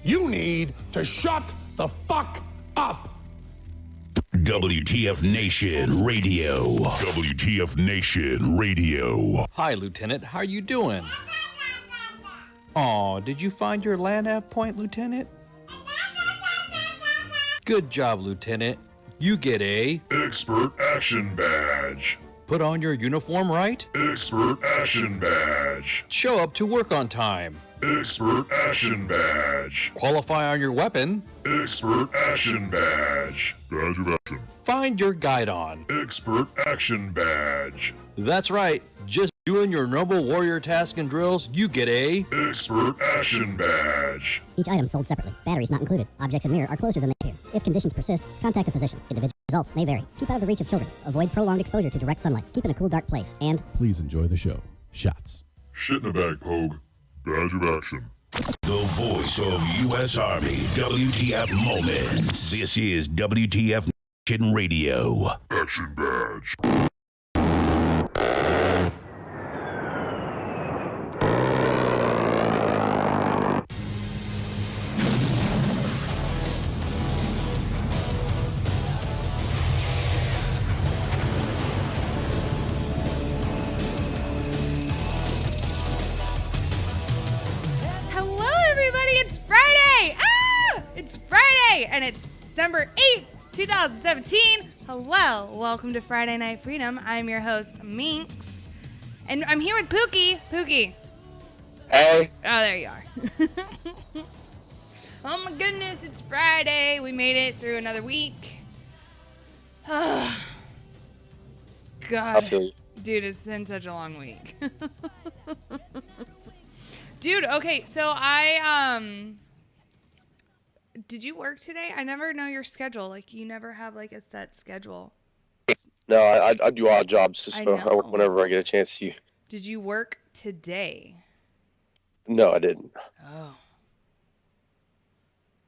You need to shut the fuck up. WTF Nation Radio. WTF Nation Radio. Hi, Lieutenant. How are you doing? Aw, did you find your land nav point, Lieutenant? Good job, Lieutenant. You get a Expert Action Badge. put on your uniform right, Expert Action Badge. show up to work on time, Expert Action Badge. qualify on your weapon, Expert Action Badge. Badge of Action. find your guide on. Expert Action Badge. That's right. Just doing your noble warrior task and drills, you get a Expert Action Badge. Each item sold separately. Batteries not included. Objects in mirror are closer than they appear. If conditions persist, contact a physician. Individual results may vary. Keep out of the reach of children. Avoid prolonged exposure to direct sunlight. Keep in a cool, dark place. And Please enjoy the show. Shots. Shit in a bag, Pogue. Badge of Action. The voice of U.S. Army. WTF Moments. This is WTF Nation Radio. Action Badge. Hello, everybody. It's Friday. It's Friday, and it's December 8th, 2017. Hello. Welcome to Friday Night Freedom. I'm your host, Minx, and I'm here with Pookie. Pookie. Hey. Oh, there you are. Oh, my goodness. It's Friday. We made it through another week. Oh, God. I feel you. Dude, it's been such a long week. Dude, okay, so did you work today? I never know your schedule. Like, you never have, like, a set schedule. No, I do odd jobs, just I so know. whenever I get a chance to. Did you work today? No, I didn't. Oh.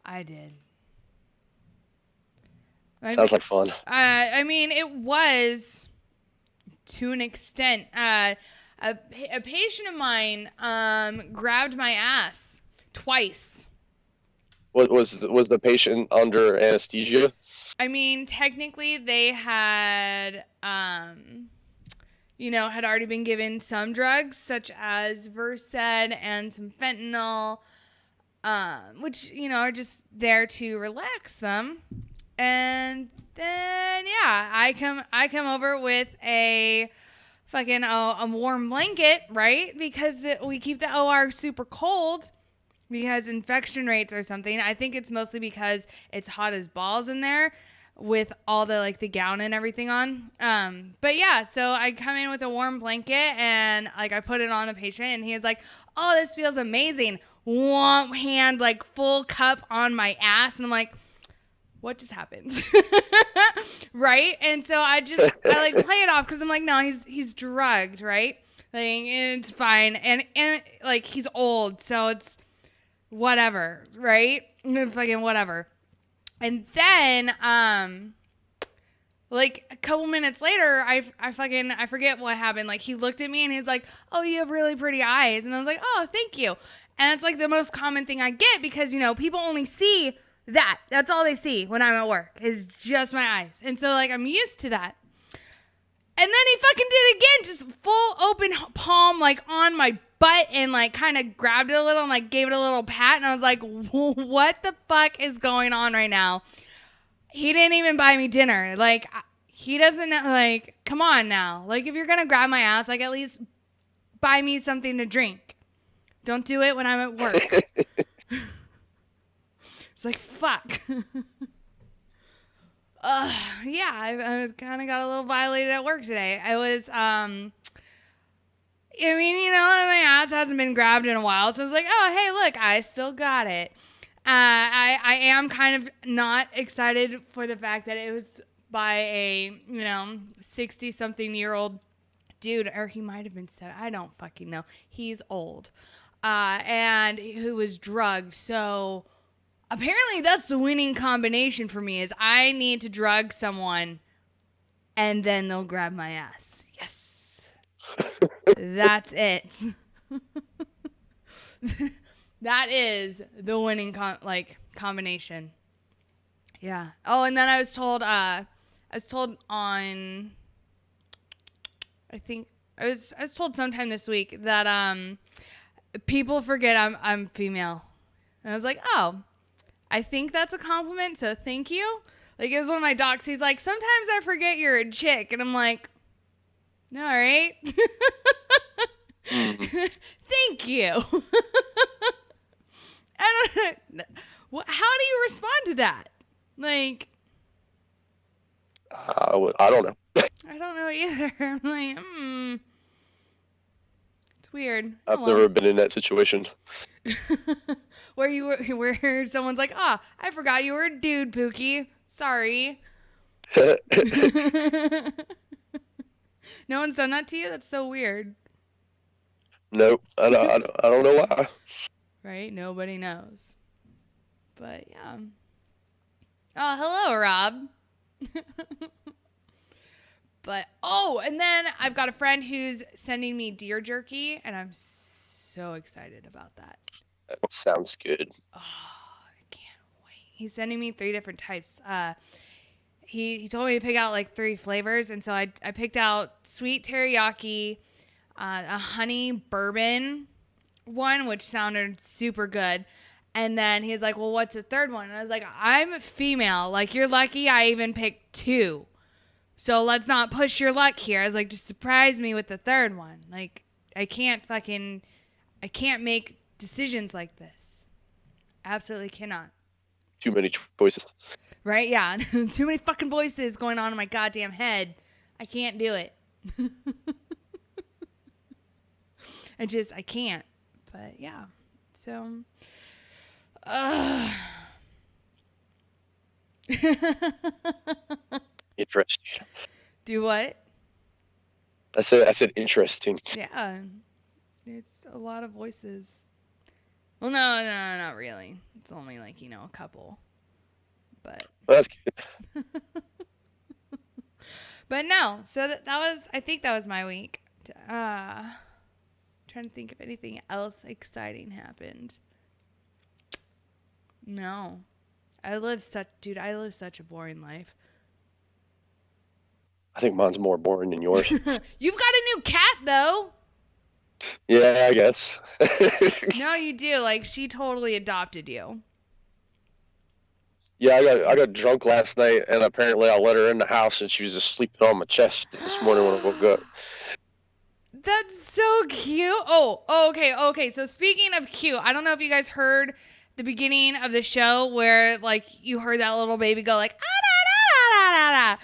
I did. Sounds like fun. I mean, it was to an extent. A patient of mine grabbed my ass twice. Was the patient under anesthesia? I mean, technically they had, had already been given some drugs such as Versed and some fentanyl, which, are just there to relax them. And then, yeah, I come over with a fucking a warm blanket, right? Because we keep the OR super cold because infection rates or something. I think it's mostly because it's hot as balls in there with all the the gown and everything on. But yeah, so I come in with a warm blanket and I put it on the patient and he's like, "Oh, this feels amazing." One hand full cup on my ass and I'm like, what just happened? Right? And so I play it off because I'm like, no, he's drugged, right? It's fine. And he's old, so it's whatever, right? Fucking whatever. And then a couple minutes later, I forget what happened. He looked at me and he's like, "Oh, you have really pretty eyes." And I was like, "Oh, thank you." And it's the most common thing I get because, people only see that. That's all they see when I'm at work is just my eyes. And so I'm used to that. And then he fucking did it again, just full open palm on my butt and kind of grabbed it a little and gave it a little pat. And I was like, what the fuck is going on right now? He didn't even buy me dinner. He doesn't come on now. If you're going to grab my ass, at least buy me something to drink. Don't do it when I'm at work. It's fuck. Yeah, I kind of got a little violated at work today. I was, my ass hasn't been grabbed in a while. So I was like, oh, hey, look, I still got it. I am kind of not excited for the fact that it was by a, 60-something-year-old dude, or he might have been 7. I don't fucking know. He's old. And who was drugged. So apparently that's the winning combination for me is I need to drug someone and then they'll grab my ass. Yes. That's it. That is the winning combination. Yeah. Oh, and then I was told on, I think I was told sometime this week that people forget I'm female, and I was like, oh, I think that's a compliment, so thank you. Like, it was one of my docs. He's like, sometimes I forget you're a chick, and I'm like, all right. Thank you. I don't know. How do you respond to that? Like, I don't know. I don't know either. I'm like, it's weird. I've never been in that situation. where someone's like, I forgot you were a dude, Pookie. Sorry. No one's done that to you? That's so weird. Nope. I don't know why. Right? Nobody knows. But yeah. Oh, hello, Rob. But, and then I've got a friend who's sending me deer jerky, and I'm so excited about that. That sounds good. Oh, I can't wait. He's sending me 3 different types. He told me to pick out like 3 flavors, and so I picked out sweet teriyaki, a honey bourbon one, which sounded super good. And then he's like, well, what's the third one? And I was like, I'm female. Like, you're lucky I even picked 2. So let's not push your luck here. I was like, just surprise me with the third one. Like, I can't make decisions like this. Absolutely cannot. Too many choices. Right? Yeah. Too many fucking voices going on in my goddamn head. I can't do it. I can't. But yeah. So, Interesting. do what? I said interesting. Yeah. It's a lot of voices. Well, no, not really. It's only like, a couple. But Well, that's good. But no. So that was, I think that was my week. Trying to think if anything else exciting happened. No. I live such a boring life. I think mine's more boring than yours. You've got a new cat, though. Yeah, I guess. No, you do. Like, she totally adopted you. Yeah, I got drunk last night, and apparently I let her in the house, and she was just sleeping on my chest this morning when I woke up. That's so cute. Oh, okay. So speaking of cute, I don't know if you guys heard the beginning of the show where, like, you heard that little baby go, like, ah-da-da-da-da-da-da.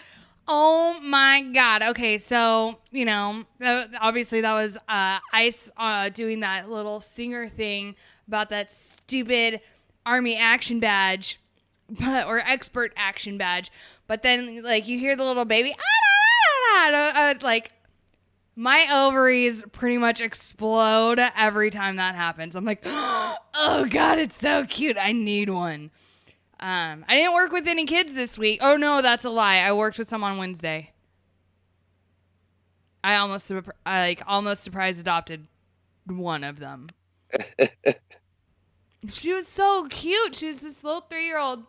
Oh, my God. Okay, so, obviously that was Ice doing that little singer thing about that stupid Army action badge, or expert action badge. But then, like, you hear the little baby, ah-da-da-da-da-da, like, my ovaries pretty much explode every time that happens. I'm like, oh, God, it's so cute. I need one. I didn't work with any kids this week. Oh, no, that's a lie. I worked with some on Wednesday. I almost surprise adopted one of them. She was so cute. She was this little 3-year-old.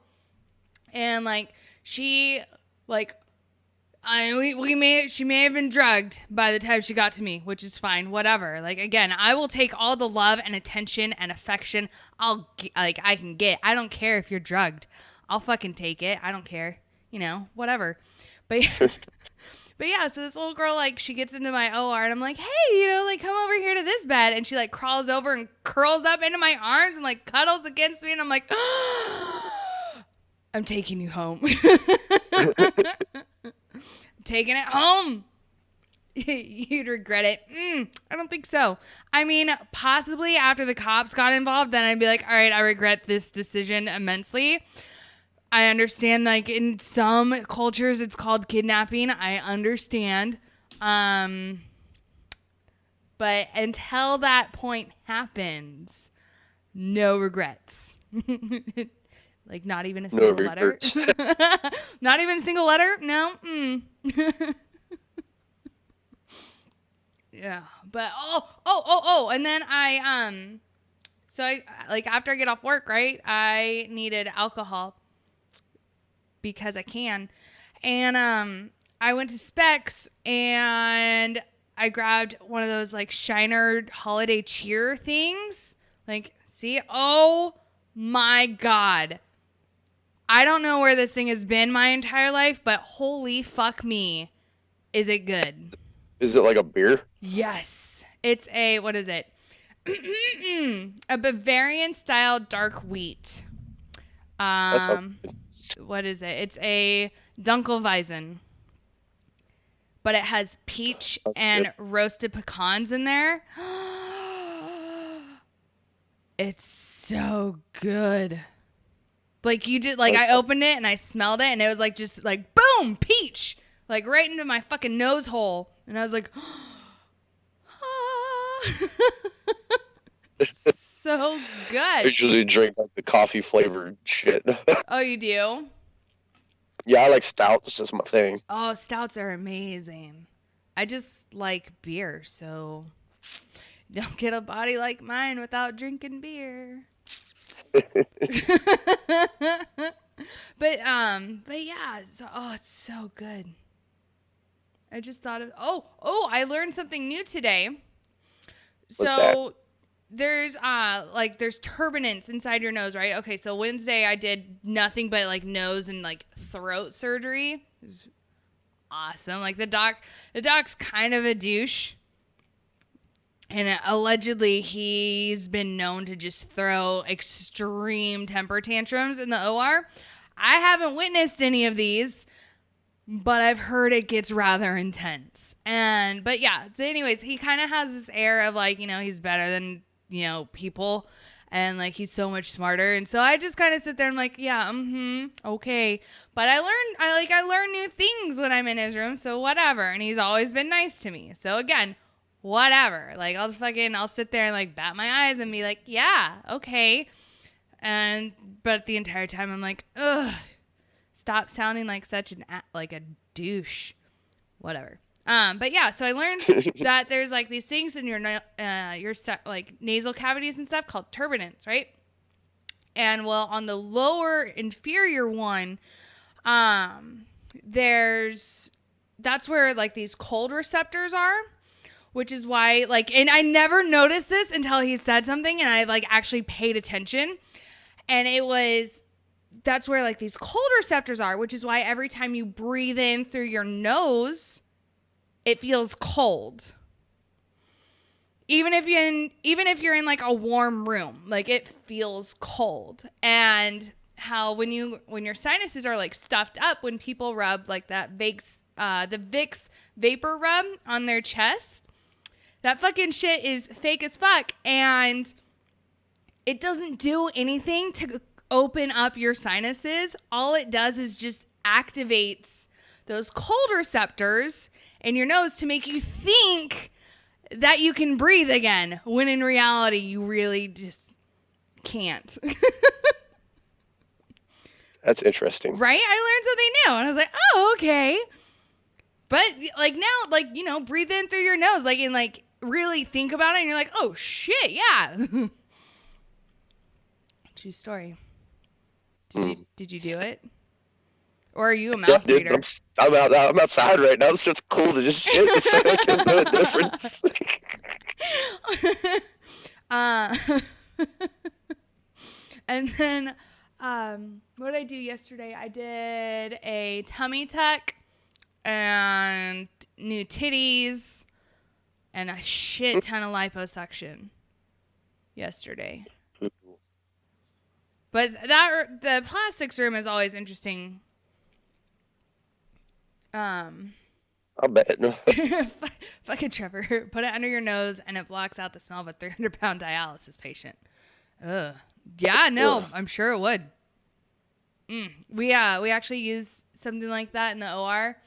And, like, she may have been drugged by the time she got to me, which is fine, whatever. Like, again, I will take all the love and attention and affection I can get. I don't care if you're drugged. I'll fucking take it. I don't care. Whatever. But but yeah, so this little girl, like, she gets into my OR and I'm like, hey, come over here to this bed. And she, like, crawls over and curls up into my arms and, like, cuddles against me. And I'm like, I'm taking you home. Taking it home. You'd regret it. I don't think so. I mean, possibly after the cops got involved, then I'd be like, all right, I regret this decision immensely. I understand, like, in some cultures it's called kidnapping. I understand. But until that point happens, no regrets. Like, not even a single letter? Not even a single letter? No? Yeah. But, and then So I like after I get off work, right? I needed alcohol because I can. And I went to Specs and I grabbed one of those like Shiner holiday cheer things. Like, see? Oh my God. I don't know where this thing has been my entire life, but holy fuck me. Is it good? Is it like a beer? Yes. It's a, what is it? A Bavarian style dark wheat. That sounds good. What is it? It's a Dunkelweizen. But it has peach and roasted pecans in there. It's so good. Like you did, like I opened it and I smelled it and it was like just like boom, peach, like right into my fucking nose hole. And I was like, so good. I usually drink like the coffee flavored shit. Oh, you do? Yeah, I like stouts. That's my thing. Oh, stouts are amazing. I just like beer, so don't get a body like mine without drinking beer. But yeah, it's so good. I just thought of I learned something new today. What's So there's there's turbinates inside your nose, right? Okay, so Wednesday I did nothing but like nose and like throat surgery. It was awesome. Like the doc's kind of a douche. And allegedly, he's been known to just throw extreme temper tantrums in the OR. I haven't witnessed any of these, but I've heard it gets rather intense. But yeah, so anyways, he kind of has this air of like, he's better than, people. And like, he's so much smarter. And so I just kind of sit there and I'm like, yeah, okay. But I learn new things when I'm in his room. So whatever. And he's always been nice to me. So again, whatever. Like I'll sit there and like bat my eyes and be like, yeah, okay. But the entire time I'm like, ugh, stop sounding like such a douche. Whatever. But yeah, so I learned that there's like these things in your like nasal cavities and stuff called turbinates, right? And well, on the lower inferior one, that's where like these cold receptors are. Which is why, and I never noticed this until he said something and I, actually paid attention. And that's where, these cold receptors are, which is why every time you breathe in through your nose, it feels cold. Even if you're in, a warm room, it feels cold. And how when your sinuses are, stuffed up, when people rub, that the Vicks Vapor Rub on their chest, that fucking shit is fake as fuck, and it doesn't do anything to open up your sinuses. All it does is just activates those cold receptors in your nose to make you think that you can breathe again, when in reality, you really just can't. That's interesting. Right? I learned something new, and I was like, oh, okay. But, now, breathe in through your nose, and, really think about it and you're like, oh shit, yeah. True story. Did you do it? Or are you a mouth reader? I'm outside right now, so it's cool to just shit so I can know a difference. And then what did I do yesterday? I did a tummy tuck and new titties and a shit ton of liposuction yesterday. But the plastics room is always interesting. I'll bet. Fucking Trevor, put it under your nose and it blocks out the smell of a 300-pound dialysis patient. Ugh. Yeah, no, ugh. I'm sure it would. We actually use something like that in the OR.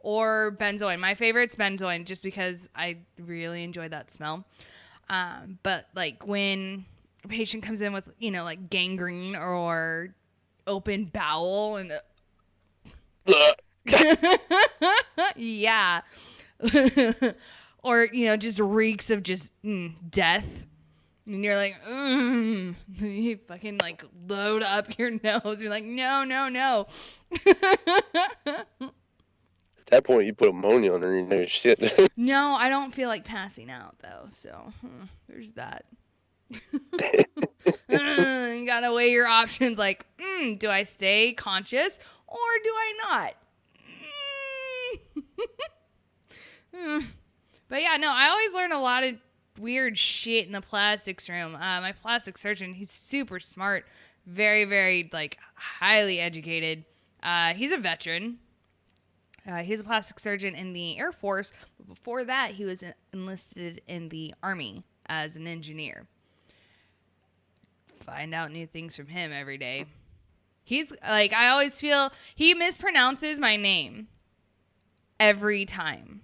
Or benzoin. My favorite's benzoin just because I really enjoy that smell. But when a patient comes in with, gangrene or open bowel and yeah. Or, just reeks of just death. And you're like, you fucking like load up your nose. You're like, no. At that point, you put ammonia under your nose. Shit. No, I don't feel like passing out though. So there's that. You gotta weigh your options. Like, do I stay conscious or do I not? But yeah, no, I always learn a lot of weird shit in the plastics room. My plastic surgeon, he's super smart, very, very like highly educated. He's a veteran. He's a plastic surgeon in the Air Force. But before that, he was enlisted in the Army as an engineer. Find out new things from him every day. He's like, I always feel he mispronounces my name every time.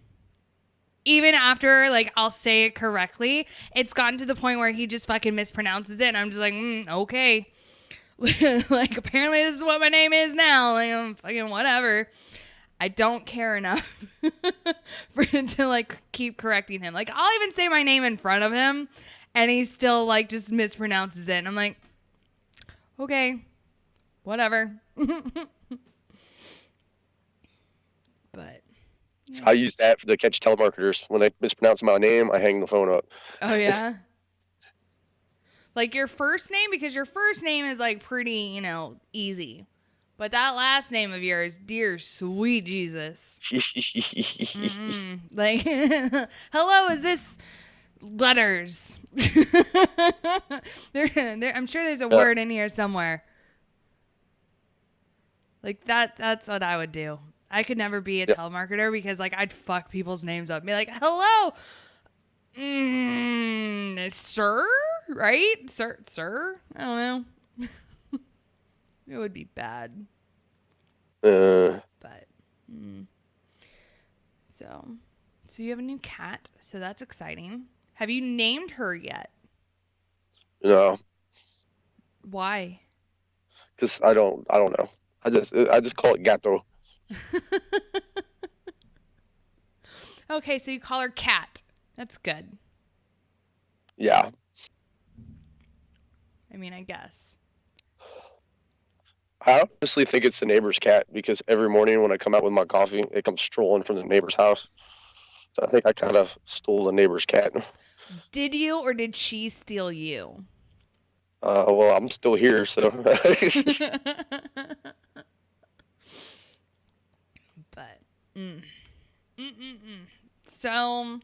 Even after, like, I'll say it correctly, it's gotten to the point where he just fucking mispronounces it, and I'm just like, okay. Like, apparently this is what my name is now. Like, I'm fucking whatever. I don't care enough for him to, like, keep correcting him. Like, I'll even say my name in front of him, and he still, like, just mispronounces it. And I'm like, okay, whatever. But... So I use that to catch telemarketers. When they mispronounce my name, I hang the phone up. Oh, yeah? Like your first name? Because your first name is like pretty, easy. But that last name of yours, dear sweet Jesus. Like, hello, is this letters? I'm sure there's a word in here somewhere. Like that's what I would do. I could never be a telemarketer because, like, I'd fuck people's names up and be like, hello, sir, right? Sir? I don't know. It would be bad. But, So you have a new cat, so that's exciting. Have you named her yet? No. Why? Because I don't know. I just call it Gato. Okay, so you call her Cat. That's good. Yeah. I mean, I guess. I honestly think it's the neighbor's cat because every morning when I come out with my coffee, it comes strolling from the neighbor's house. So I think I kind of stole the neighbor's cat. Did you or did she steal you? Well, I'm still here, so. But, So,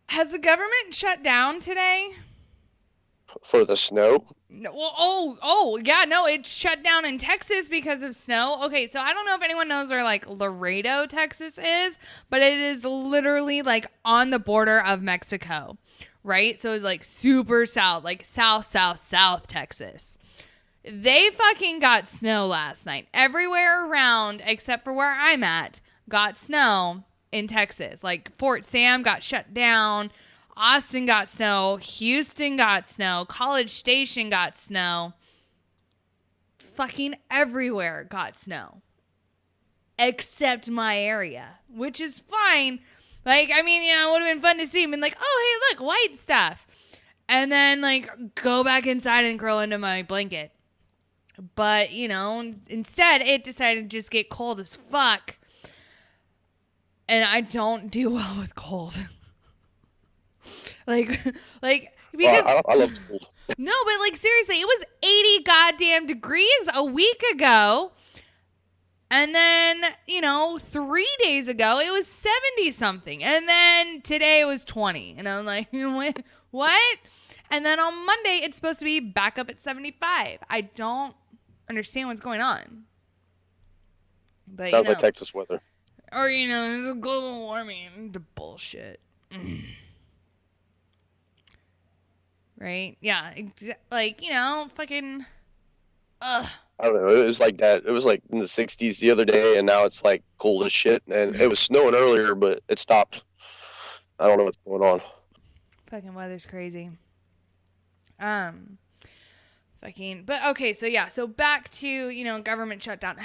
has the government shut down today? For the snow? No, well, yeah, no, it's shut down in Texas because of snow. Okay, so I don't know if anyone knows where, like, Laredo, Texas is, but it is literally, like, on the border of Mexico, right? So it's, like, super south, like, south Texas. They fucking got snow last night. Everywhere around, except for where I'm at, got snow in Texas. Like, Fort Sam got shut down. Austin got snow. Houston got snow. College Station got snow. Fucking everywhere got snow. Except my area, which is fine. Like, I mean, it would have been fun to see. Been like, oh, hey, look, white stuff. And then, like, go back inside and curl into my blanket. But, instead, it decided to just get cold as fuck. And I don't do well with cold. Like, because I love cold. No, but like seriously, it was 80 goddamn degrees a week ago. And then, 3 days ago, it was 70 something. And then today it was 20. And I'm like, what? And then on Monday, it's supposed to be back up at 75. I don't understand what's going on. But, Sounds like Texas weather. Or, it's global warming. The bullshit. Right? Yeah. Fucking. Ugh. I don't know. It was like that. It was like in the 60s the other day, and now it's like cold as shit. And it was snowing earlier, but it stopped. I don't know what's going on. Fucking weather's crazy. But okay, so yeah, so back to, government shutdown.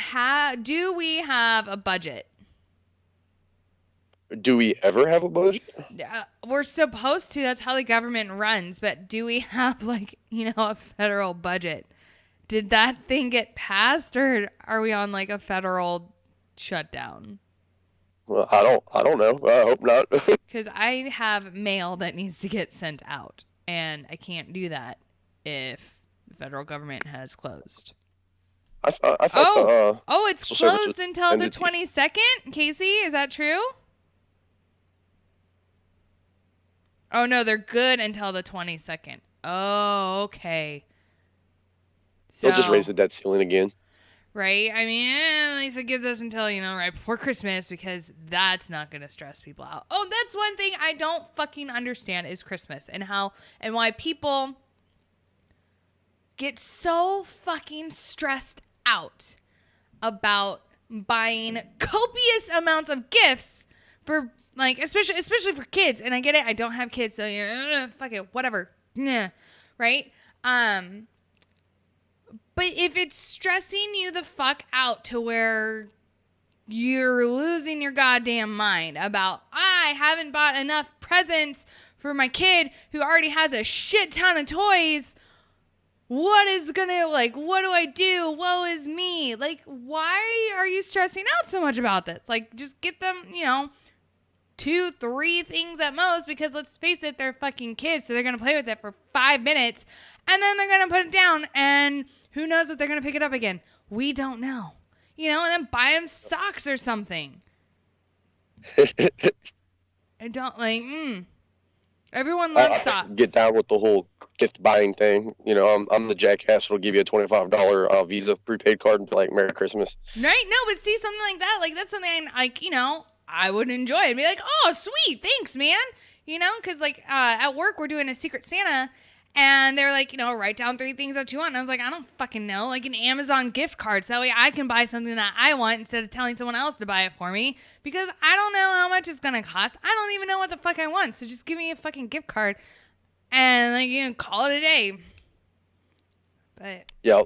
Do we have a budget? Do we ever have a budget? We're supposed to. That's how the government runs. But do we have, like, you know, a federal budget? Did that thing get passed, or are we on, like, a federal shutdown? Well, I don't know. I hope not. Because I have mail that needs to get sent out, and I can't do that if the federal government has closed. I thought it's closed until the 22nd? Casey, is that true? Oh, no, they're good until the 22nd. Oh, okay. So, they'll just raise the debt ceiling again. Right? I mean, at least it gives us until, you know, right before Christmas, because that's not going to stress people out. Oh, that's one thing I don't fucking understand is Christmas and why people get so fucking stressed out about buying copious amounts of gifts for, like, especially for kids. And I get it. I don't have kids, so, you know, fuck it, whatever. Nah, right? But if it's stressing you the fuck out to where you're losing your goddamn mind about, I haven't bought enough presents for my kid who already has a shit ton of toys, what do I do? Woe is me. Like, why are you stressing out so much about this? Like, just get them, you know, 2-3 things at most, because let's face it, they're fucking kids, so they're going to play with it for 5 minutes, and then they're going to put it down, and who knows if they're going to pick it up again? We don't know. You know, and then buy them socks or something. I don't, like, everyone loves socks. Get down with the whole gift buying thing. You know, I'm the jackass that'll give you a $25 Visa prepaid card and be like, Merry Christmas. Right? No, but see, something like that, like, that's something, like, you know, I would enjoy it. Be like, oh, sweet, thanks, man. You know, because, like, at work, we're doing a Secret Santa, and they're like, you know, write down 3 things that you want. And I was like, I don't fucking know. Like an Amazon gift card, so that way I can buy something that I want instead of telling someone else to buy it for me, because I don't know how much it's going to cost. I don't even know what the fuck I want. So just give me a fucking gift card and, like, you know, call it a day. But yeah.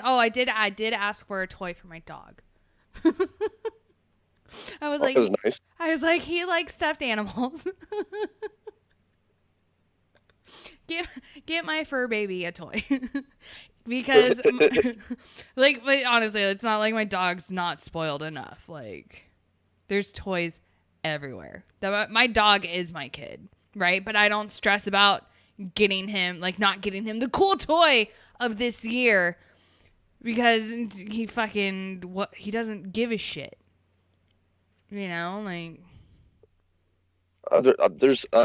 Oh, I did ask for a toy for my dog. I was like, that was nice. I was like, he likes stuffed animals. Get my fur baby a toy. Because, like, but honestly, it's not like my dog's not spoiled enough. Like, there's toys everywhere. My dog is my kid, right? But I don't stress about getting him, like, not getting him the cool toy of this year, because he doesn't give a shit. You know, like. I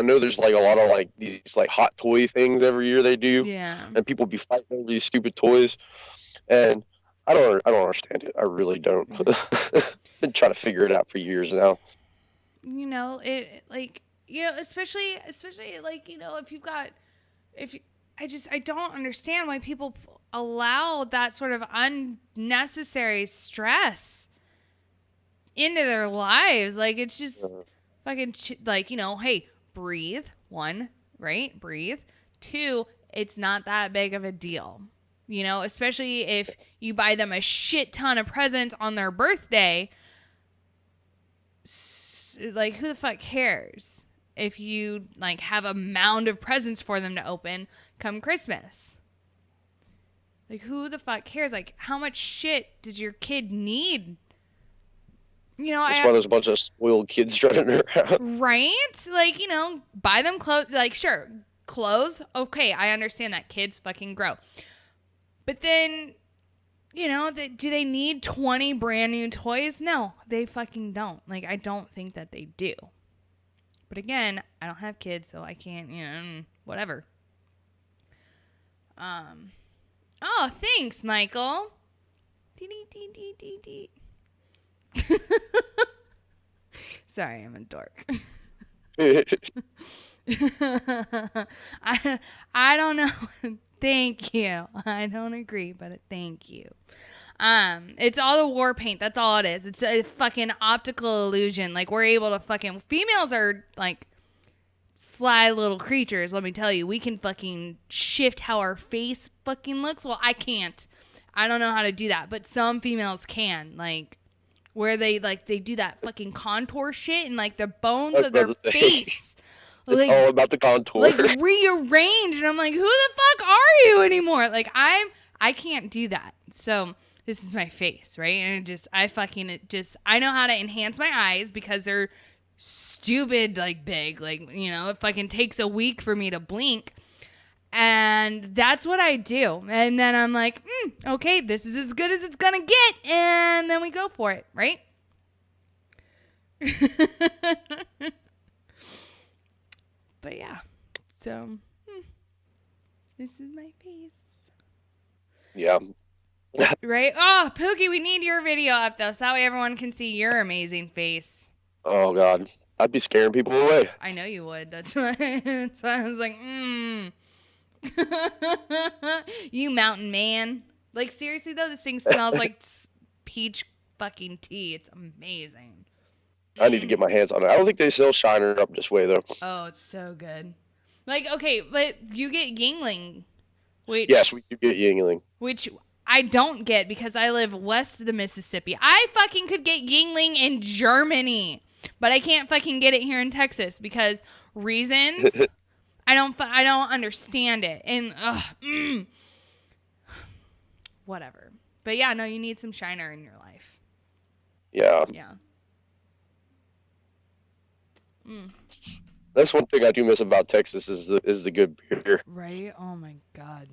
know there's like a lot of like these like hot toy things every year they do. Yeah. And people be fighting over these stupid toys, and I don't understand it. I really don't. Been trying to figure it out for years now. You know, it, like, you know, especially like, you know, I don't understand why people allow that sort of unnecessary stress into their lives. Like, it's just fucking, like, you know, hey, breathe. 1, right? Breathe. 2, it's not that big of a deal. You know, especially if you buy them a shit ton of presents on their birthday. Like, who the fuck cares if you, like, have a mound of presents for them to open come Christmas? Like, who the fuck cares? Like, how much shit does your kid need? You know, that's why there's a bunch of spoiled kids running around. Right? Like, you know, buy them clothes. Like, sure, clothes. Okay, I understand that. Kids fucking grow. But then, you know, do they need 20 brand new toys? No, they fucking don't. Like, I don't think that they do. But again, I don't have kids, so I can't, you know, whatever. Oh, thanks, Michael. Sorry, I'm a dork. I don't know. Thank you. I don't agree, but thank you. It's all the war paint. That's all it is. It's a fucking optical illusion. Like, we're able to fucking, females are like sly little creatures. Let me tell you, we can fucking shift how our face fucking looks. Well, I can't. I don't know how to do that, but some females can. Like, where they do that fucking contour shit and like the bones of about their to say. face. It's all about the contour. Like rearranged, and I'm like, who the fuck are you anymore? Like I can't do that. So this is my face, right? And I know how to enhance my eyes because they're stupid, like big, like, you know, it fucking takes a week for me to blink. And that's what I do. And then I'm like, okay, this is as good as it's gonna get. And then we go for it, right? But yeah, so this is my face. Yeah. Right? Oh, Pookie, we need your video up though, so that way everyone can see your amazing face. Oh God, I'd be scaring people away. I know you would. That's why I was like, you mountain man. Like seriously though, this thing smells like peach fucking tea. It's amazing. I need to get my hands on it. I don't think they sell Shiner up this way though. Oh, it's so good. Like, okay, but you get Yingling. Yes, we do get Yingling. Which I don't get because I live west of the Mississippi. I fucking could get Yingling in Germany, but I can't fucking get it here in Texas because reasons. I don't understand it. And whatever. But yeah, no, you need some Shiner in your life. Yeah. Yeah. That's one thing I do miss about Texas is the good beer. Right? Oh my God.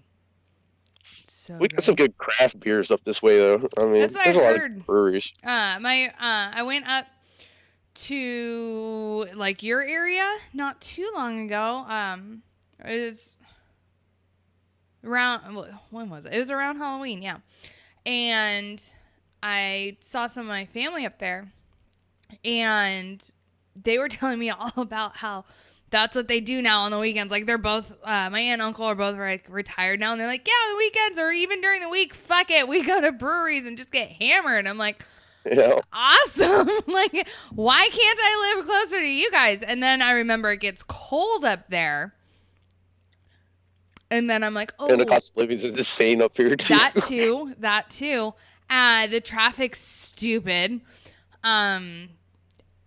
So We got some good craft beers up this way though. I mean, that's what there's I a lot heard. of breweries. I went up to like your area not too long ago. It was around, when was it? It was around Halloween, yeah. And I saw some of my family up there, and they were telling me all about how that's what they do now on the weekends. Like they're both, my aunt and uncle are both like retired now, and they're like, yeah, the weekends or even during the week, fuck it, we go to breweries and just get hammered. And I'm like, Yeah. awesome. Like, why can't I live closer to you guys? And then I remember it gets cold up there. And then I'm like, oh. And the cost of living is insane up here too. That too. The traffic's stupid. And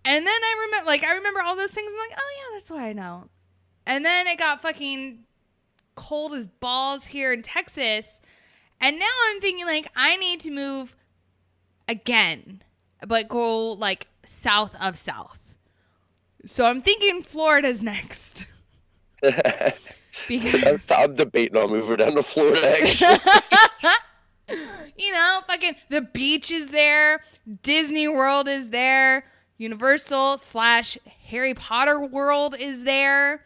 then I remember all those things. I'm like, oh yeah, that's why I know. And then it got fucking cold as balls here in Texas. And now I'm thinking like, I need to move again, but go like south of south. So I'm thinking Florida's next. Because I'm debating on moving down to Florida actually. you know, fucking the beach is there, Disney World is there, Universal / Harry Potter World is there,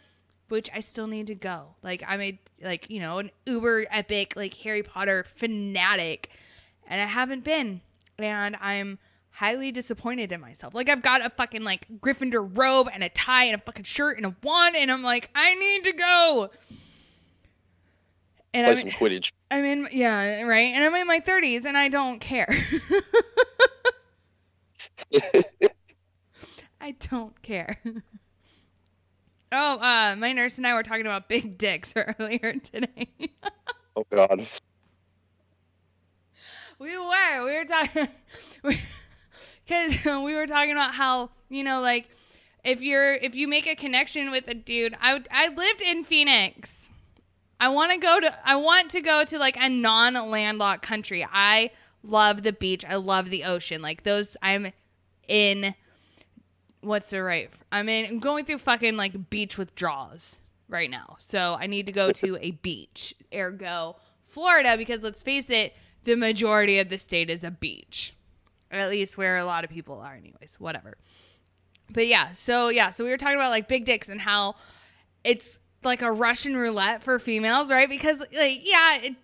which I still need to go. Like I'm an uber epic like Harry Potter fanatic, and I haven't been, and I'm highly disappointed in myself. Like I've got a fucking like Gryffindor robe and a tie and a fucking shirt and a wand, and I'm like, I need to go. And Play some Quidditch. Yeah, right. And I'm in my 30s and I don't care. I don't care. Oh, my nurse and I were talking about big dicks earlier today. Oh God. We were talking because we were talking about how, you know, like if you make a connection with a dude. I lived in Phoenix. I want to go to like a non-landlocked country. I love the beach. I love the ocean. Like those, I'm going through fucking like beach withdrawals right now. So I need to go to a beach, ergo Florida, because let's face it, the majority of the state is a beach, or at least where a lot of people are anyways, whatever. But so we were talking about like big dicks and how it's like a Russian roulette for females, right? Because like, yeah, it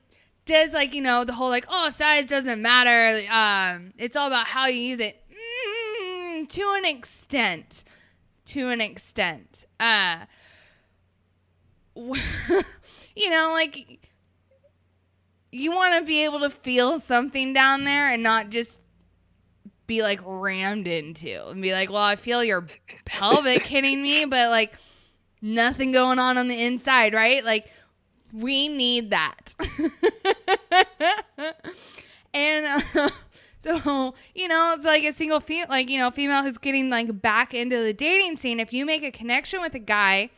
does, like, you know, the whole like, oh, size doesn't matter. It's all about how you use it. To an extent. You know, like you want to be able to feel something down there and not just be like rammed into and be like, well, I feel your pelvic hitting me, but like nothing going on the inside, right? Like we need that. And so So, you know, it's like a single female who's getting like back into the dating scene. If you make a connection with a guy,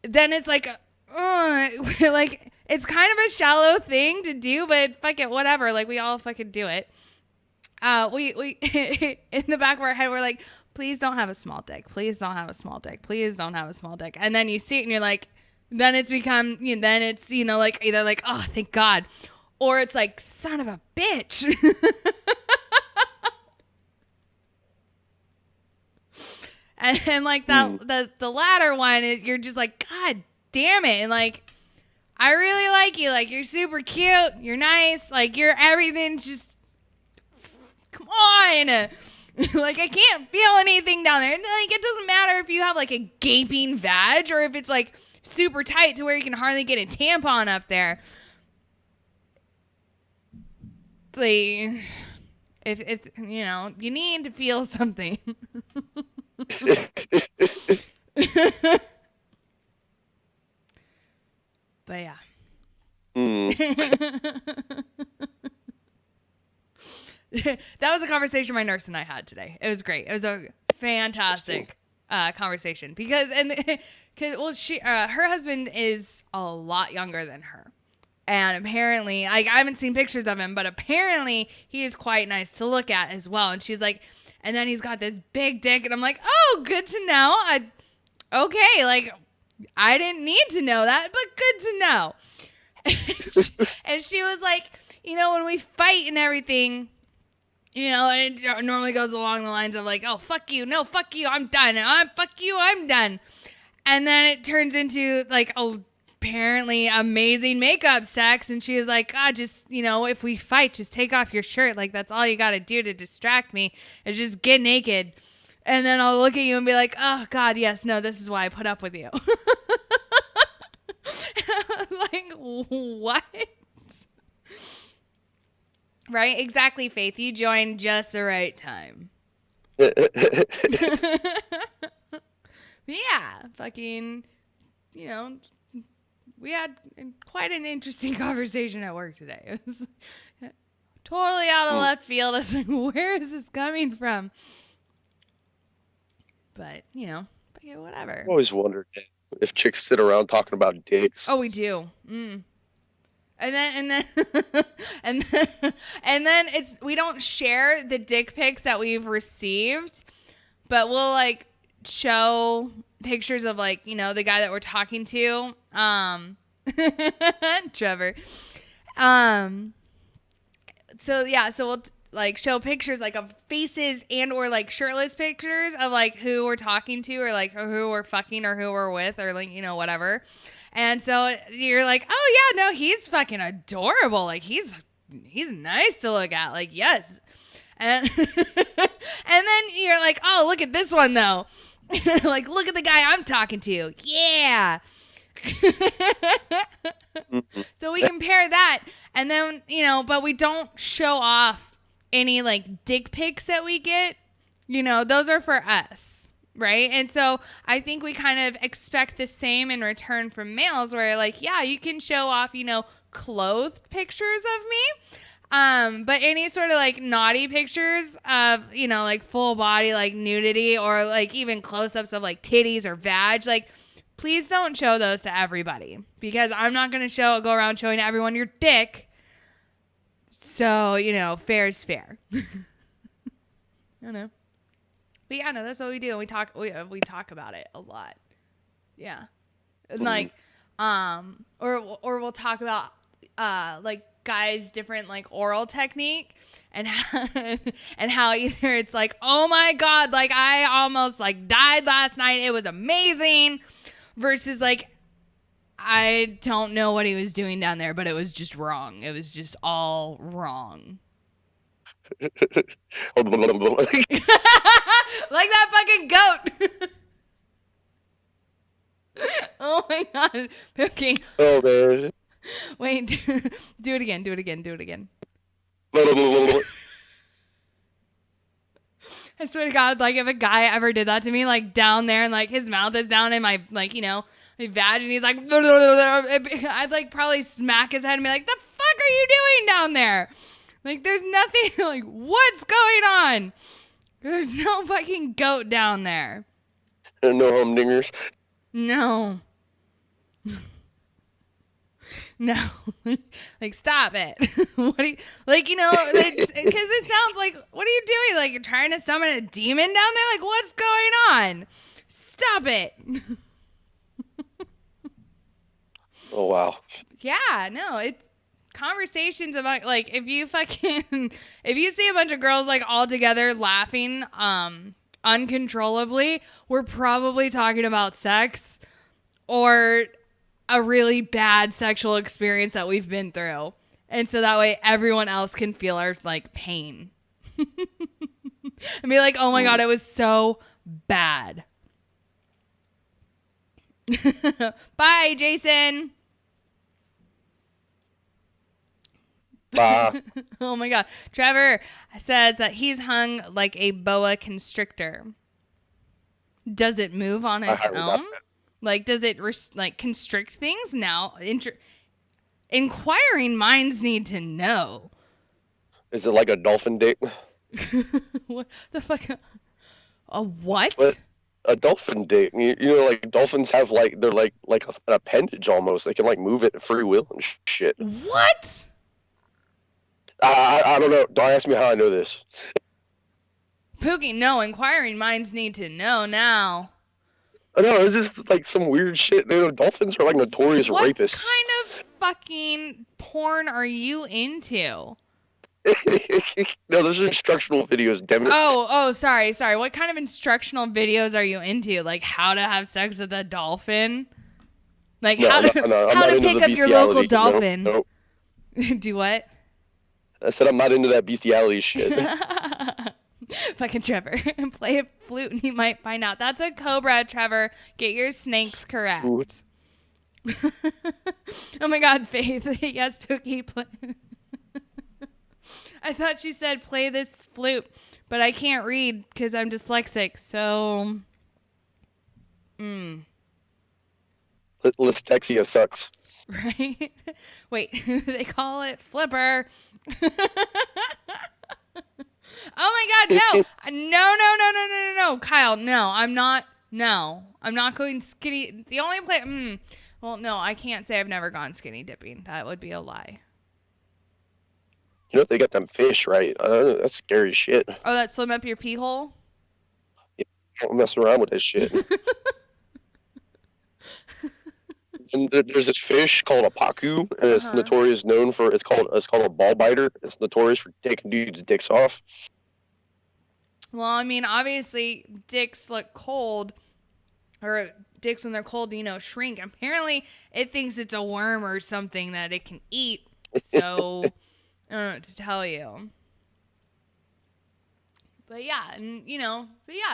then it's like, like it's kind of a shallow thing to do, but fuck it, whatever. Like we all fucking do it. We in the back of our head, we're like, please don't have a small dick. Please don't have a small dick. Please don't have a small dick. And then you see it and you're like, then it's become, then it's, like either like, oh, thank God. Or it's like, son of a bitch. and like that, the latter one, you're just like, God damn it. And like, I really like you. Like, you're super cute. You're nice. Like, you're everything's just, come on. Like, I can't feel anything down there. Like, it doesn't matter if you have like a gaping vag or if it's like super tight to where you can hardly get a tampon up there. Like, if you need to feel something. But yeah. That was a conversation my nurse and I had today. It was great. It was a fantastic conversation because her husband is a lot younger than her. And apparently, like, I haven't seen pictures of him, but apparently he is quite nice to look at as well. And she's like, and then he's got this big dick. And I'm like, oh, good to know. Okay, like, I didn't need to know that, but good to know. And she was like, when we fight and everything, and it normally goes along the lines of like, oh, fuck you. No, fuck you. I'm done. Fuck you. I'm done. And then it turns into like apparently amazing makeup sex. And she was like, God, just, if we fight, just take off your shirt. Like, that's all you got to do to distract me is just get naked. And then I'll look at you and be like, oh, God, yes, no, this is why I put up with you. And I was like, what? Right? Exactly, Faith. You joined just the right time. Yeah, fucking, we had quite an interesting conversation at work today. It was totally out of left field. I was like, where is this coming from? But, whatever. I've always wondered if chicks sit around talking about dicks. Oh, we do. And then and then we don't share the dick pics that we've received, but we'll like show pictures of like, the guy that we're talking to. Trevor. So we'll like show pictures like of faces and or like shirtless pictures of like who we're talking to or like who we're fucking or who we're with or like, whatever. And so you're like, oh yeah, no, he's fucking adorable. Like he's nice to look at. Like, yes. And and then you're like, oh, look at this one though. Like, look at the guy I'm talking to. Yeah. So we compare that and then, but we don't show off any like dick pics that we get, those are for us, right? And so I think we kind of expect the same in return from males where like, yeah, you can show off, clothed pictures of me. But any sort of like naughty pictures of, like full body, like nudity or like even close-ups of like titties or vag, like please don't show those to everybody because I'm not going to go around showing everyone your dick. So, fair is fair. I don't know. But yeah, no, that's what we do. We talk about it a lot. Yeah. It's like, or we'll talk about, like guys' different like oral technique and how either it's like, oh my God, like I almost like died last night. It was amazing versus like, I don't know what he was doing down there, but it was just wrong. It was just all wrong. Like that fucking goat. Oh my God. Okay. Oh man. Wait. Do it again. I swear to God, like if a guy ever did that to me, like down there and like his mouth is down in my like, my vag and he's like, I'd like probably smack his head and be like, the fuck are you doing down there? Like, there's nothing, like, what's going on? There's no fucking goat down there. No humdingers. No. No. Like, stop it. What do you, like, you know, because it sounds like, what are you doing? Like, you're trying to summon a demon down there? Like, what's going on? Stop it. Oh, wow. Yeah, no, it's conversations about, like, if you see a bunch of girls, like, all together laughing uncontrollably, we're probably talking about sex or a really bad sexual experience that we've been through. And so that way everyone else can feel our, like, pain. And be like, oh my God, it was so bad. Bye, Jason. Oh my God. Trevor says that he's hung like a boa constrictor. Does it move on its own? Like, does it constrict things? Now, inquiring minds need to know. Is it like a dolphin dick? What the fuck? A what? What? A dolphin dick. You know, like dolphins have like they're like an appendage almost. They can like move it at free will and shit. What? I don't know. Don't ask me how I know this. Pookie, no. Inquiring minds need to know now. I know, it's just like some weird shit. You know, dolphins are like notorious rapists. What kind of fucking porn are you into? No, those are instructional videos, damn it. Oh, sorry. What kind of instructional videos are you into? Like how to have sex with a dolphin? Like how to pick up your local dolphin? No. Do what? I said I'm not into that bestiality shit. Fucking Trevor. Play a flute and you might find out. That's a cobra, Trevor. Get your snakes correct. Oh my God, Faith. Yes, Pookie. I thought she said play this flute, but I can't read because I'm dyslexic, so... Lystexia sucks. Right? Wait, they call it flipper. Oh my God, no, Kyle, no, I'm not going skinny. The only place, well, no, I can't say I've never gone skinny dipping. That would be a lie. You know, they got them fish, right? That's scary shit. Oh, that swim up your pee hole? Yeah, don't mess around with that shit. And there's this fish called a pacu, and it's notorious known for it's called a ball biter. It's notorious for taking dudes' dicks off. Well, I mean, obviously, dicks look cold, or dicks when they're cold, shrink. Apparently, it thinks it's a worm or something that it can eat. So, I don't know what to tell you. But yeah, and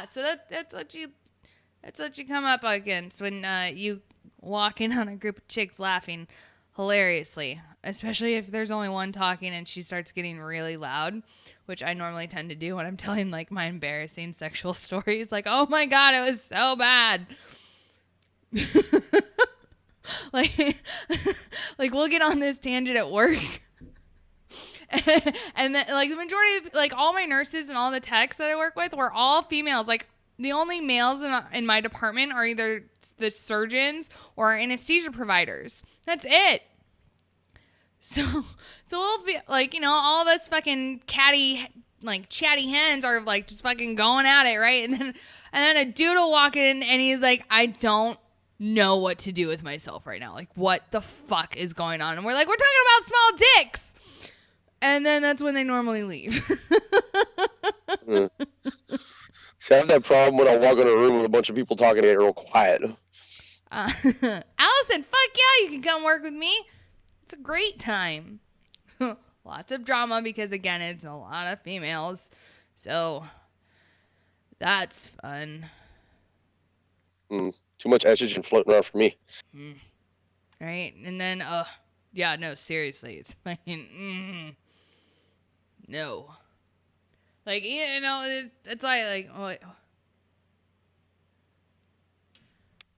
so that's what you come up against when you walk in on a group of chicks laughing hilariously, especially if there's only one talking and she starts getting really loud, which I normally tend to do when I'm telling like my embarrassing sexual stories. Like, oh my God, it was so bad. like we'll get on this tangent at work. And then like the majority of like all my nurses and all the techs that I work with were all females. Like the only males in my department are either the surgeons or anesthesia providers. That's it. So we'll be like, all of us fucking chatty hens are like just fucking going at it, right? And then a dude will walk in and he's like, I don't know what to do with myself right now. Like, what the fuck is going on? And we're like, we're talking about small dicks. And then that's when they normally leave. See, I have that problem when I walk in a room with a bunch of people talking to get real quiet. Allison, fuck yeah, you can come work with me. It's a great time. Lots of drama because, again, it's a lot of females. So, that's fun. Too much estrogen floating around for me. Right? And then, yeah, no, seriously. It's fucking, no. Like, it's like,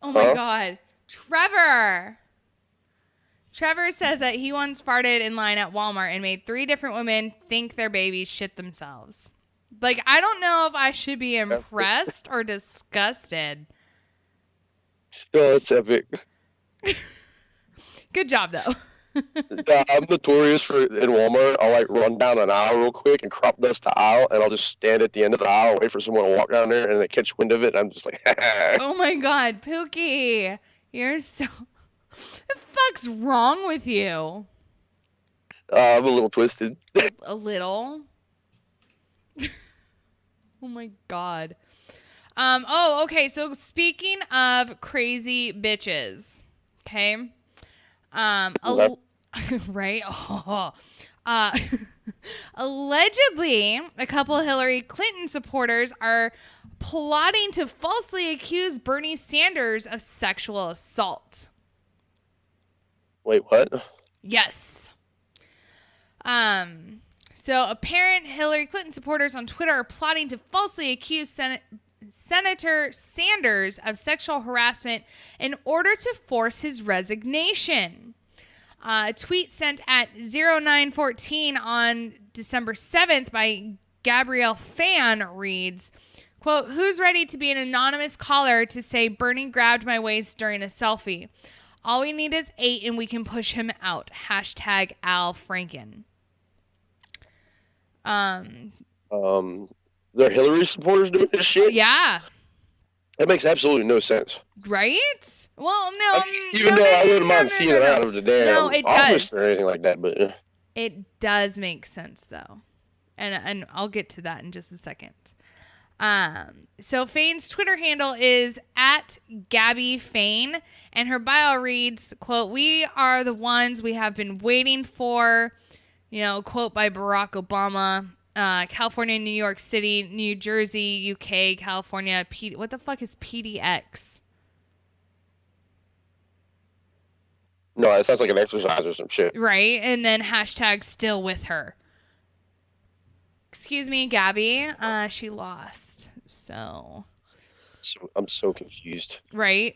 oh my God. Trevor. Trevor says that he once farted in line at Walmart and made 3 different women think their babies shit themselves. Like, I don't know if I should be impressed or disgusted. No, that's epic. Good job, though. I'm notorious for in Walmart. I'll like run down an aisle real quick and crop dust the aisle, and I'll just stand at the end of the aisle, wait for someone to walk down there, and they catch wind of it. And I'm just like, Oh my God, Pookie, you're so. What the fuck's wrong with you? I'm a little twisted. A little. Oh my God. Oh, okay. So speaking of crazy bitches, okay. Right? Oh. Allegedly, a couple of Hillary Clinton supporters are plotting to falsely accuse Bernie Sanders of sexual assault. Wait, what? Yes. So apparent Hillary Clinton supporters on Twitter are plotting to falsely accuse Senator Sanders of sexual harassment in order to force his resignation. A tweet sent at 0914 on December 7th by Gabrielle Fan reads, quote, "Who's ready to be an anonymous caller to say Bernie grabbed my waist during a selfie? All we need is 8 and we can push him out. Hashtag Al Franken." They're Hillary supporters doing this shit? Yeah. That makes absolutely no sense. Right? Well, no. I mean, even though I wouldn't mind seeing it out of the damn it office does. or anything like that, but It does make sense, though. And I'll get to that in just a second. So Fane's Twitter handle is at Gabby Fane, and her bio reads, quote, "We are the ones we have been waiting for," quote by Barack Obama, California, New York City, New Jersey, UK, California. What the fuck is PDX? no, it sounds like an exercise or some shit. Right. And then hashtag still with her. Excuse me, Gabby. She lost. So I'm so confused. right.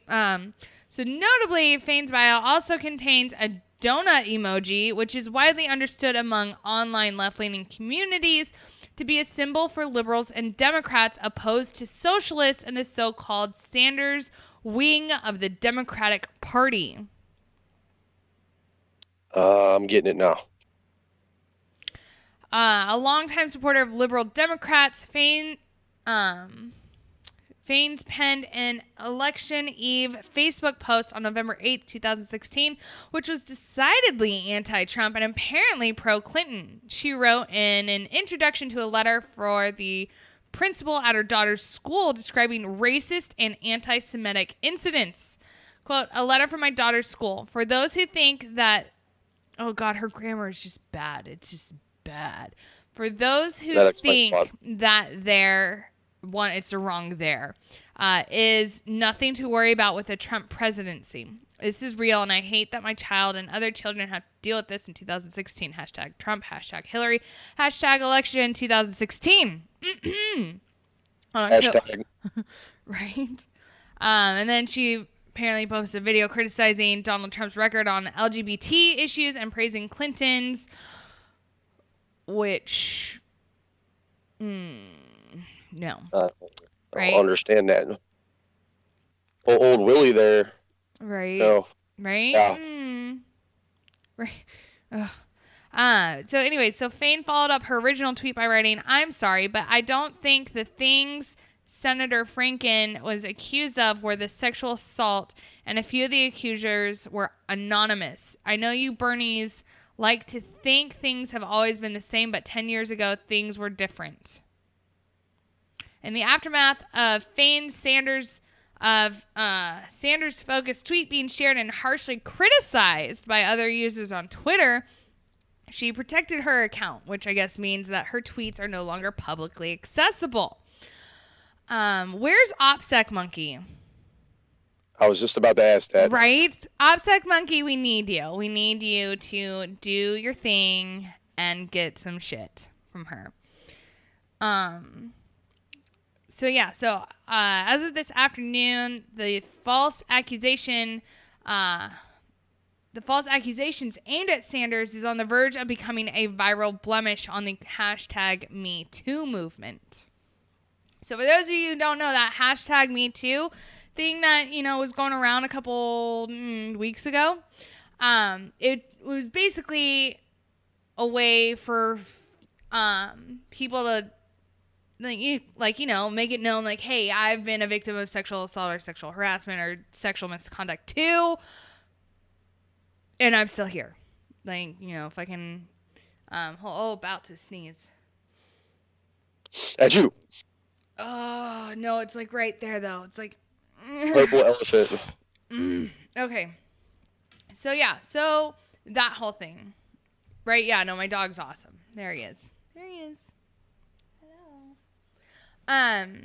So notably, Fane's bio also contains a donut emoji, which is widely understood among online left-leaning communities to be a symbol for liberals and Democrats opposed to socialists and the so-called Sanders wing of the Democratic Party. I'm getting it now. A longtime supporter of liberal Democrats, Faines penned an election eve Facebook post on November 8th, 2016, which was decidedly anti-Trump and apparently pro-Clinton. She wrote in an introduction to a letter for the principal at her daughter's school describing racist and anti-Semitic incidents. Quote, "A letter from my daughter's school. For those who think that," oh God, her grammar is just bad. It's just bad. "For those who think that it's the wrong there, is nothing to worry about with the Trump presidency. This is real, and I hate that my child and other children have to deal with this in 2016. Hashtag Trump, hashtag Hillary, hashtag election 2016. Hashtag. Right. And then she apparently posted a video criticizing Donald Trump's record on LGBT issues and praising Clinton's, which, no. Right? I understand that. Old Willie there. Right. No. Right? Yeah. Right. So anyway, so Fane followed up her original tweet by writing, "I'm sorry, but I don't think the things Senator Franken was accused of were the sexual assault, and a few of the accusers were anonymous. I know you Bernies like to think things have always been the same, but 10 years ago, things were different." In the aftermath of Fane's Sanders-focused tweet being shared and harshly criticized by other users on Twitter, she protected her account, which I guess means that her tweets are no longer publicly accessible. Where's OPSEC Monkey? I was just about to ask that. Right? OPSEC Monkey, we need you. We need you to do your thing and get some shit from her. So as of this afternoon, the false accusation the false accusations aimed at Sanders is on the verge of becoming a viral blemish on the hashtag #MeToo movement. So for those of you who don't know, that hashtag #MeToo thing that, was going around a couple weeks ago, it was basically a way for people to make it known, like, hey, I've been a victim of sexual assault or sexual harassment or sexual misconduct too, and I'm still here. Like, if I can, about to sneeze. At you. Oh, no, it's like right there though. It's like Purple elephant. Okay. So that whole thing. Right? Yeah, no, my dog's awesome. There he is. Hello.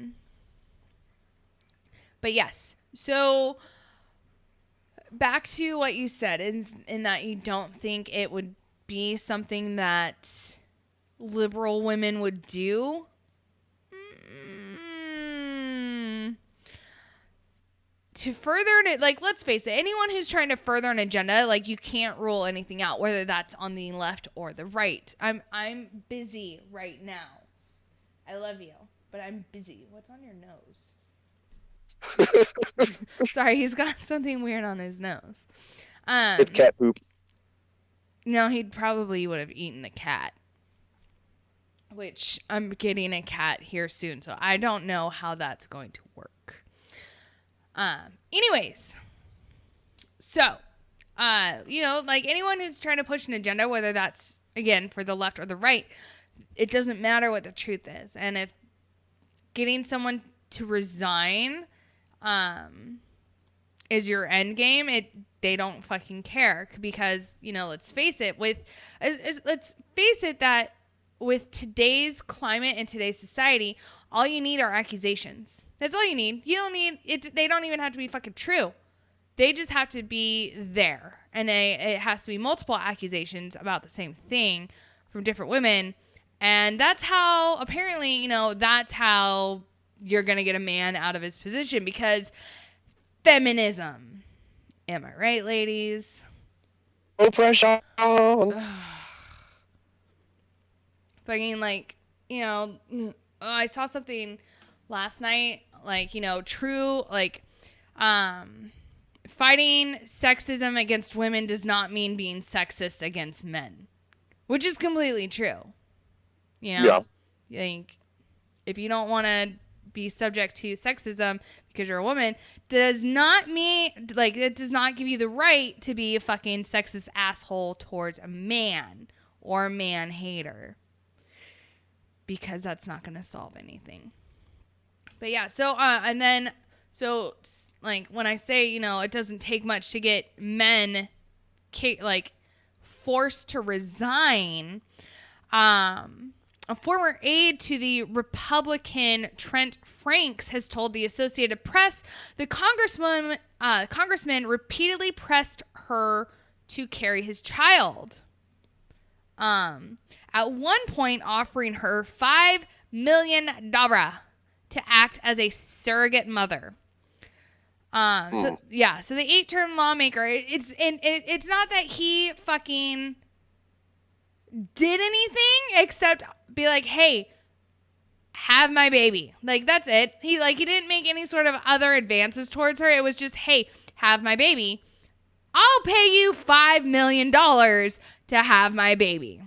But yes. So back to what you said in that you don't think it would be something that liberal women would do. To further it, like, let's face it, anyone who's trying to further an agenda, like, you can't rule anything out, whether that's on the left or the right. I'm busy right now. I love you, but I'm busy. What's on your nose? Sorry, he's got something weird on his nose. It's cat poop. No, he probably would have eaten the cat. Which I'm getting a cat here soon, so I don't know how that's going to work. Anyways, so, like, anyone who's trying to push an agenda, whether that's, again, for the left or the right, it doesn't matter what the truth is. And if getting someone to resign, is your end game, they don't fucking care, because, let's face it, that with today's climate and today's society, all you need are accusations. That's all you need. You don't need it. They don't even have to be fucking true. They just have to be there. And it has to be multiple accusations about the same thing from different women. And that's how, apparently, that's how you're going to get a man out of his position, because feminism. Am I right, ladies? Oppression. Fucking, like, I saw something last night, like, true, like, fighting sexism against women does not mean being sexist against men, which is completely true. Yeah. Like, if you don't want to be subject to sexism because you're a woman, does not mean, like, it does not give you the right to be a fucking sexist asshole towards a man or a man hater. Because that's not going to solve anything. But yeah, so, like, when I say, it doesn't take much to get men, like, forced to resign, a former aide to the Republican Trent Franks has told the Associated Press the congressman repeatedly pressed her to carry his child. At one point offering her $5 million to act as a surrogate mother. So the 8-term lawmaker, it's not that he fucking did anything except be like, hey, have my baby. Like, that's it. He didn't make any sort of other advances towards her. It was just, hey, have my baby. I'll pay you $5 million to have my baby.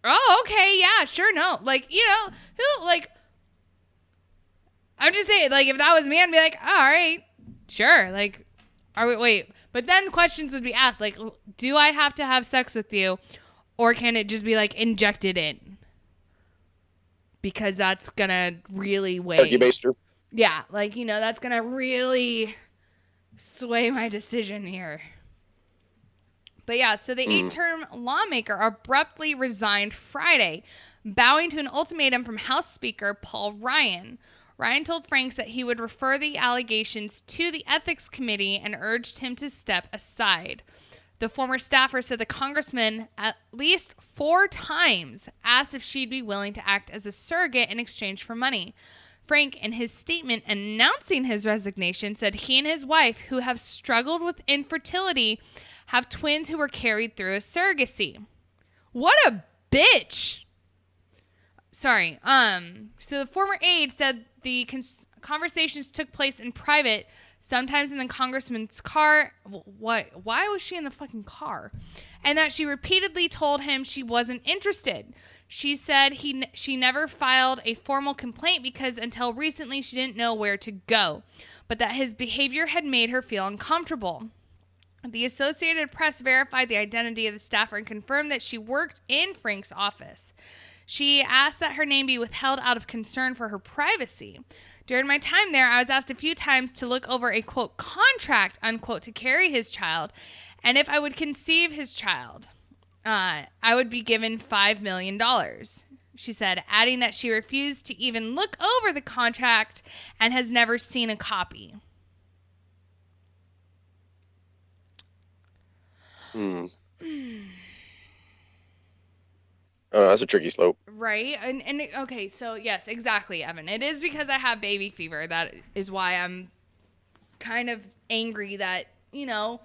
Oh, okay, yeah, sure, no. Like, who, like, I'm just saying, like, if that was me, I'd be like, oh, all right, sure. Like, wait. But then questions would be asked, like, do I have to have sex with you? Or can it just be, like, injected in? Because that's going to really weigh. Turkey baster. Yeah, like, that's going to really sway my decision here. But yeah, so the 8-term lawmaker abruptly resigned Friday, bowing to an ultimatum from House Speaker Paul Ryan. Ryan told Franks that he would refer the allegations to the Ethics Committee and urged him to step aside. The former staffer said the congressman at least 4 times asked if she'd be willing to act as a surrogate in exchange for money. Frank, in his statement announcing his resignation, said he and his wife, who have struggled with infertility, have twins who were carried through a surrogacy. What a bitch. Sorry. So the former aide said the conversations took place in private, sometimes in the congressman's car. What? Why was she in the fucking car? And that she repeatedly told him she wasn't interested. She said she never filed a formal complaint because until recently she didn't know where to go, but that his behavior had made her feel uncomfortable. The Associated Press verified the identity of the staffer and confirmed that she worked in Frank's office. She asked that her name be withheld out of concern for her privacy. During my time there, I was asked a few times to look over a, quote, contract, unquote, to carry his child, and if I would conceive his child, I would be given $5 million. She said, adding that she refused to even look over the contract and has never seen a copy. That's a tricky slope. Right. And okay, so yes, exactly, Evan. It is because I have baby fever. That is why I'm kind of angry that, you know,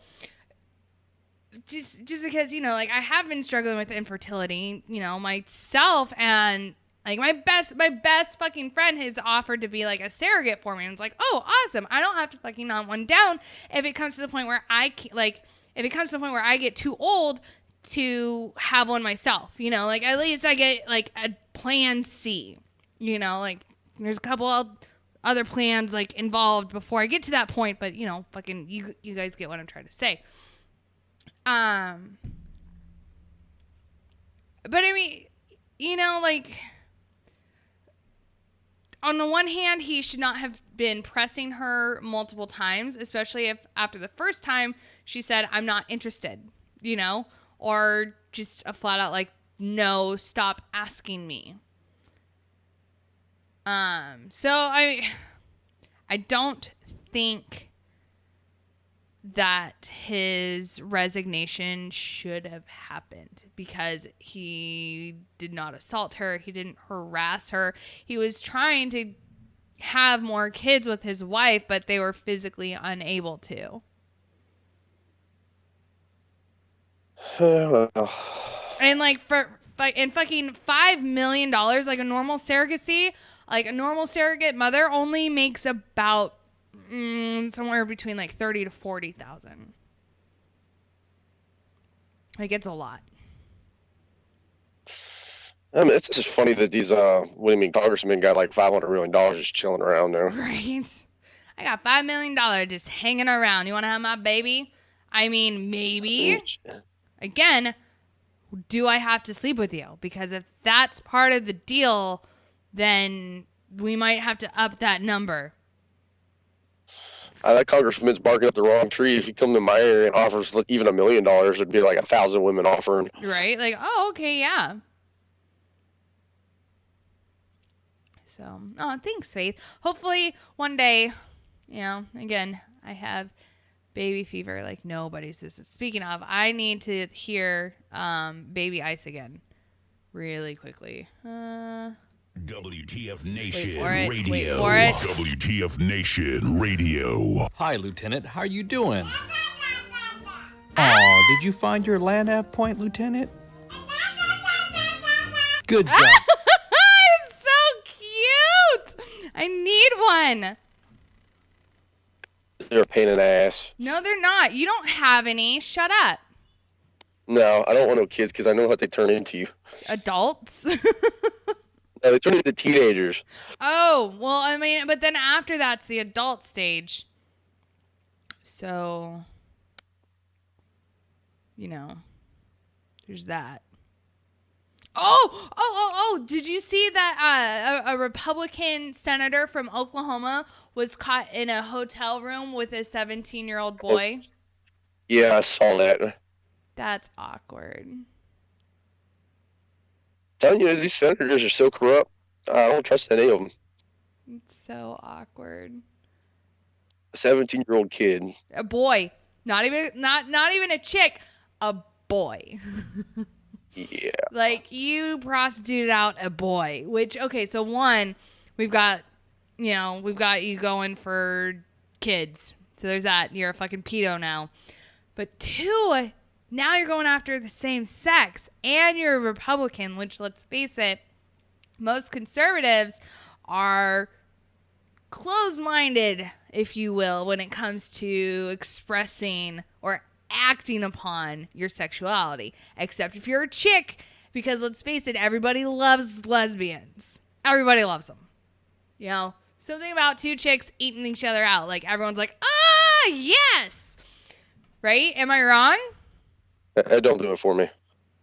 just because, you know, like I have been struggling with infertility, you know, myself, and like my best fucking friend has offered to be like a surrogate for me. And it's like, oh, awesome. I don't have to fucking knock one down if it comes to the point where if it comes to the point where I get too old to have one myself, you know, like at least I get like a plan C, you know, like there's a couple other plans like involved before I get to that point, but you know, fucking you guys get what I'm trying to say. But I mean, you know, like on the one hand, he should not have been pressing her multiple times, especially if after the first time she said, I'm not interested, you know, or just a flat out like, no, stop asking me. So I don't think that his resignation should have happened because he did not assault her. He didn't harass her. He was trying to have more kids with his wife, but they were physically unable to. And like and fucking $5 million, like a normal surrogacy, like a normal surrogate mother only makes about somewhere between like 30 to 40,000. Like it's a lot. I mean, it's just funny that these congressmen got like $500 million just chilling around there. Right. I got $5 million just hanging around. You want to have my baby? I mean, maybe. Again, do I have to sleep with you? Because if that's part of the deal, then we might have to up that number. That congressman's barking up the wrong tree. If you come to my area and offers even $1 million, it'd be like 1,000 women offering. Right? Like, oh, okay, yeah. So, thanks, Faith. Hopefully one day, you know, again, I have baby fever like nobody's business. Speaking of, I need to hear Baby Ice again really quickly. WTF Nation Wait Radio. for it. WTF Nation Radio. Hi, Lieutenant. How are you doing? Aw, did you find your land nav point, Lieutenant? Good job. It's so cute. I need one. They're a pain in the ass. No, they're not. You don't have any. Shut up. No, I don't want no kids because I know what they turn into. Adults? No, they turn into teenagers. Oh, well, I mean, but then after that's the adult stage. So, you know, there's that. Oh, did you see that a Republican senator from Oklahoma was caught in a hotel room with a 17-year-old boy? Yeah, I saw that. That's awkward. Telling you, these senators are so corrupt. I don't trust any of them. It's so awkward. A 17-year-old kid. A boy. Not even a chick. A boy. Yeah. Like, you prostituted out a boy. Which, okay, so one, we've got you going for kids. So there's that. You're a fucking pedo now. But 2, now you're going after the same sex and you're a Republican, which, let's face it, most conservatives are closed-minded, if you will, when it comes to expressing or acting upon your sexuality, except if you're a chick, because let's face it, everybody loves lesbians. Everybody loves them. You know, something about 2 chicks eating each other out. Like, everyone's like, ah, yes. Right? Am I wrong? Don't do it for me.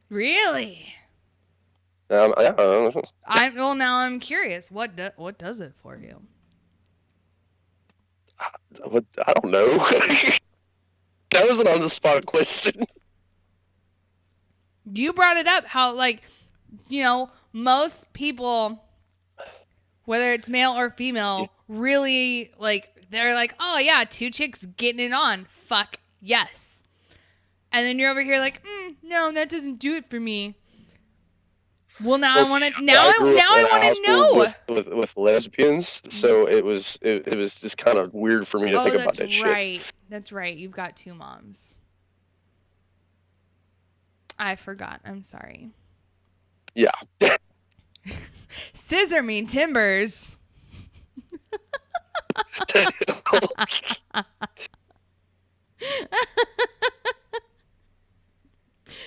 Really? Yeah, Well, now I'm curious. What does it for you? I don't know. That was an on-the-spot question. You brought it up, how, like, you know, most people, whether it's male or female, really, like, they're like, oh, yeah, 2 chicks getting it on. Fuck, yes. And then you're over here like, no, that doesn't do it for me. Well, now I want to. Now I want to know. With lesbians, so it was just kind of weird for me to think about that shit. Right. That's right. You've got 2 moms. I forgot. I'm sorry. Yeah. Scissor me timbers.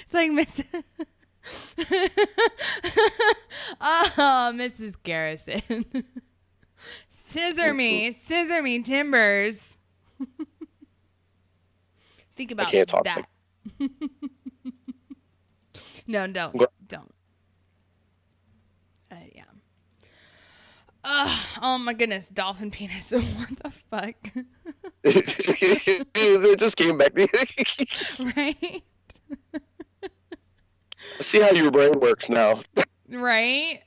It's like Miss. Oh, Mrs. Garrison. Scissor me timbers. Think about I can't talk that. like... No, don't. Yeah. Oh my goodness, dolphin penis. What the fuck? It just came back. Right? See how your brain works now. Right?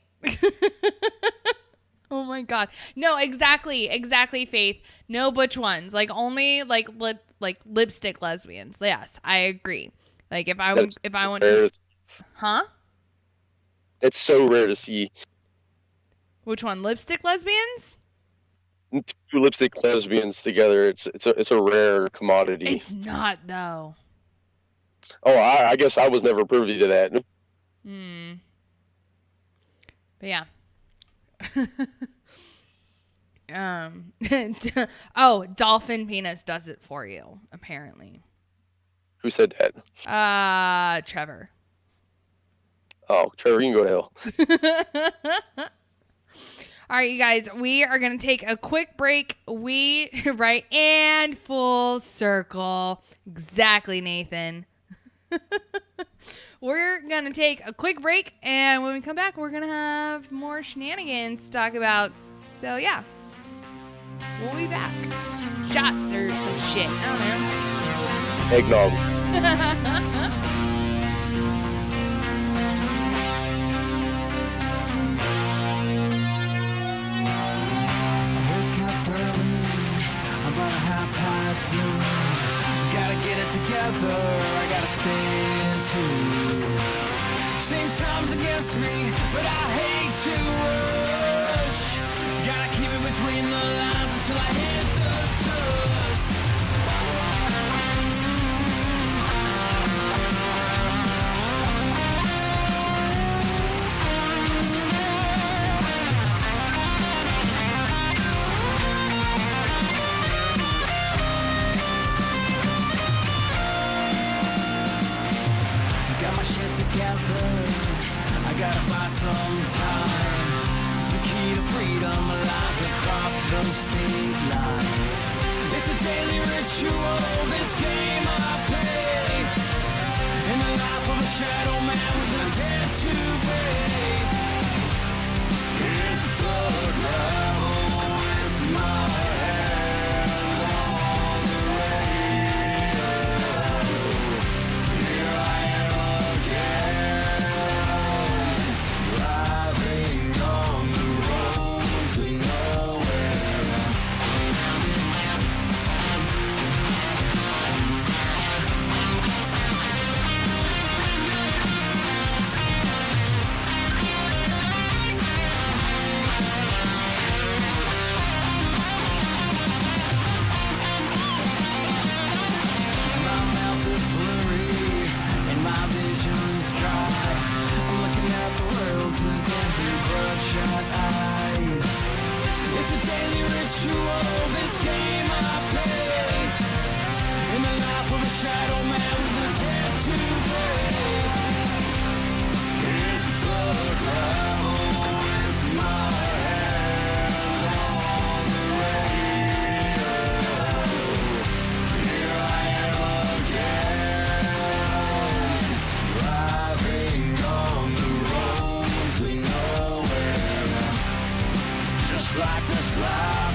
Oh my god. No, exactly, Faith. No butch ones. Like, only like lipstick lesbians. Yes, I agree. Like, if I want to, huh? It's so rare to see. Which one? Lipstick lesbians? 2 lipstick lesbians together. It's a rare commodity. It's not, though. Oh, I guess I was never privy to that. But yeah. Oh, dolphin penis does it for you, apparently. Who said that? Trevor. Oh, Trevor, you can go to hell. All right, you guys, we are going to take a quick break. Right, and full circle. Exactly, Nathan. We're going to take a quick break, and when we come back, we're going to have more shenanigans to talk about. So, yeah. We'll be back. Shots or some shit. I don't know. Eggnog. Noon. Gotta get it together, I gotta stay in tune. Same time's against me, but I hate to rush. Gotta keep it between the lines until I hit the dust. I gotta buy some time. The key to freedom lies across the state line. It's a daily ritual, this game I play. In the life of a shadow man with a debt to pay. Hit the gravel with my hand on the radio. Here I am again, driving on the road to nowhere.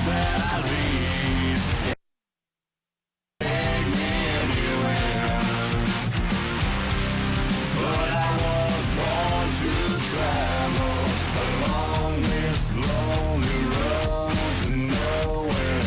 that I lead. Take me anywhere. But I was born to travel along this lonely road to nowhere.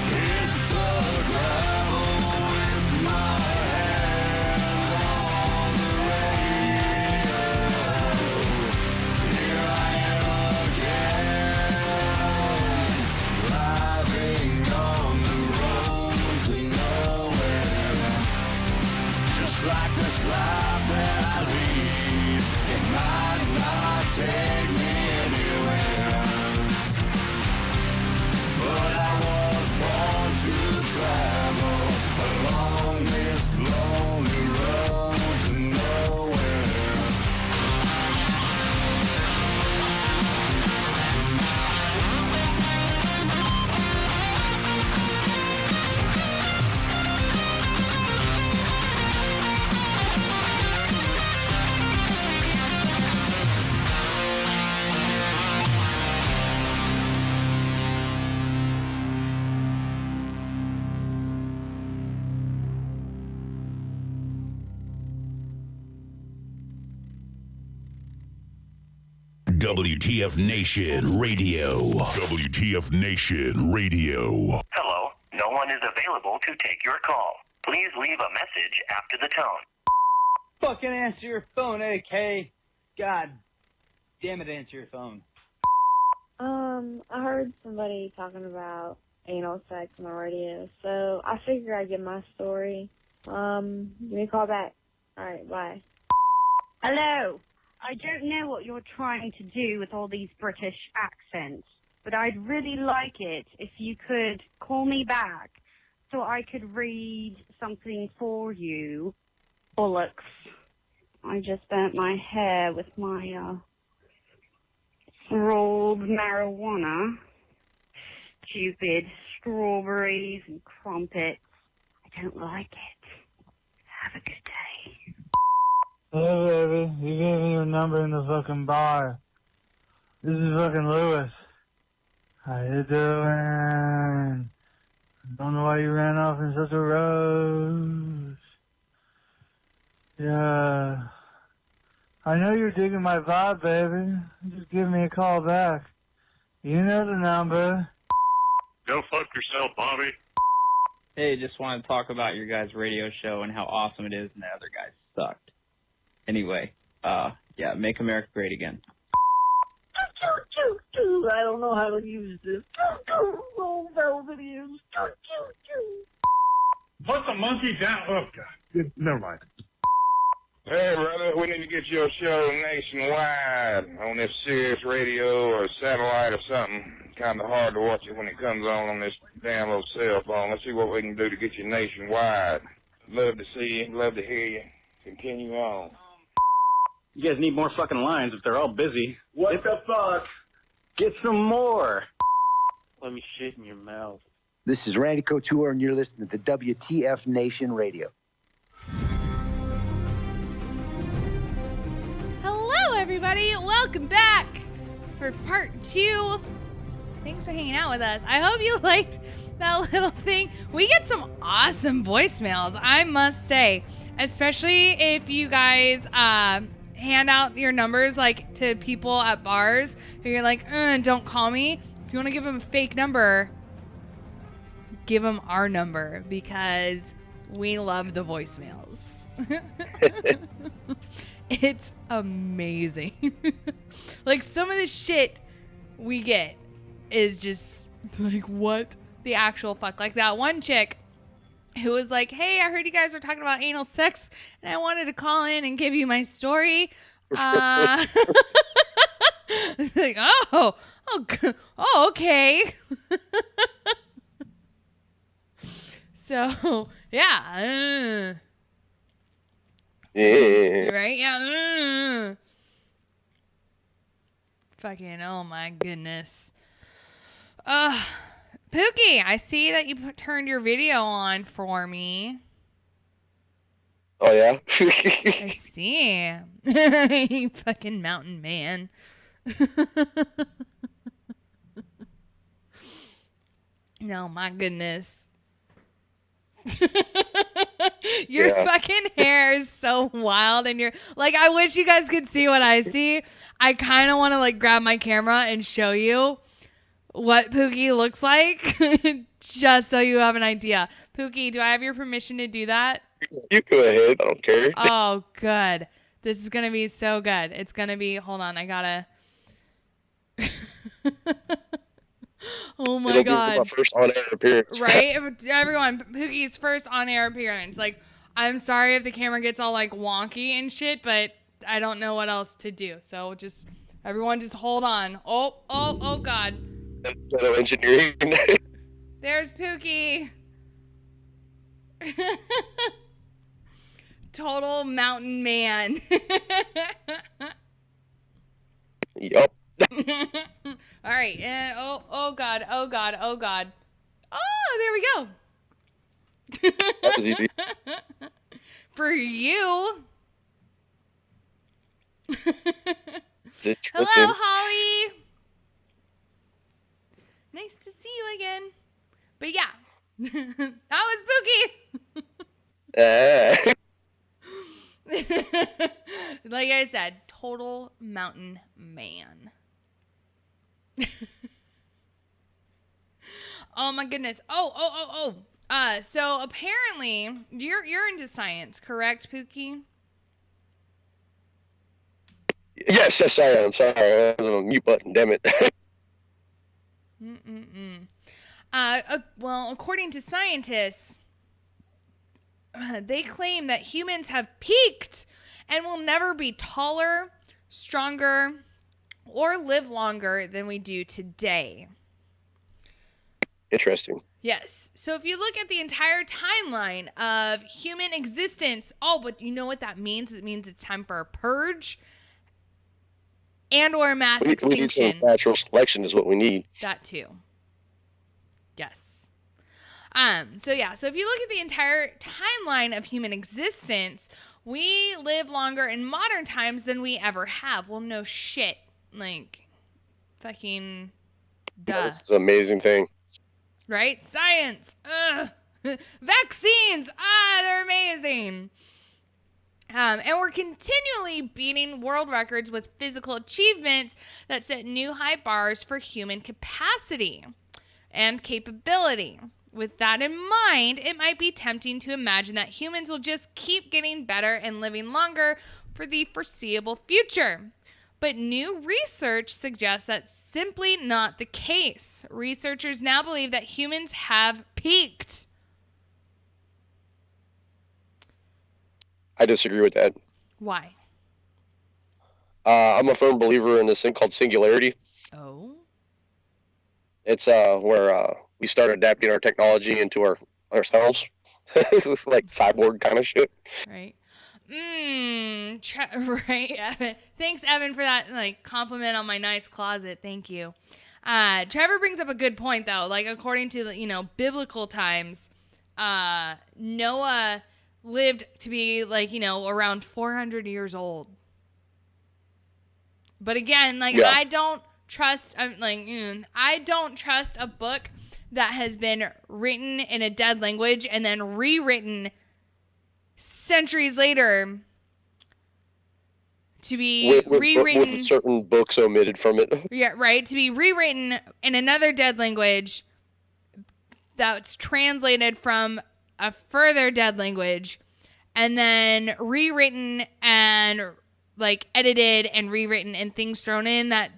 Hit the gravel with my hand on the radio. Here I am again, driving on the road to nowhere. Just like this life that I lead, it might not take me anywhere. But I was born to travel along this lonely road to nowhere. WTF Nation Radio. WTF Nation Radio. Hello, no one is available to take your call. Please leave a message after the tone. Fucking answer your phone, AK. God damn it, answer your phone. I heard somebody talking about anal sex on the radio, so I figured I'd get my story. Give me a call back. Alright, bye. Hello. I don't know what you're trying to do with all these British accents, but I'd really like it if you could call me back so I could read something for you. Bollocks. I just burnt my hair with my, rolled marijuana. Stupid strawberries and crumpets. I don't like it. Have a good day. Hey baby, you gave me your number in the fucking bar. This is fucking Lewis. How you doing? Don't know why you ran off in such a rush. Yeah. I know you're digging my vibe, baby. Just give me a call back. You know the number. Go fuck yourself, Bobby. Hey, just want to talk about your guys' radio show and how awesome it is and the other guys sucked. Anyway, yeah, make America great again. I don't know how to use this. Oh, velvet is. Put the monkey down. Oh, God. Never mind. Hey, brother, we need to get your show nationwide on this Sirius radio or satellite or something. Kind of hard to watch it when it comes on this damn little cell phone. Let's see what we can do to get you nationwide. Love to see you. Love to hear you. Continue on. You guys need more fucking lines if they're all busy. What the fuck? Get some more. Let me shit in your mouth. This is Randy Couture, and you're listening to WTF Nation Radio. Hello, everybody. Welcome back for part 2. Thanks for hanging out with us. I hope you liked that little thing. We get some awesome voicemails, I must say, especially if you guys hand out your numbers like to people at bars who you're like, don't call me. If you want to give them a fake number, give them our number because we love the voicemails. It's amazing. Like some of the shit we get is just like, what the actual fuck? Like that one chick who was like, hey, I heard you guys were talking about anal sex and I wanted to call in and give you my story. Like, okay. So, yeah. Yeah. Right? Yeah. fucking, oh my goodness. Pookie, I see that you turned your video on for me. Oh, yeah? I see. You fucking mountain man. No, my goodness. Your fucking hair is so wild, and you're like, I wish you guys could see what I see. I kind of want to like grab my camera and show you what Pookie looks like, just so you have an idea. Pookie, do I have your permission to do that? You go ahead. I don't care. Oh, good. This is going to be so good. It's going to be, hold on, I gotta. Oh my God. It'll be my first on-air appearance. Right? Everyone, Pookie's first on-air appearance. Like, I'm sorry if the camera gets all like wonky and shit, but I don't know what else to do. So just, everyone just hold on. Oh God. Little engineering. There's Pookie. Total mountain man. Yup. All right. Oh God. Oh God. Oh, there we go. That was easy. For you. Hello, Holly. Nice to see you again. But yeah, that was Pookie. Like I said, total mountain man. Oh my goodness. So apparently you're into science, correct, Pookie? Yes, I am. Sorry, I was on a mute button. Damn it. Well, according to scientists, they claim that humans have peaked and will never be taller, stronger, or live longer than we do today. Interesting. Yes. So if you look at the entire timeline of human existence, but you know what that means? It means it's time for a purge and or mass extinction. We need some natural selection is what we need. That too. Yes. So if you look at the entire timeline of human existence, we live longer in modern times than we ever have. Well, no shit. Like, fucking duh. That's an amazing thing. Right? Science. Ugh. Vaccines. They're amazing. And we're continually beating world records with physical achievements that set new high bars for human capacity and capability. With that in mind, it might be tempting to imagine that humans will just keep getting better and living longer for the foreseeable future. But new research suggests that's simply not the case. Researchers now believe that humans have peaked. I disagree with that. Why? I'm a firm believer in this thing called singularity. Oh. It's where we start adapting our technology into ourselves. It's like cyborg kind of shit. Right. Right, Evan. Thanks, Evan, for that compliment on my nice closet. Thank you. Trevor brings up a good point, though. Like, according to biblical times, Noah lived to be around 400 years old. But again, I don't trust. I don't trust a book that has been written in a dead language and then rewritten centuries later to be rewritten with certain books omitted from it. Yeah, right. To be rewritten in another dead language that's translated from a further dead language and then rewritten and edited and rewritten and things thrown in that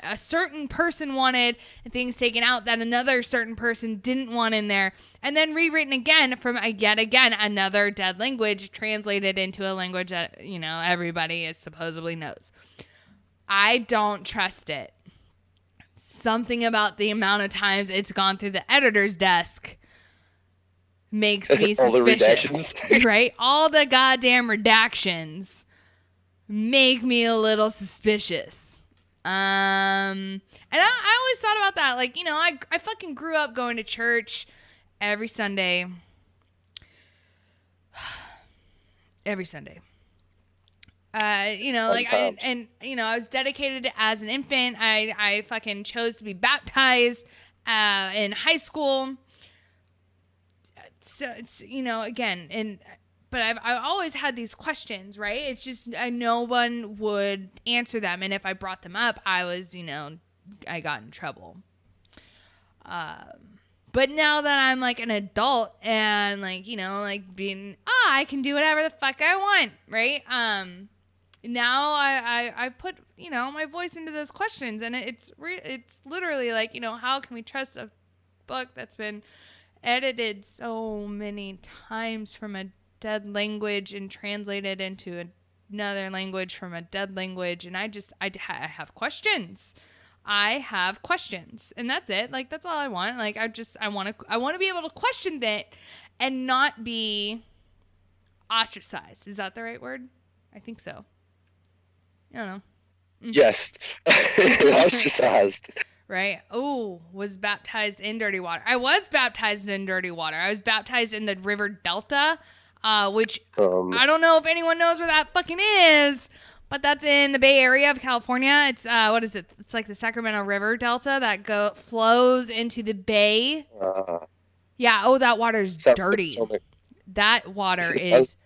a certain person wanted and things taken out that another certain person didn't want in there, and then rewritten again from yet again another dead language translated into a language that everybody is supposedly knows. I don't trust it. Something about the amount of times it's gone through the editor's desk makes me suspicious. All the redactions. Right? All the goddamn redactions make me a little suspicious. And I always thought about that. Like, you know, I fucking grew up going to church every Sunday. Every Sunday. You know, like, you know, I was dedicated as an infant. I fucking chose to be baptized in high school. So it's, you know, again, but I've always had these questions, right? It's just no one would answer them, and if I brought them up, I was, you know, I got in trouble. But now that I'm like an adult and like, you know, like being, I can do whatever the fuck I want, right? Now I put, you know, my voice into those questions, and it's literally like, you know, how can we trust a book that's been edited so many times from a dead language and translated into another language from a dead language? And I have questions. I have questions, and that's it. Like, that's all I want. Like, I want to be able to question that and not be ostracized. Is that the right word? I think so. I don't know. Yes. Ostracized. Right. Oh, was baptized in dirty water. I was baptized in dirty water. I was baptized in the River Delta, which I don't know if anyone knows where that fucking is, but that's in the Bay Area of California. It's what is it? It's like the Sacramento River Delta that flows into the bay. Yeah. Oh, that water's dirty. That water is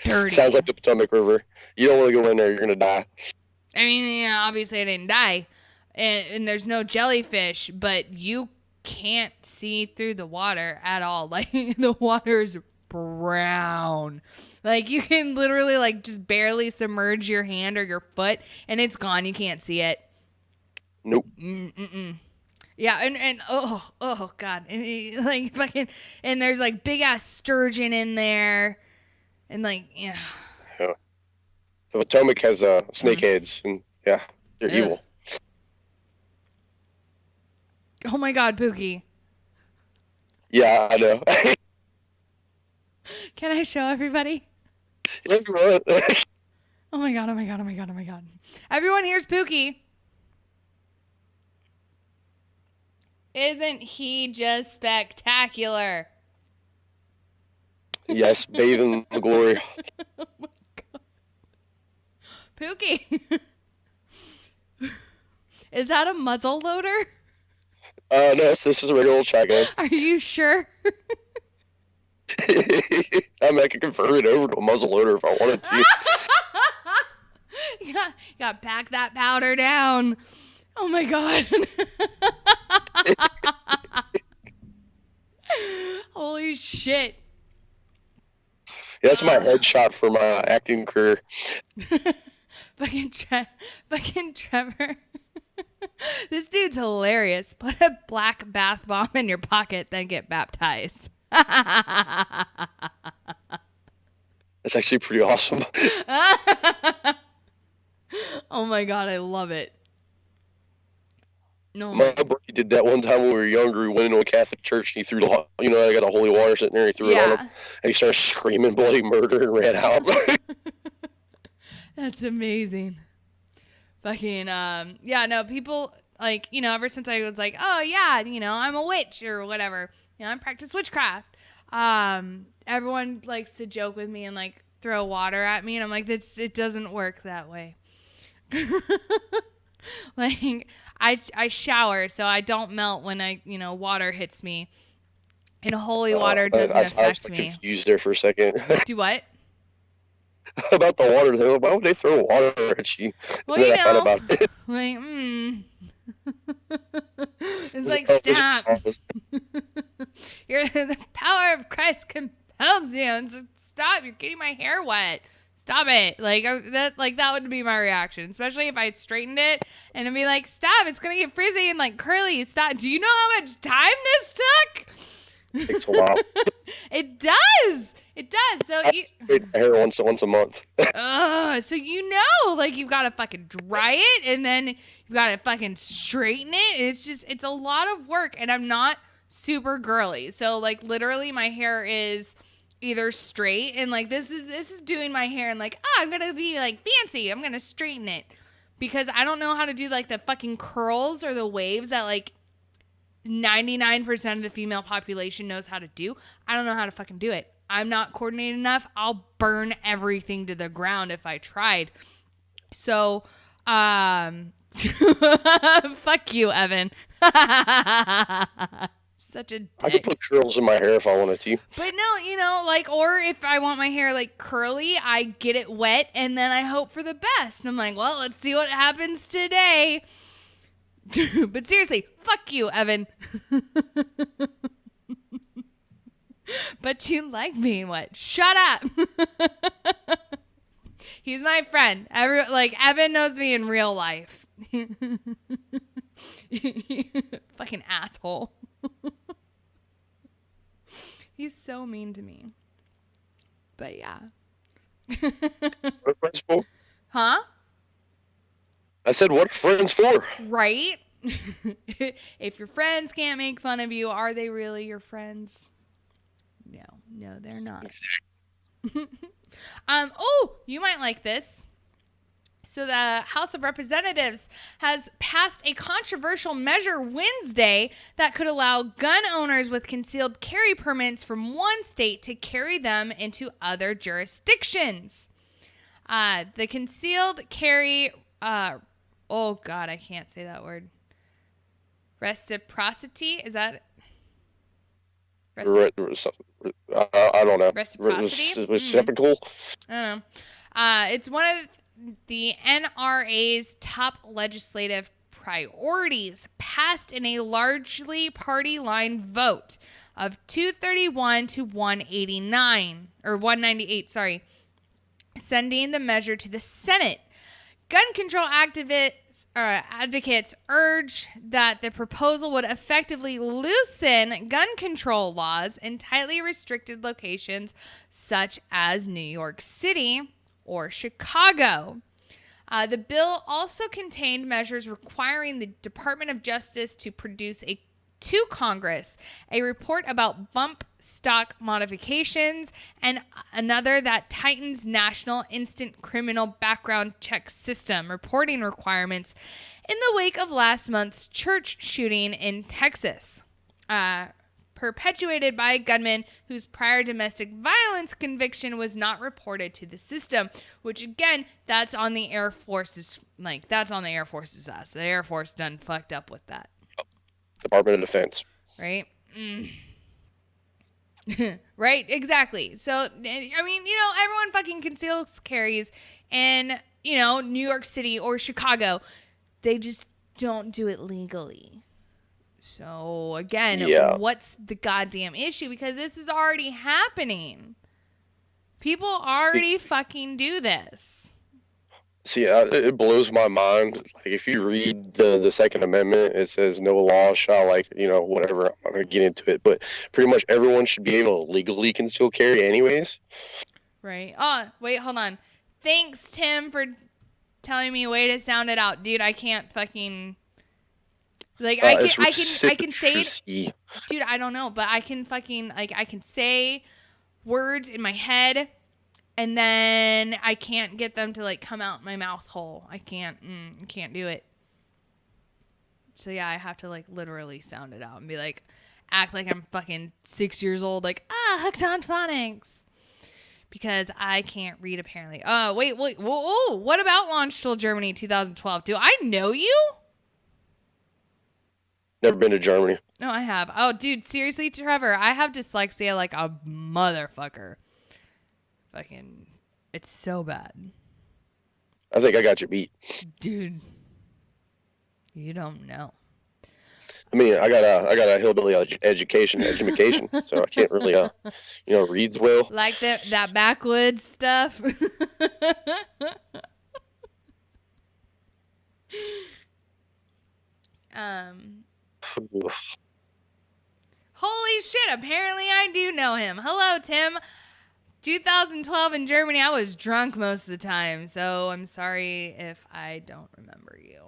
dirty. Sounds like the Potomac River. You don't want to go in there. You're gonna die. I mean, yeah, obviously I didn't die, and there's no jellyfish, but you can't see through the water at all. Like, the water's brown. Like, you can literally like just barely submerge your hand or your foot, and it's gone. You can't see it. Nope. Yeah, and oh god, and like fucking, and there's like big ass sturgeon in there, and like yeah. The Potomac has snakeheads, and yeah, they're evil. Oh my god, Pookie. Yeah, I know. Can I show everybody? Yes, what? Oh my god, oh my god, oh my god, oh my god. Everyone, here's Pookie. Isn't he just spectacular? Yes, bathe in the glory. Oh my god. Pookie. Is that a muzzle loader? No, this is a regular old shotgun. Are you sure? I mean, I could convert it over to a muzzle loader if I wanted to. You got to pack that powder down. Oh my god. Holy shit. Yeah, that's my headshot for my acting career. Fucking Trevor. This dude's hilarious. Put a black bath bomb in your pocket, then get baptized. That's actually pretty awesome. Oh my god, I love it. No, my buddy did that one time when we were younger. We went into a Catholic church and he threw the, you know, they got the holy water sitting there. He threw it on him, and he started screaming bloody murder and ran out. That's amazing. Fucking yeah, no, people like, you know, ever since I was like, oh yeah, you know, I'm a witch or whatever, you know, I practice witchcraft. Everyone likes to joke with me and like throw water at me, and I'm like, it doesn't work that way. Like, I shower, so I don't melt when water hits me. And holy water doesn't affect me. I was confused there for a second. Do what? About the water thing. Why would they throw water at you? Well, you know, about it. Like, it's like, stop. The power of Christ compels you. And so, stop, you're getting my hair wet. Stop it. Like, that would be my reaction, especially if I had straightened it and I'd be like, stop, it's going to get frizzy and like curly. Stop. Do you know how much time this took? It takes a while. It does. It does. So I straighten my hair once a month. So you know, like, you've got to fucking dry it and then you've got to fucking straighten it. It's a lot of work, and I'm not super girly. So like, literally my hair is either straight, and like this is doing my hair and like, I'm gonna be like fancy, I'm gonna straighten it, because I don't know how to do like the fucking curls or the waves that like 99% of the female population knows how to do. I don't know how to fucking do it. I'm not coordinated enough. I'll burn everything to the ground if I tried. So, fuck you, Evan. Such a dick. I could put curls in my hair if I wanted to. But no, you know, like, or if I want my hair like curly, I get it wet and then I hope for the best. And I'm like, well, let's see what happens today. But seriously, fuck you, Evan. But you like being wet. Shut up. He's my friend. Evan knows me in real life. Fucking asshole. He's so mean to me. But yeah. What are friends for? Huh? I said, what are friends for? Right? If your friends can't make fun of you, are they really your friends? No, they're not. Oh, you might like this. So the House of Representatives has passed a controversial measure Wednesday that could allow gun owners with concealed carry permits from one state to carry them into other jurisdictions. The concealed carry, oh God, I can't say that word. Reciprocity, is that? I don't know. Reciprocity? Reciprocal? I don't know. It's one of the NRA's top legislative priorities, passed in a largely party line vote of 231 to 198, sending the measure to the Senate. Gun control advocates urge that the proposal would effectively loosen gun control laws in tightly restricted locations such as New York City or Chicago. The bill also contained measures requiring the Department of Justice to produce to Congress a report about bump stock modifications, and another that tightens national instant criminal background check system reporting requirements in the wake of last month's church shooting in Texas, perpetuated by a gunman whose prior domestic violence conviction was not reported to the system, which again, that's on the Air Force's, that's on the Air Force's ass. The Air Force done fucked up with that. Department of Defense. Right? Right? Exactly. So, I mean, everyone fucking conceals carries in, New York City or Chicago. They just don't do it legally. So, again, What's the goddamn issue? Because this is already happening. People already fucking do this. See, it blows my mind. Like, if you read the Second Amendment, it says no law shall, whatever. I'm not going to get into it. But pretty much everyone should be able to legally conceal carry anyways. Right. Oh, wait, hold on. Thanks, Tim, for telling me a way to sound it out. Dude, I can't fucking... I can say it. Dude, I don't know. But I can fucking... I can say words in my head... And then I can't get them to come out my mouth hole. I can't do it. So yeah, I have to literally sound it out and be act like I'm fucking 6 years old. Hooked on phonics. Because I can't read apparently. Wait. Whoa, what about Landstuhl, Germany 2012? Do I know you? Never been to Germany. No, I have. Oh, dude, seriously, Trevor, I have dyslexia like a motherfucker. Fucking, it's so bad. I think I got you beat. Dude, you don't know. I mean, I got a hillbilly education, so I can't really, reads well. Like that backwoods stuff. Holy shit! Apparently, I do know him. Hello, Tim. 2012 in Germany, I was drunk most of the time, so I'm sorry if I don't remember you.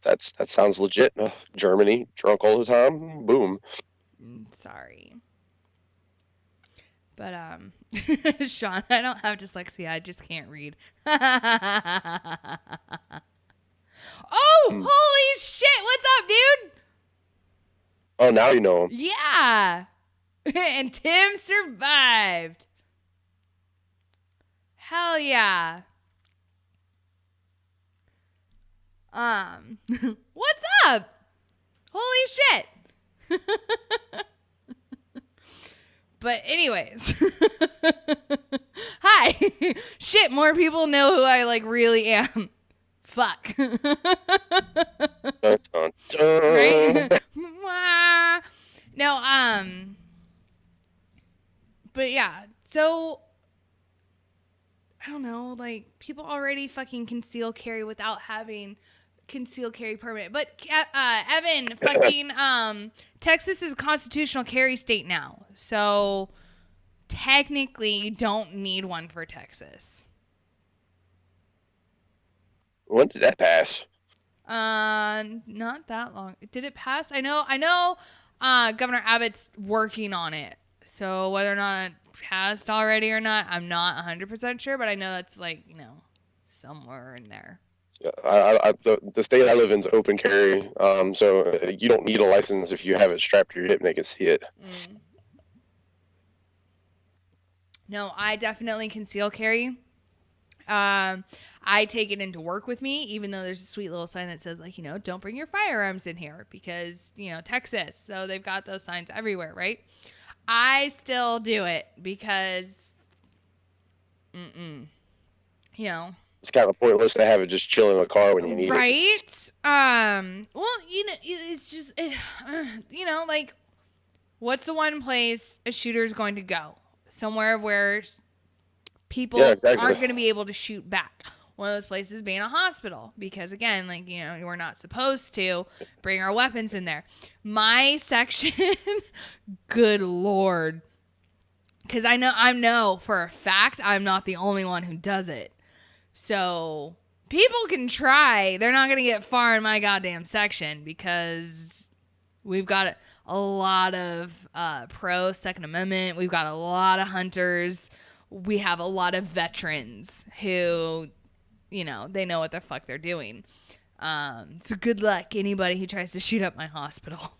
That sounds legit. Germany, drunk all the time. Boom. Sorry. But, Sean, I don't have dyslexia. I just can't read. Oh, holy shit. What's up, dude? Oh, now you know him. Yeah. And Tim survived. Hell yeah. What's up? Holy shit. But anyways. Hi. Shit, more people know who I like really am. Fuck. Right? No, but yeah, so I don't know, like people already fucking conceal carry without having concealed carry permit. But Evan, fucking Texas is a constitutional carry state now. So technically you don't need one for Texas. When did that pass? Not that long. Did it pass? I know Governor Abbott's working on it. So whether or not it passed already or not, I'm not 100% sure, but I know that's like, somewhere in there. The state I live in is open carry, so you don't need a license if you have it strapped to your hip and they can see it. No, I definitely conceal carry. I take it into work with me, even though there's a sweet little sign that says, like, don't bring your firearms in here because, Texas. So they've got those signs everywhere, right? I still do it because, It's kind of pointless to have it just chill in a car when you need it. Right? Well, it's just, like, what's the one place a shooter is going to go? Somewhere where people aren't going to be able to shoot back. One of those places being a hospital. Because, again, like, we're not supposed to bring our weapons in there. My section, good Lord. Because I know for a fact I'm not the only one who does it. So people can try. They're not going to get far in my goddamn section because we've got a lot of pro Second Amendment. We've got a lot of hunters. We have a lot of veterans who, they know what the fuck they're doing. So good luck, anybody who tries to shoot up my hospital.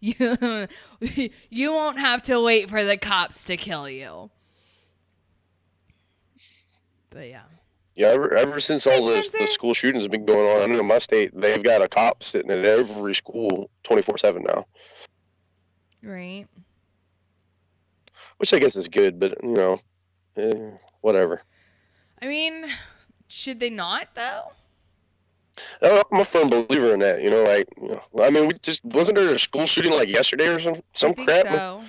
You won't have to wait for the cops to kill you. But yeah. Yeah, ever since all the school shootings have been going on, I know in my state, they've got a cop sitting at every school 24/7 now. Right. Which I guess is good, but, whatever. I mean, should they not, though? I'm a firm believer in that, wasn't there a school shooting like yesterday or some I think crap? So.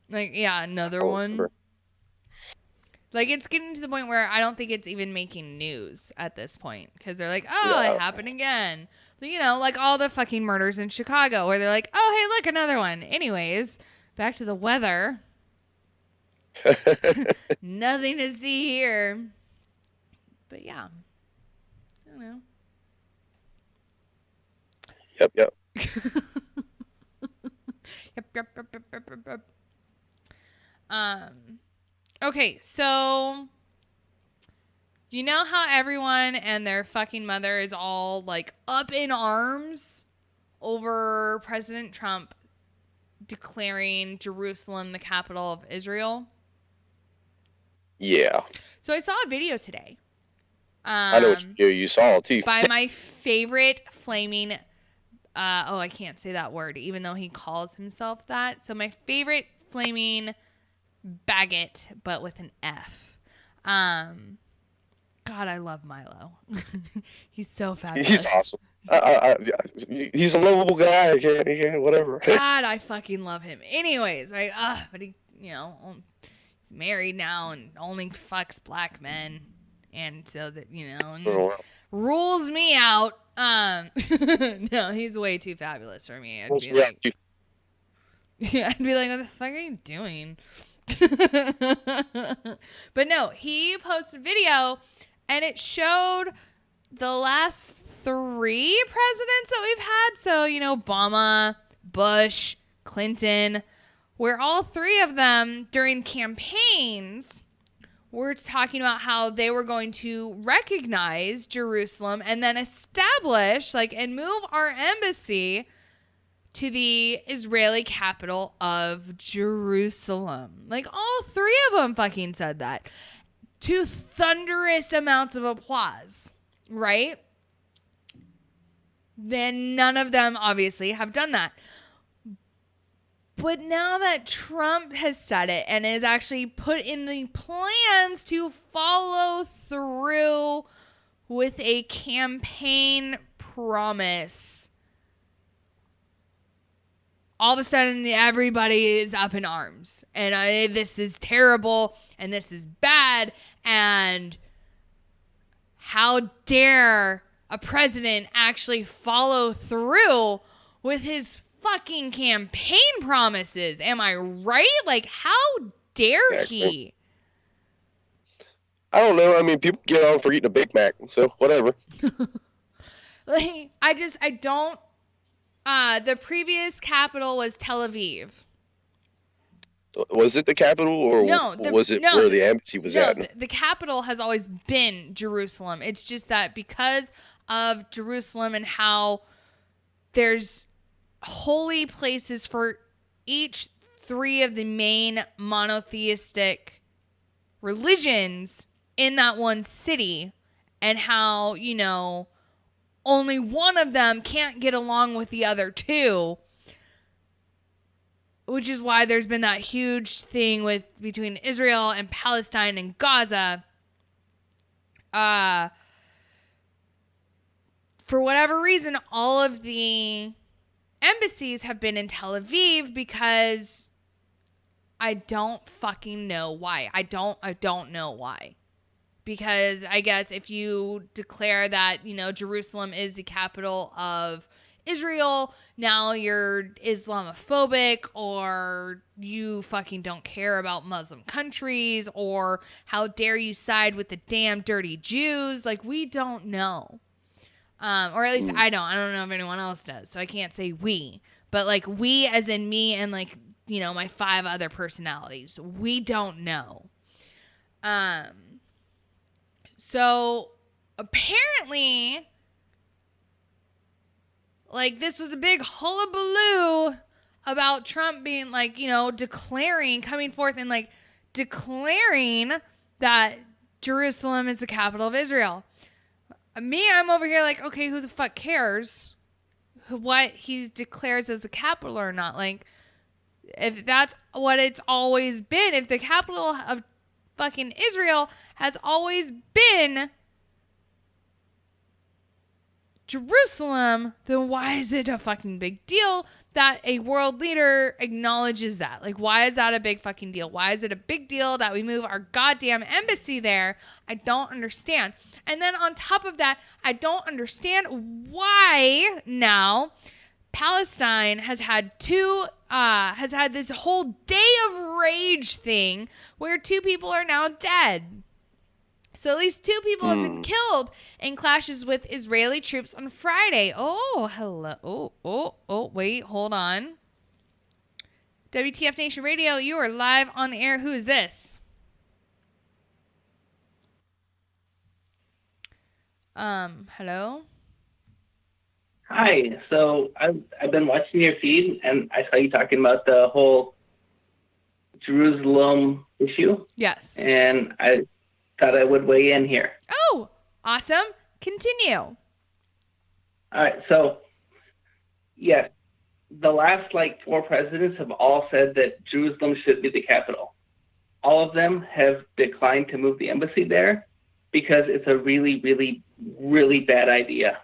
Like, yeah, another one. Like, it's getting to the point where I don't think it's even making news at this point. Because they're like, it happened again. Like all the fucking murders in Chicago where they're like, oh, hey, look, another one. Anyways, back to the weather. Nothing to see here. But yeah. I don't know. Yep. Yep. Okay, so you know how everyone and their fucking mother is all like up in arms over President Trump declaring Jerusalem the capital of Israel? Yeah. So I saw a video today. I know what you saw too. By my favorite flaming, I can't say that word, even though he calls himself that. So my favorite flaming Baggett, but with an F. God, I love Milo. He's so fabulous. He's awesome. He's a lovable guy. He can't, whatever. God, I fucking love him. Anyways, right? But he, he's married now and only fucks black men, and so that rules me out. No, he's way too fabulous for me. I'd be like, what the fuck are you doing? But no, he posted a video and it showed the last 3 presidents that we've had. So, Obama, Bush, Clinton, where all three of them during campaigns were talking about how they were going to recognize Jerusalem and then establish, like, and move our embassy to the Israeli capital of Jerusalem. Like, all three of them fucking said that to thunderous amounts of applause, right? Then none of them obviously have done that. But now that Trump has said it and is actually put in the plans to follow through with a campaign promise, all of a sudden everybody is up in arms. And this is terrible and this is bad. And how dare a president actually follow through with his fucking campaign promises? Am I right? Like, how dare he? I don't know. I mean, people get on for eating a Big Mac, so whatever. Like, I don't. The previous capital was Tel Aviv. Was it the capital, or was it where the embassy was at? The capital has always been Jerusalem. It's just that because of Jerusalem and how there's holy places for each three of the main monotheistic religions in that one city, and how, you know, only one of them can't get along with the other two, which is why there's been that huge thing between Israel and Palestine and Gaza. For whatever reason, all of the embassies have been in Tel Aviv because I don't fucking know why. I don't know why. Because I guess if you declare that, you know, Jerusalem is the capital of Israel, now you're Islamophobic, or you fucking don't care about Muslim countries, or how dare you side with the damn dirty Jews. Like, we don't know. Or at least I don't know if anyone else does, so I can't say we. But, like, we as in me and, like, you know, my 5 other personalities. We don't know. So, apparently, like, this was a big hullabaloo about Trump being, like, you know, coming forth and, like, declaring that Jerusalem is the capital of Israel. Me, I'm over here like, okay, who the fuck cares what he declares as the capital or not? Like, if that's what it's always been, if the capital of fucking Israel has always been Jerusalem, then why is it a fucking big deal that a world leader acknowledges that? Like, why is that a big fucking deal? Why is it a big deal that we move our goddamn embassy there? I don't understand. And then on top of that, I don't understand why now Palestine has had this whole day of rage thing where 2 people are now dead. So at least 2 people have been killed in clashes with Israeli troops on Friday. Oh, hello. Oh, wait, hold on. WTF Nation Radio, you are live on the air. Who is this? Hello? Hi. So I've been watching your feed, and I saw you talking about the whole Jerusalem issue. Yes. And I thought I would weigh in here. Oh, awesome. Continue. All right. So, yes, the last 4 presidents have all said that Jerusalem should be the capital. All of them have declined to move the embassy there because it's a really, really, really bad idea.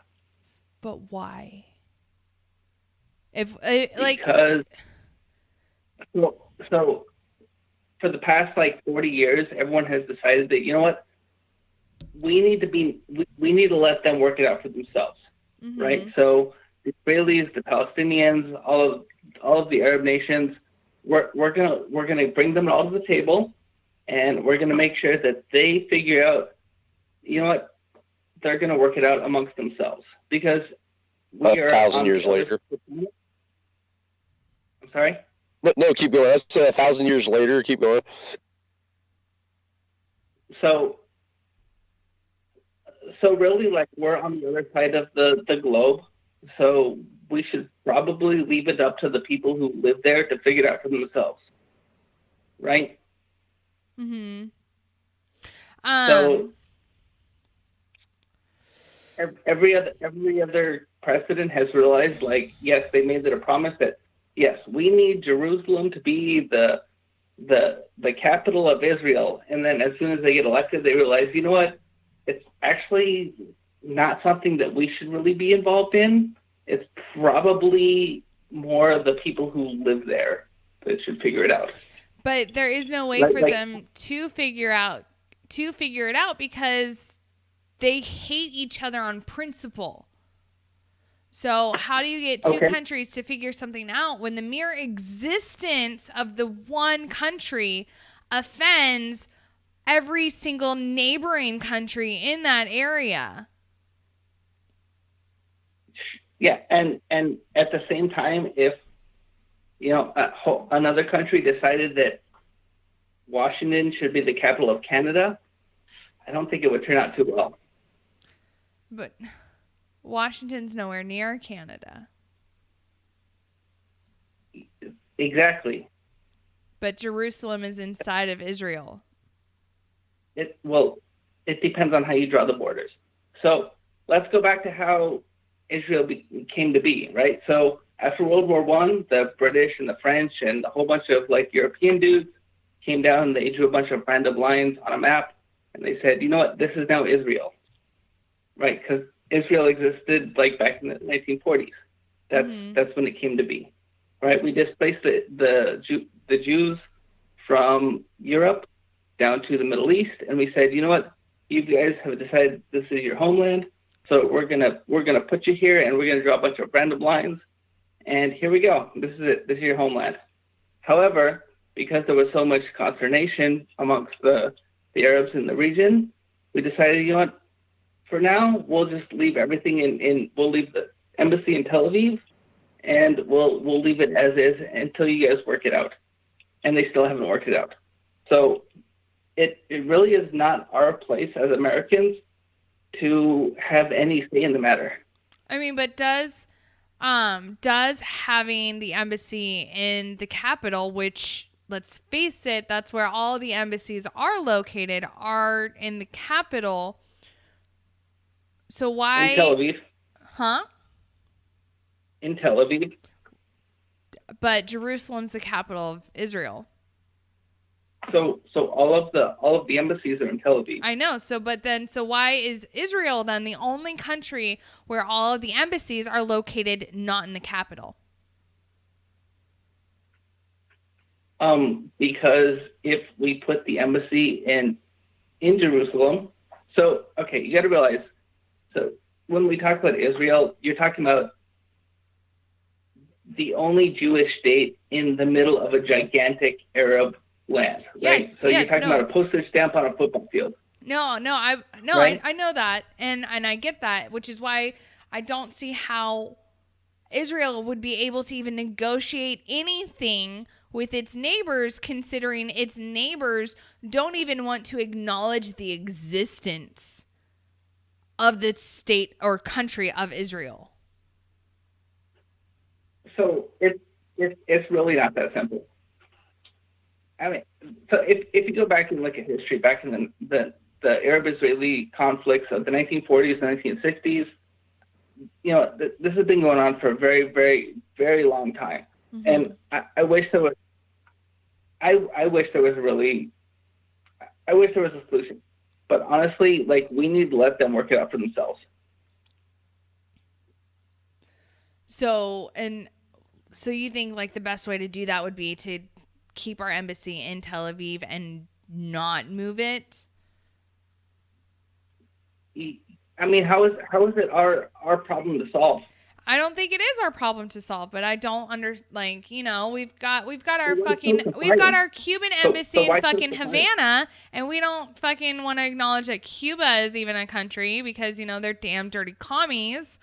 But why? Because so for the past 40 years, everyone has decided that, you know what, we need to let them work it out for themselves, right? So the Israelis, the Palestinians, all of the Arab nations, we're gonna bring them all to the table, and we're gonna make sure that they figure out, you know what, they're gonna work it out amongst themselves, because we are 1,000 years later. I'm sorry? No, keep going. That's 1,000 years later. Keep going. So really, like, we're on the other side of the globe. So we should probably leave it up to the people who live there to figure it out for themselves. Right? Mm-hmm. So every other president has realized, like, yes, they made it a promise that, yes, we need Jerusalem to be the capital of Israel. And then as soon as they get elected, they realize, you know what? It's actually not something that we should really be involved in. It's probably more of the people who live there that should figure it out. But there is no way for them to figure it out because they hate each other on principle. So how do you get two countries to figure something out when the mere existence of the one country offends every single neighboring country in that area? Yeah, and at the same time, if another country decided that Washington should be the capital of Canada, I don't think it would turn out too well. But Washington's nowhere near Canada. Exactly. But Jerusalem is inside of Israel. It depends on how you draw the borders. So let's go back to how Israel came to be, right? So after World War I, the British and the French and a whole bunch of like European dudes came down and they drew a bunch of random lines on a map and they said, you know what, this is now Israel, right? Because Israel existed like back in the 1940s. That's when it came to be, right? We displaced the Jews from Europe down to the Middle East, and we said, you know what, you guys have decided this is your homeland, so we're gonna put you here, and we're gonna draw a bunch of random lines, and here we go. This is it. This is your homeland. However, because there was so much consternation amongst the Arabs in the region, we decided, you know what, for now, we'll just leave everything we'll leave the embassy in Tel Aviv, and we'll leave it as is until you guys work it out. And they still haven't worked it out. So it really is not our place as Americans to have any say in the matter. I mean, but does having the embassy in the capital, which, let's face it, that's where all the embassies are located, are in the capital. So why? In Tel Aviv. Huh? In Tel Aviv. But Jerusalem's the capital of Israel. So all of the embassies are in Tel Aviv. I know. So why is Israel then the only country where all of the embassies are located not in the capital? Because if we put the embassy in Jerusalem, so okay, you got to realize. So when we talk about Israel, you're talking about the only Jewish state in the middle of a gigantic Arab land, right? Yes, so you're talking about a postage stamp on a football field. Right? I know that, and I get that, which is why I don't see how Israel would be able to even negotiate anything with its neighbors, considering its neighbors don't even want to acknowledge the existence of the state or country of Israel. So it's really not that simple. I mean, so if you go back and look at history, back in the Arab-Israeli conflicts of the 1940s and 1960s, you know, this has been going on for a very, very, very long time. Mm-hmm. And I wish there was, I wish there was a solution. But honestly, like, we need to let them work it out for themselves. So you think like the best way to do that would be to keep our embassy in Tel Aviv and not move it? I mean, how is it our problem to solve? I don't think it is our problem to solve, but I don't we've got our Cuban embassy in fucking Havana, and we don't fucking want to acknowledge that Cuba is even a country because, you know, they're damn dirty commies.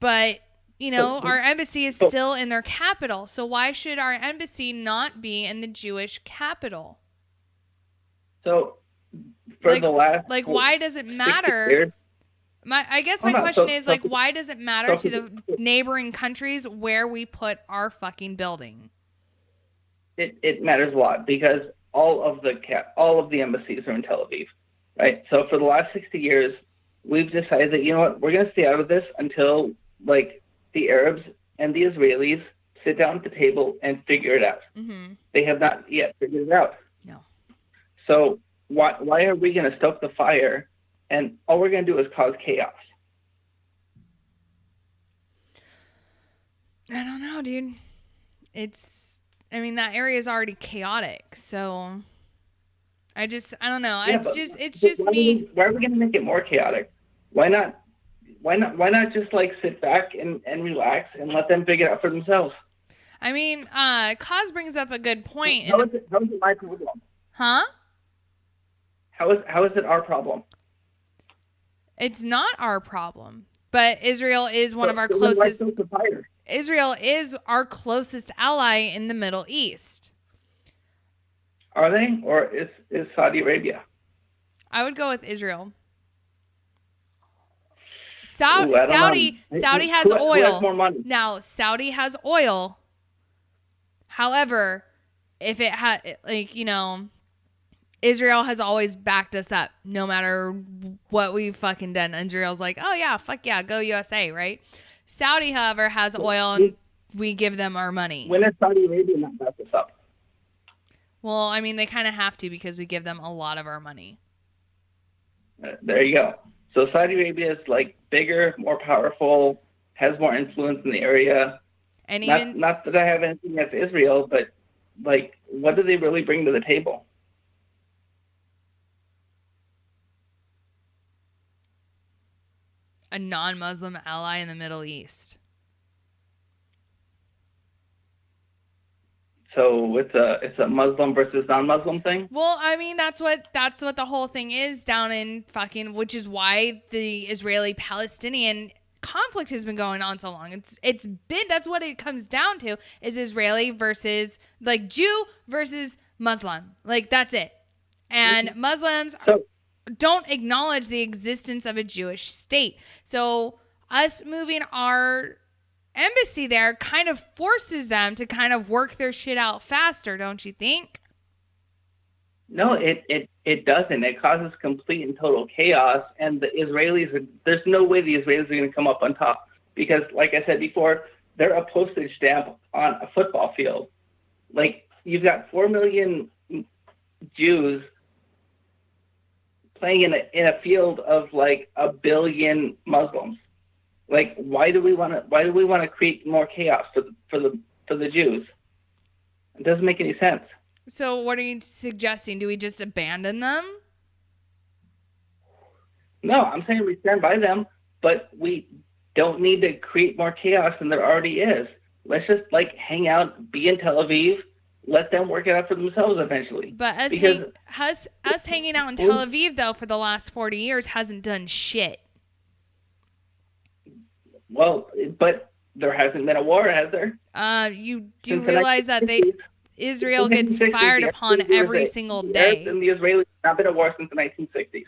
But you know, our embassy is still in their capital. So why should our embassy not be in the Jewish capital? So for the last why does it 60 matter? years, I guess my question is why does it matter to the neighboring countries where we put our fucking building? It matters a lot because all of the embassies are in Tel Aviv, right? So for the last 60 years, we've decided that, you know what, we're going to stay out of this until like the Arabs and the Israelis sit down at the table and figure it out. Mm-hmm. They have not yet figured it out. No. So why are we going to stoke the fire, and all we're going to do is cause chaos? I don't know, dude. That area is already chaotic, so I don't know. Yeah, it's just me. Why are we going to make it more chaotic? Why not just like sit back and relax and let them figure it out for themselves? I mean, Kaz brings up a good point. How is it my problem? Huh? How is it our problem? It's not our problem, but Israel is one of our closest. Israel is our closest ally in the Middle East. Are they, or is Saudi Arabia? I would go with Israel. Ooh, Saudi has who oil. has more money? Now, Saudi has oil. However, if it had, Israel has always backed us up, no matter what we've fucking done. Israel's like, oh yeah, fuck yeah, go USA, right? Saudi, however, has oil, and we give them our money. When has Saudi Arabia not backed us up? Well, they kind of have to because we give them a lot of our money. There you go. So Saudi Arabia is like bigger, more powerful, has more influence in the area. And not that I have anything against Israel, but like, what do they really bring to the table? A non-Muslim ally in the Middle East. So it's a Muslim versus non-Muslim thing? Well, that's what the whole thing is down in fucking, which is why the Israeli-Palestinian conflict has been going on so long. That's what it comes down to, is Israeli versus like Jew versus Muslim. Like that's it. And Muslims don't acknowledge the existence of a Jewish state. So us moving our embassy there kind of forces them to kind of work their shit out faster, don't you think? No, it doesn't. It causes complete and total chaos, and the Israelis, there's no way the Israelis are going to come up on top because, like I said before, they're a postage stamp on a football field. Like, you've got 4 million Jews playing in a field of like 1 billion Muslims. Like, why do we want to create more chaos for the Jews? It doesn't make any sense. So what are you suggesting? Do we just abandon them? No, I'm saying we stand by them, but we don't need to create more chaos than there already is. Let's just like hang out, be in Tel Aviv, let them work it out for themselves eventually. But us hanging out in Tel Aviv though for the last 40 years hasn't done shit. Well, but there hasn't been a war, has there? You do realize that Israel gets fired upon every single day. And the Israelis have not been at war since the 1960s.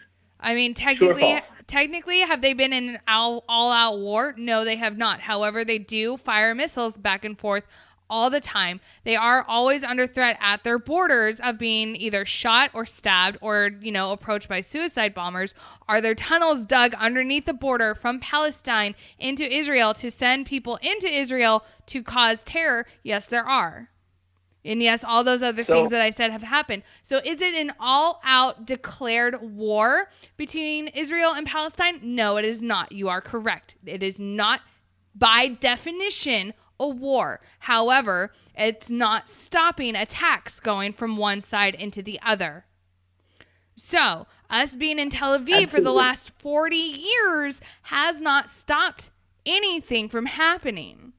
Technically, have they been in an all-out war? No, they have not. However, they do fire missiles back and forth all the time. They are always under threat at their borders of being either shot or stabbed or, approached by suicide bombers. Are there tunnels dug underneath the border from Palestine into Israel to send people into Israel to cause terror? Yes, there are. And yes, all those other things that I said have happened. So is it an all-out declared war between Israel and Palestine? No, it is not. You are correct. It is not, by definition, a war. However, it's not stopping attacks going from one side into the other. So, us being in Tel Aviv for the last 40 years has not stopped anything from happening.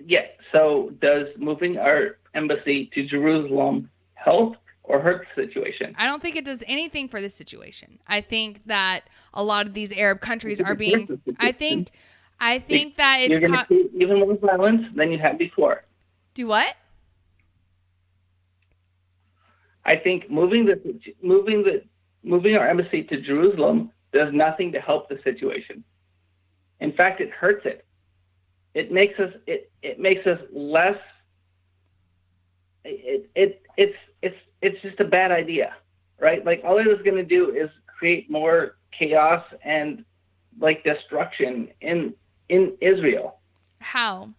Yeah, so does moving our embassy to Jerusalem help or hurt the situation? I don't think it does anything for this situation. I think that a lot of these Arab countries are being, I think I think that it's you're going to see even more violence than you had before. Do what? I think moving our embassy to Jerusalem does nothing to help the situation. In fact, it hurts it. It makes us less. It's just a bad idea, right? Like all it is going to do is create more chaos and like destruction in Israel. How?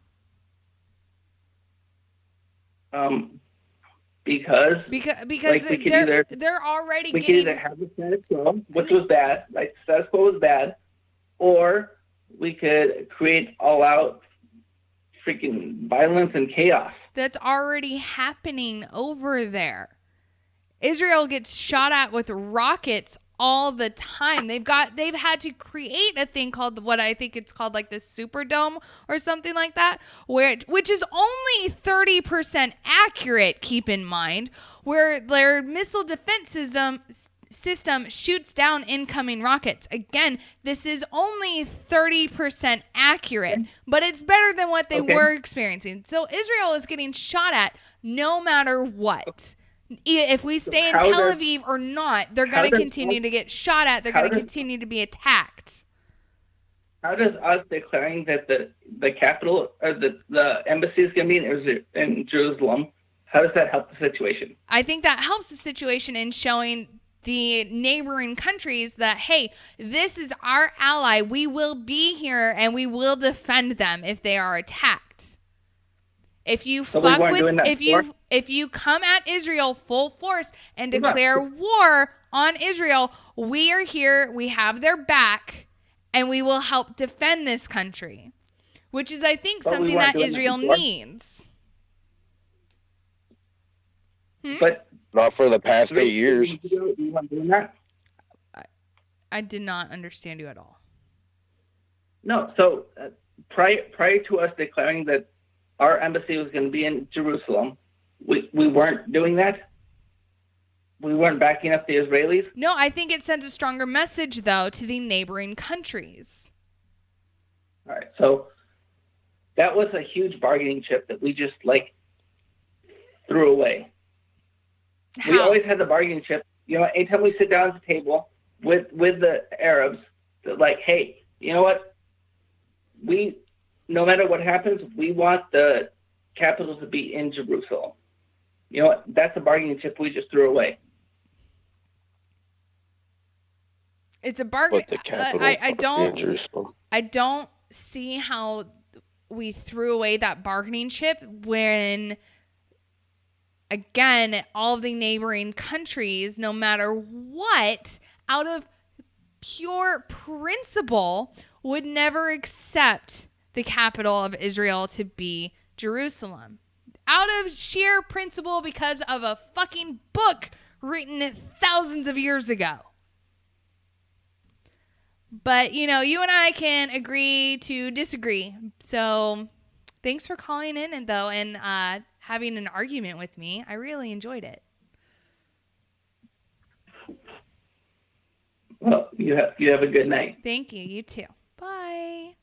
Because like, they're already we could either have the status quo, which was bad, like the status quo was bad, or we could create all-out freaking violence and chaos. That's already happening over there. Israel gets shot at with rockets all the time. They've had to create a thing called what I think it's called like the Superdome or something like that, which is only 30% accurate, keep in mind, where their missile defense system shoots down incoming rockets. Again, this is only 30% accurate, but it's better than what they were experiencing. So Israel is getting shot at no matter what. If we stay in Tel Aviv or not, they're going to continue to get shot at. They're going to continue to be attacked. How does us declaring that the capital or the embassy is going to be in Jerusalem, how does that help the situation? I think that helps the situation in showing the neighboring countries that, hey, this is our ally. We will be here and we will defend them if they are attacked. If you if you come at Israel full force and declare war on Israel, we are here, we have their back, and we will help defend this country, which is, I think, something that Israel needs. But not for the past 8 years. I did not understand you at all. No, so prior to us declaring that our embassy was going to be in Jerusalem, we weren't doing that? We weren't backing up the Israelis? No, I think it sends a stronger message, though, to the neighboring countries. All right, so that was a huge bargaining chip that we just, threw away. How? We always had the bargaining chip. You know, anytime we sit down at the table with the Arabs, they're like, hey, you know what? No matter what happens, we want the capital to be in Jerusalem. You know what? That's a bargaining chip we just threw away. It's a bargain. I don't see how we threw away that bargaining chip when, again, all of the neighboring countries, no matter what, out of pure principle, would never accept the capital of Israel to be Jerusalem. Out of sheer principle because of a fucking book written thousands of years ago. But, you and I can agree to disagree. So thanks for calling in and having an argument with me. I really enjoyed it. Well, you have a good night. Thank you. You too. Bye.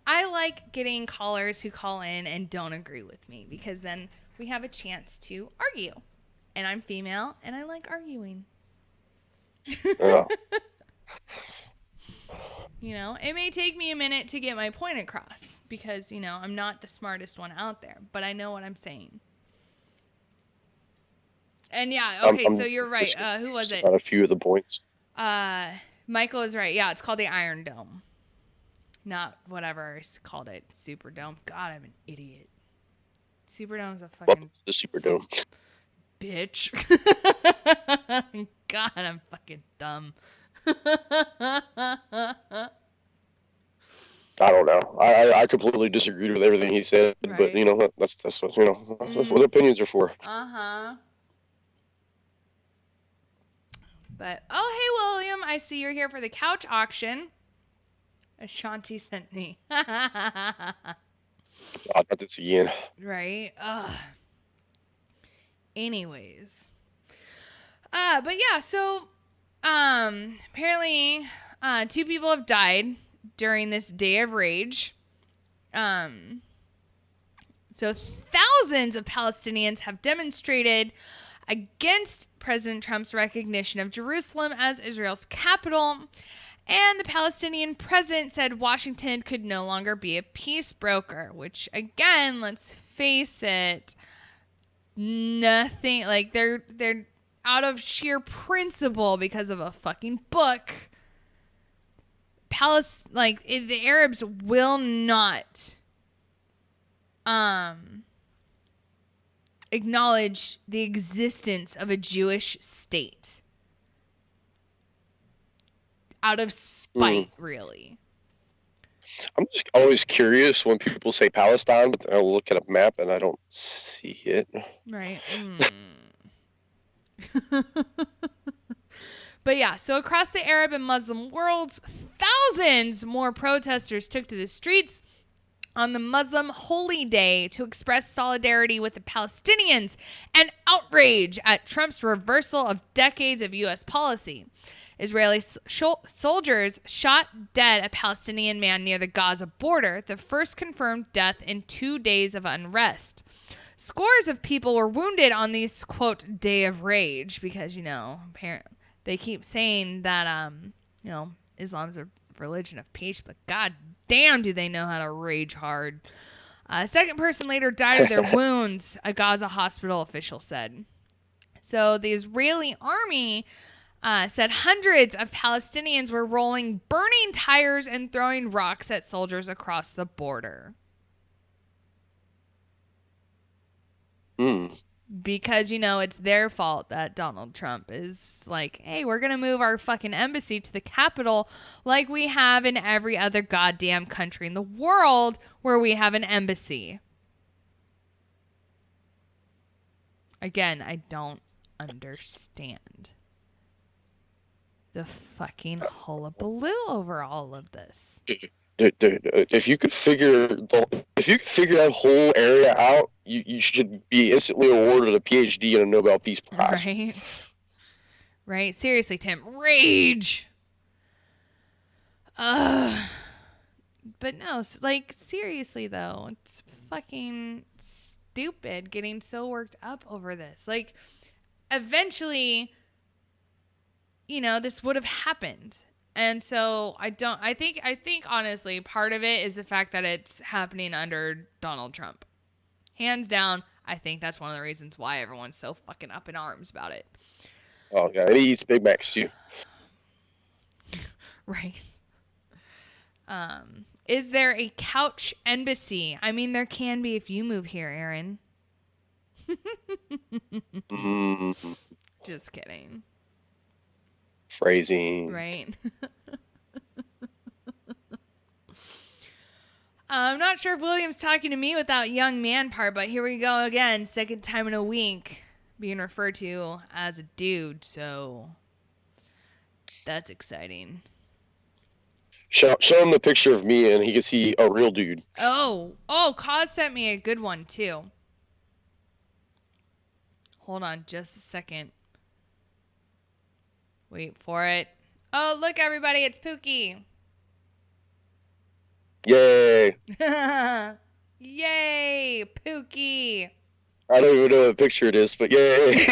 I like getting callers who call in and don't agree with me because then we have a chance to argue. And I'm female and I like arguing. Yeah. It may take me a minute to get my point across because, I'm not the smartest one out there, but I know what I'm saying. And yeah, okay, so you're right. Who was it? Got a few of the points. Michael is right. Yeah, it's called the Iron Dome. Not whatever I called it. Superdome. God, I'm an idiot. Superdome's a fucking... The Superdome. Bitch. God, I'm fucking dumb. I don't know. I completely disagreed with everything he said, right. But that's what that's what opinions are for. But hey William, I see you're here for the couch auction. Ashanti sent me. God, not this again. Right? Ugh. Anyways. But yeah, so apparently 2 people have died during this day of rage. So thousands of Palestinians have demonstrated against President Trump's recognition of Jerusalem as Israel's capital. And the Palestinian president said Washington could no longer be a peace broker, which again, let's face it, nothing, like they're out of sheer principle because of a fucking book. The Arabs will not acknowledge the existence of a Jewish state out of spite, really. I'm just always curious when people say Palestine, but then I look at a map and I don't see it. Right. But yeah, so across the Arab and Muslim worlds, thousands more protesters took to the streets on the Muslim holy day to express solidarity with the Palestinians and outrage at Trump's reversal of decades of U.S. policy. Israeli soldiers shot dead a Palestinian man near the Gaza border, the first confirmed death in 2 days of unrest. Scores of people were wounded on this, quote, day of rage because, apparently they keep saying that, Islam's a religion of peace, but god damn do they know how to rage hard. A second person later died of their wounds, a Gaza hospital official said. So the Israeli army said hundreds of Palestinians were rolling burning tires and throwing rocks at soldiers across the border. Because, it's their fault that Donald Trump is like, hey, we're going to move our fucking embassy to the Capitol like we have in every other goddamn country in the world where we have an embassy. Again, I don't understand the fucking hullabaloo over all of this. Dude, if you could figure that whole area out, you should be instantly awarded a PhD and a Nobel Peace Prize. Right. Seriously, Tim, rage. But no, seriously though, it's fucking stupid getting so worked up over this. Like, eventually, this would have happened. And so I think honestly, part of it is the fact that it's happening under Donald Trump. Hands down, I think that's one of the reasons why everyone's so fucking up in arms about it. Oh, yeah, and he eats Big Macs too. Right. Is there a couch embassy? I mean, there can be if you move here, Aaron. Just kidding. Phrasing. Right. I'm not sure if William's talking to me without young man part, but here we go again. Second time in a week being referred to as a dude, so that's exciting. Show him the picture of me and he can see a real dude. Oh, Kaz sent me a good one too. Hold on just a second. Wait for it. Oh, look, everybody, it's Pookie. Yay. Yay, Pookie. I don't even know what picture it is, but yay.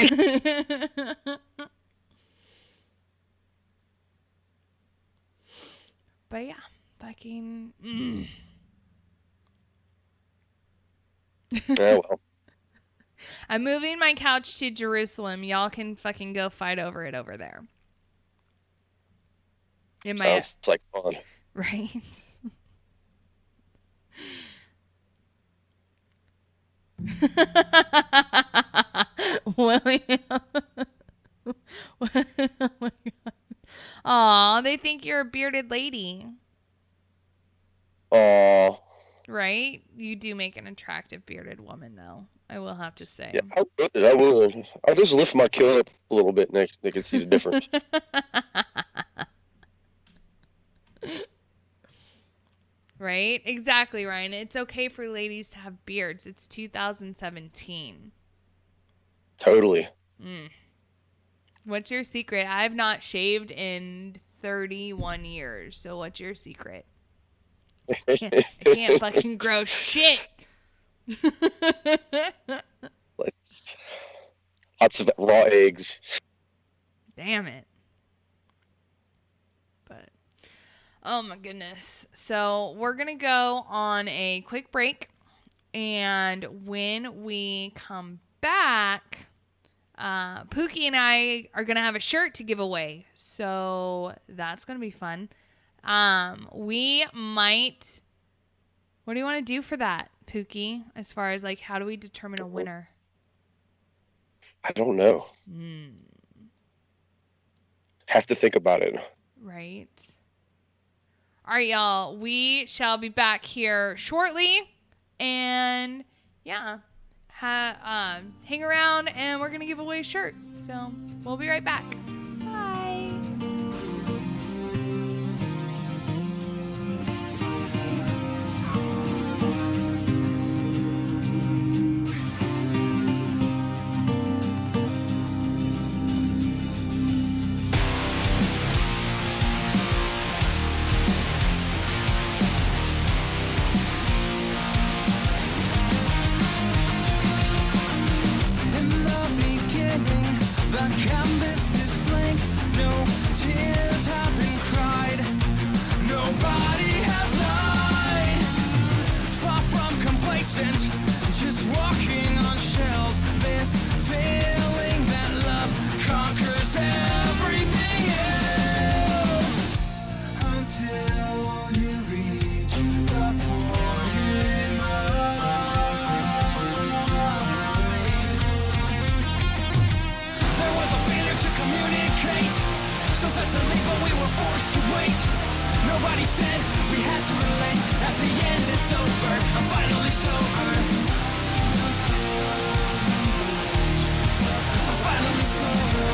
But yeah, fucking... well. I'm moving my couch to Jerusalem. Y'all can fucking go fight over it over there. Sounds like fun. Right? William. Oh my God. Aw, they think you're a bearded lady. Aw. Right? You do make an attractive bearded woman, though. I will have to say. Yeah, I would. I'll just lift my kill up a little bit and they can see the difference. Right? Exactly, Ryan. It's okay for ladies to have beards. It's 2017. Totally. What's your secret? I've not shaved in 31 years. So what's your secret? I can't fucking grow shit. Lots of raw eggs. Damn it. But, oh my goodness. So we're going to go on a quick break. And when we come back, Pookie and I are going to have a shirt to give away. So that's going to be fun. We might, what do you want to do for that, Pookie? As far as like, how do we determine a winner? I don't know. Have to think about it. Right. All right, y'all. We shall be back here shortly. And yeah, hang around and we're going to give away a shirt. So we'll be right back. Bye. In the beginning, the canvas is blank. No tears have been cried. Nobody has lied. Far from complacent, just walking on shells. This feeling that love conquers everything else. Until you reach the point in There was a failure to communicate. So sad to leave, but we were forced to wait. Nobody said we had to relate. At the end, it's over. I'm finally sober. I'm finally sober.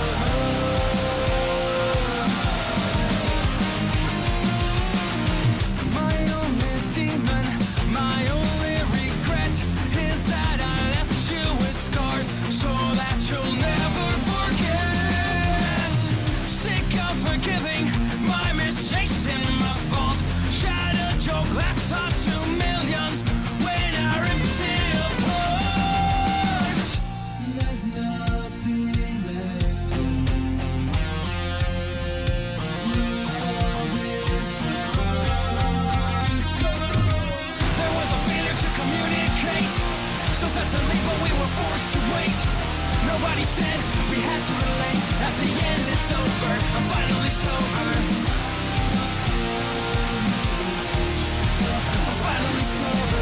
My only demon, my only regret is that I left you with scars so that you'll never forget. Sick of forgiving my mistakes and my faults. Shattered your glass heart to millions when I ripped it apart. There's nothing left. There was a failure to communicate. So sad to leave, but we were forced to wait. Nobody said we had to relate. At the end, it's over. I'm finally sober. I'm finally sober.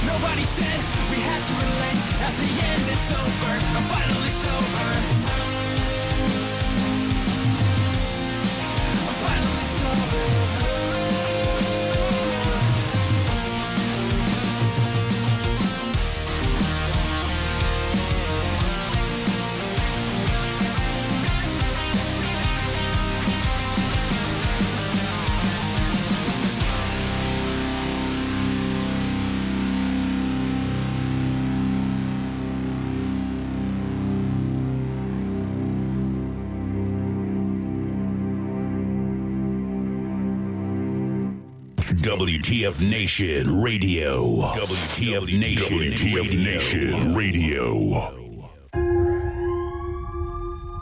Nobody said we had to relate. At the end, it's over. I'm finally sober. I'm finally sober. WTF Nation Radio. WTF Nation Radio.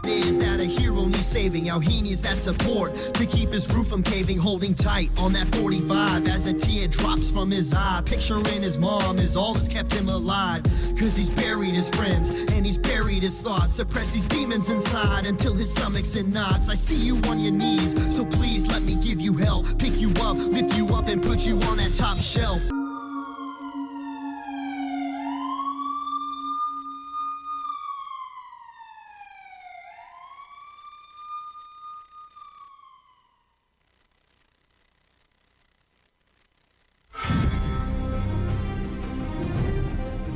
Is that a hero needs saving? How he needs that support to keep his roof from caving, holding tight on that 45 as a tear drops from his eye. Picturing his mom is all that's kept him alive, cause he's buried his friends and he's buried his thoughts. Suppress these demons inside until his stomach's in knots. I see you on your knees, so please let me give you help. Pick you up, lift you up, and put you on that top shelf.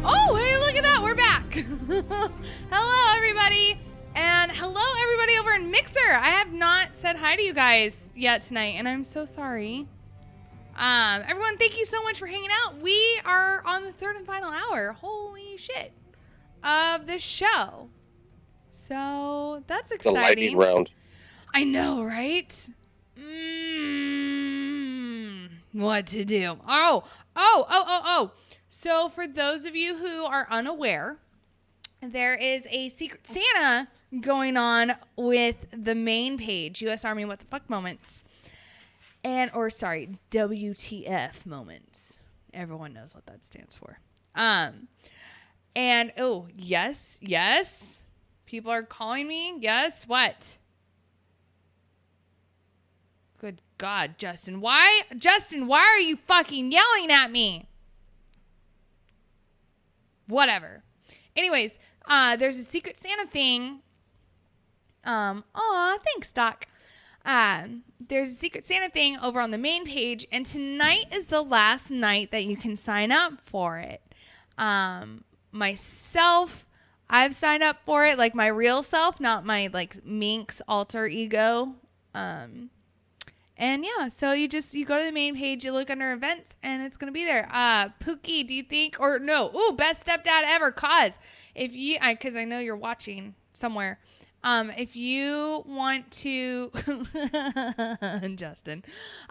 Oh, hey, look at that. We're back. Hello, everybody. And hello, everybody over in Mixer. I have not said hi to you guys yet tonight, and I'm so sorry. Everyone, thank you so much for hanging out. We are on the third and final hour. Holy shit. Of the show. So that's exciting. The lightning round. I know, right? What to do? Oh. So for those of you who are unaware, there is a Secret Santa going on with the main page, U.S. Army What the Fuck Moments. WTF Moments. Everyone knows what that stands for. And, oh, yes. People are calling me. Yes, what? Good God, Justin. Why are you fucking yelling at me? Whatever. Anyways, there's a Secret Santa thing. Thanks, Doc. There's a Secret Santa thing over on the main page, and tonight is the last night that you can sign up for it. Myself, I've signed up for it, like my real self, not my like Minx alter ego. And yeah, so you go to the main page, you look under events, and it's gonna be there. Pookie, do you think, or no? Ooh, best stepdad ever. Cause if you, cause I know you're watching somewhere. If you want to, Justin,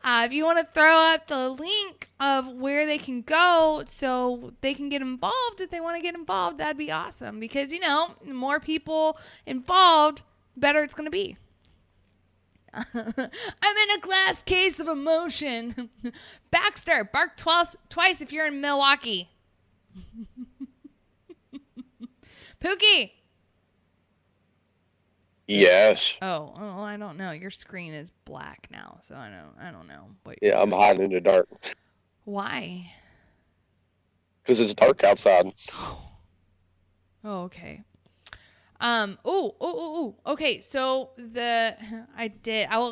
if you want to throw up the link of where they can go so they can get involved, if they want to get involved, that'd be awesome. Because, the more people involved, better it's going to be. I'm in a glass case of emotion. Baxter, bark twice if you're in Milwaukee. Pookie. Yes. Oh, I don't know. Your screen is black now, so I don't know. Yeah, I'm hiding in the dark. Why? Because it's dark outside. Oh, okay. Okay, so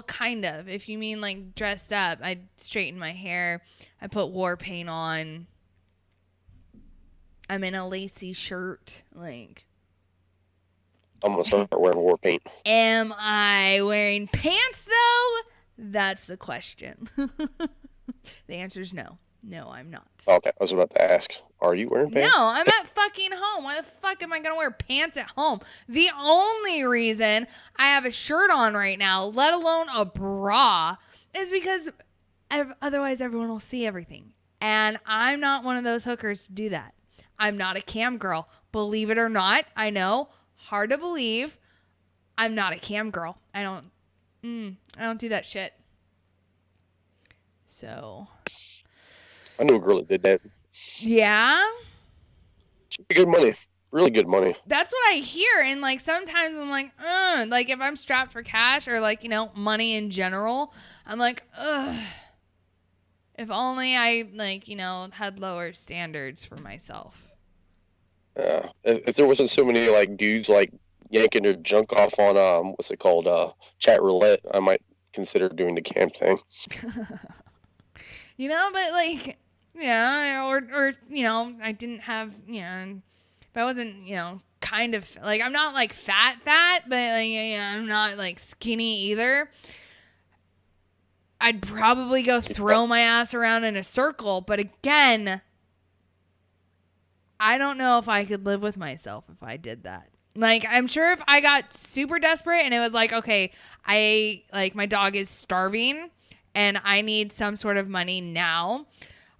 kind of, if you mean like dressed up, I straightened my hair, I put war paint on, I'm in a lacy shirt, like. I'm going to start wearing war paint. Am I wearing pants, though? That's the question. The answer is no. No, I'm not. Okay, I was about to ask, are you wearing pants? No, I'm at fucking home. Why the fuck am I going to wear pants at home? The only reason I have a shirt on right now, let alone a bra, is because otherwise everyone will see everything. And I'm not one of those hookers to do that. I'm not a cam girl. Believe it or not, I know. Hard to believe. I'm not a cam girl. I don't do that shit. So. I knew a girl that did that. Yeah? Good money. Really good money. That's what I hear. And like sometimes I'm like, like if I'm strapped for cash or like, money in general, I'm like, if only I like, had lower standards for myself. If there wasn't so many like dudes like yanking their junk off on what's it called, chat roulette, I might consider doing the cam thing. But like, yeah, or I didn't have, if I wasn't, kind of like, I'm not like fat, but like, I'm not like skinny either. I'd probably go throw my ass around in a circle, but again, I don't know if I could live with myself if I did that. Like, I'm sure if I got super desperate and it was like, okay, my dog is starving and I need some sort of money now,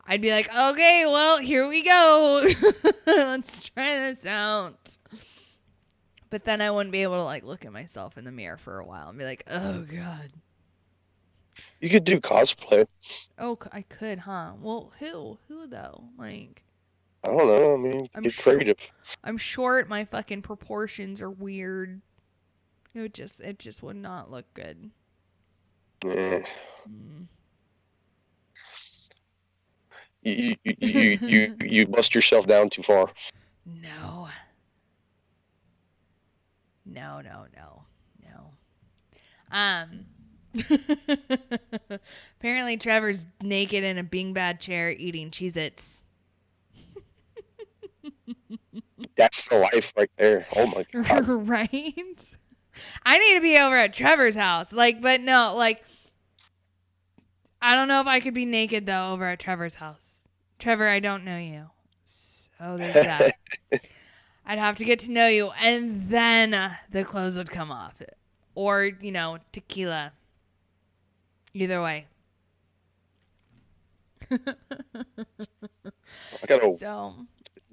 I'd be like, okay, well, here we go. Let's try this out. But then I wouldn't be able to like look at myself in the mirror for a while and be like, oh God. You could do cosplay. Oh, I could, huh? Well, who though? Like, I don't know. I mean, get creative. I'm short. My fucking proportions are weird. It just would not look good. Yeah. You bust yourself down too far. No. Apparently Trevor's naked in a beanbag chair eating Cheez-Its. That's the life right there. Oh my God. Right? I need to be over at Trevor's house. Like, but no, like, I don't know if I could be naked though over at Trevor's house. Trevor, I don't know you. So there's that. I'd have to get to know you, and then the clothes would come off. Or, you know, tequila. Either way. I got a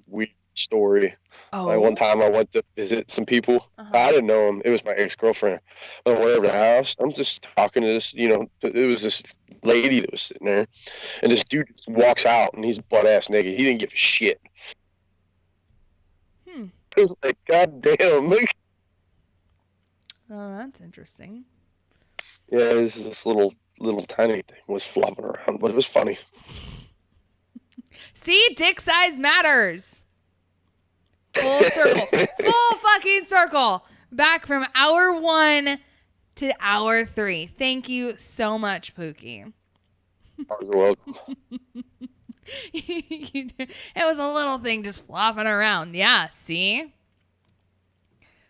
weird story. Like one time I went to visit some people. I didn't know them. It was my ex-girlfriend. I went over to the house. I'm just talking to this, you know, it was this lady that was sitting there. And this dude just walks out, and he's butt-ass naked. He didn't give a shit. It was like, God damn. Oh, that's interesting. Yeah, this little tiny thing was flopping around, but it was funny. See, dick size matters. Full circle. Full fucking circle. Back from hour 1 to hour 3. Thank you so much, Pookie. You're welcome. It was a little thing just flopping around. Yeah, see?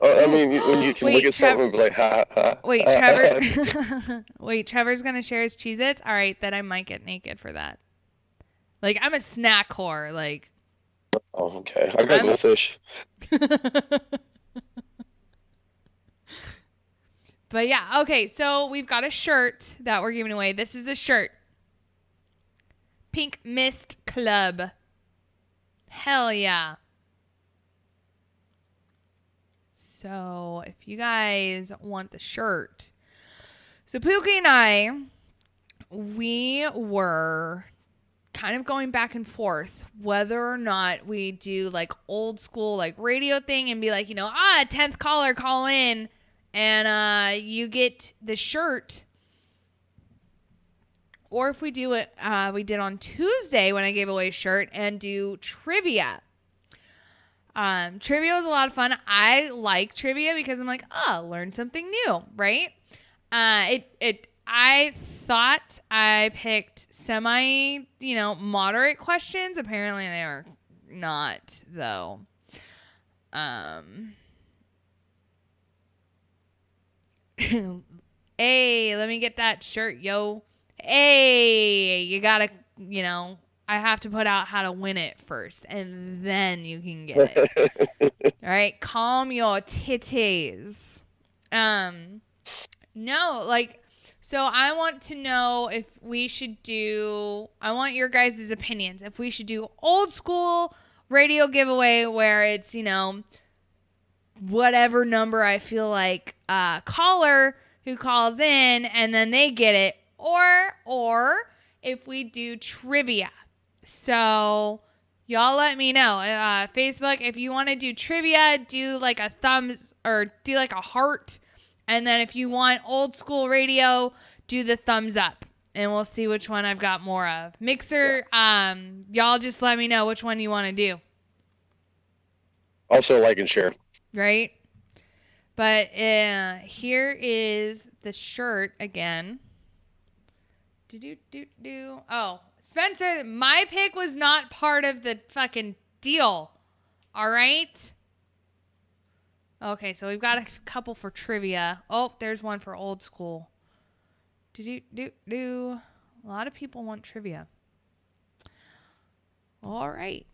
I mean, when you can look at something and be like, ha, ha. Wait, Trevor. Wait, Trevor's going to share his Cheez-Its? All right, then I might get naked for that. Like, I'm a snack whore. Like. Oh, okay. I got goldfish. But yeah, okay, so we've got a shirt that we're giving away. This is the shirt. Pink Mist Club. Hell yeah. So if you guys want the shirt. So Pookie and I, we were kind of going back and forth whether or not we do like old school like radio thing and be like, you know, 10th caller, call in and you get the shirt. Or if we do it, we did on Tuesday when I gave away a shirt and do trivia. Trivia was a lot of fun. I like trivia because I'm like, learn something new, right? I thought I picked semi, moderate questions. Apparently they are not, though. Hey, let me get that shirt, yo. Hey, you gotta, I have to put out how to win it first, and then you can get it. All right, calm your titties. No, so I want to know if we should do, I want your guys' opinions. If we should do old school radio giveaway where it's, whatever number I feel like caller who calls in and then they get it, or if we do trivia. So y'all let me know. Facebook, if you want to do trivia, do like a thumbs or do like a heart. And then if you want old school radio, do the thumbs up. And we'll see which one I've got more of. Mixer, y'all just let me know which one you want to do. Also like and share. Right? But here is the shirt again. Oh, Spencer, my pick was not part of the fucking deal. All right? Okay, so we've got a couple for trivia. Oh, there's one for old school. A lot of people want trivia. All right.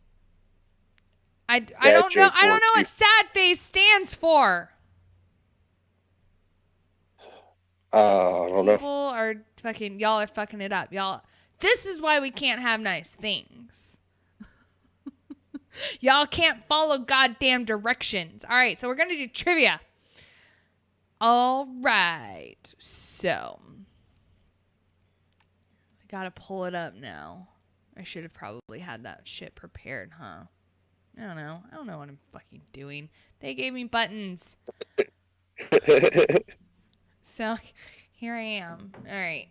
I don't know. I don't know what sad face stands for. I don't know. People are y'all are fucking it up. This is why we can't have nice things. Y'all can't follow goddamn directions. All right, so we're going to do trivia. All right. So, I got to pull it up now. I should have probably had that shit prepared, huh? I don't know. I don't know what I'm fucking doing. They gave me buttons. So, here I am. All right.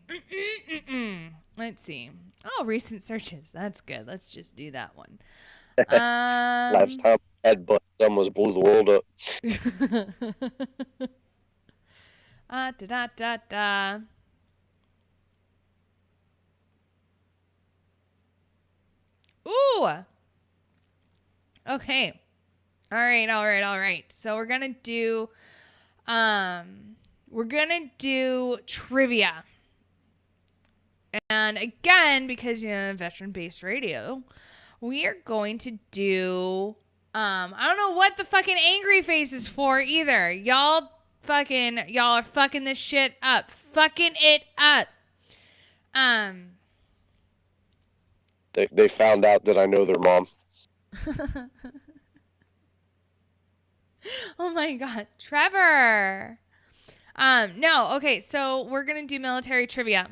Let's see. Oh, recent searches. That's good. Let's just do that one. Last time I had butt almost blew the world up. Ooh. Okay. All right. So we're gonna do trivia. And again, because veteran-based radio, we are going to do I don't know what the fucking angry face is for either. Y'all are fucking this shit up. Fucking it up. They found out that I know their mom. Oh my god, Trevor. No, okay, so we're gonna do military trivia.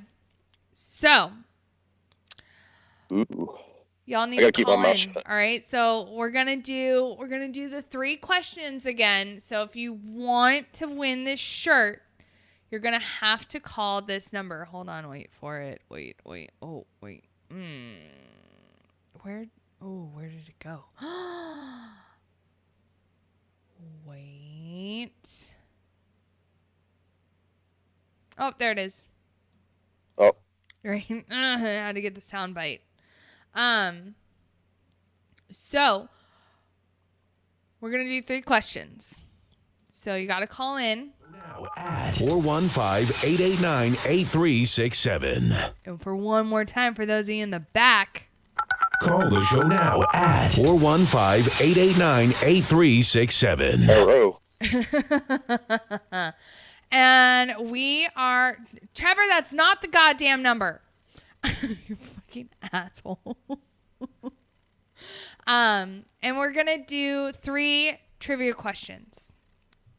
So, Ooh. y'all need to call in. All right, so we're gonna do the 3 questions again. So if you want to win this shirt, you're gonna have to call this number. Hold on, wait for it. Wait. Oh, wait. Where did it go? Wait. Oh, there it is. Oh. Right. I had to get the sound bite. So we're going to do 3 questions. So you got to call in. Now at 415-889-8367. And for one more time, for those of you in the back, call the show now at 415-889-8367. Hello. And we are... Trevor, that's not the goddamn number. You fucking asshole. And we're going to do 3 trivia questions.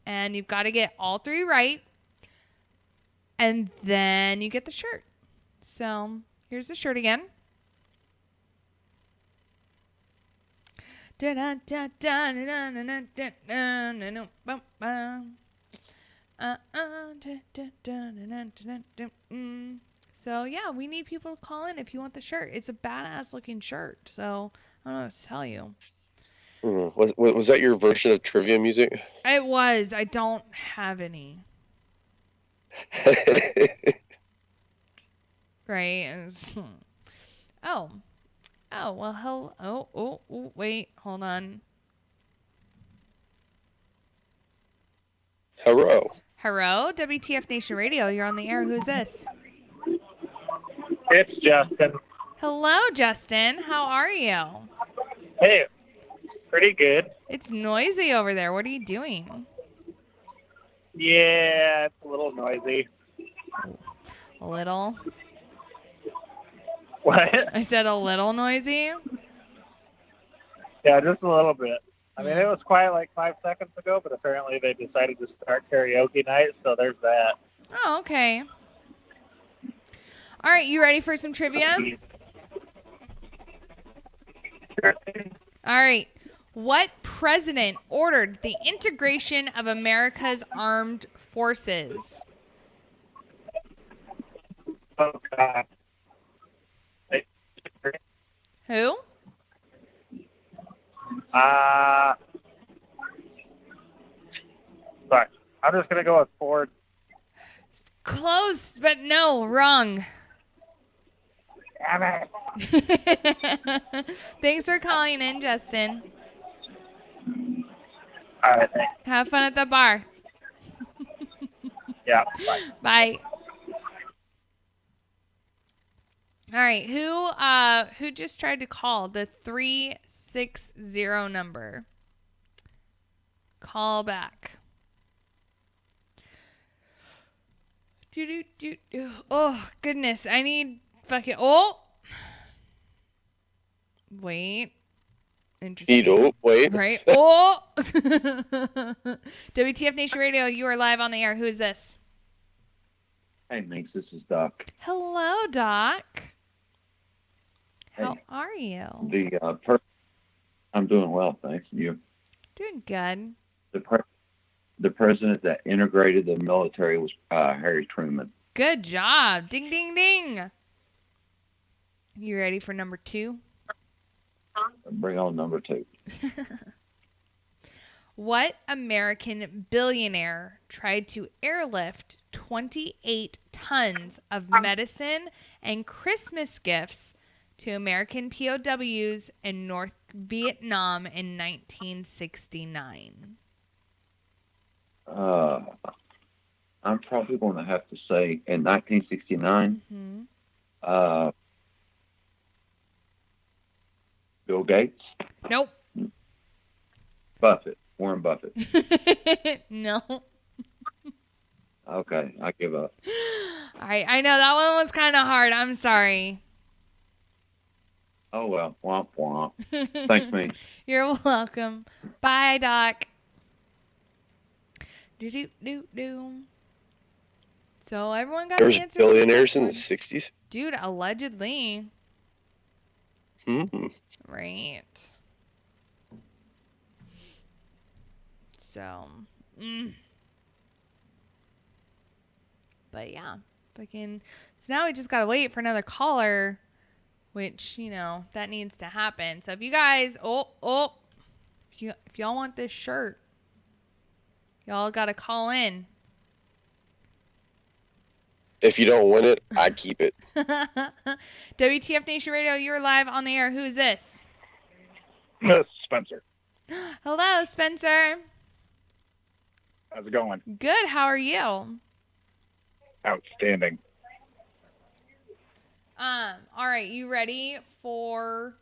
And you've got to get all 3 right. And then you get the shirt. So, here's the shirt again. So yeah, we need people to call in if you want the shirt. It's a badass looking shirt. So I don't know what to tell you. Was that your version of trivia music? It was. I don't have any. Right. Oh, well, hello. Oh, wait, hold on. Hello, WTF Nation Radio. You're on the air. Who's this? It's Justin. Hello, Justin. How are you? Hey, pretty good. It's noisy over there. What are you doing? Yeah, it's a little noisy. A little? What? I said a little noisy? Yeah, just a little bit. I mean, it was quiet like 5 seconds ago, but apparently they decided to start karaoke night, so there's that. Oh, okay. All right, you ready for some trivia? All right. What president ordered the integration of America's armed forces? Oh, God. Who? Sorry. I'm just going to go with Ford. Close, but no, wrong. Damn it. Thanks for calling in, Justin. All right, thanks. Have fun at the bar. Yeah, bye. Bye. All right, who just tried to call the 360 number? Call back. Oh, goodness. I need fucking... Oh! Wait. Interesting. Wait. Right? Oh! WTF Nation Radio, you are live on the air. Who is this? Hey, Minx, this is Doc. Hello, Doc. How Hey. are you? I'm doing well, thanks. And you? Doing good. The president that integrated the military was Harry Truman. Good job. Ding, ding, ding. You ready for number 2? Bring on number 2. What American billionaire tried to airlift 28 tons of medicine and Christmas gifts to American POWs in North Vietnam in 1969? I'm probably going to have to say in 1969, Bill Gates? Nope. Warren Buffett. No. Okay, I give up. All right, I know that one was kind of hard. I'm sorry. Oh, well, womp womp. Thanks, me. You're welcome. Bye, Doc. Do. So everyone got There's an answer. billionaires in the 60s? Dude, allegedly. Hmm. Right. So, but yeah, fucking. So now we just gotta wait for another caller, which that needs to happen. So if you guys, if y'all want this shirt, y'all gotta call in. If you don't win it, I keep it. WTF Nation Radio, you're live on the air. Who is this? Spencer. Hello, Spencer. How's it going? Good. How are you? Outstanding. All right. You ready for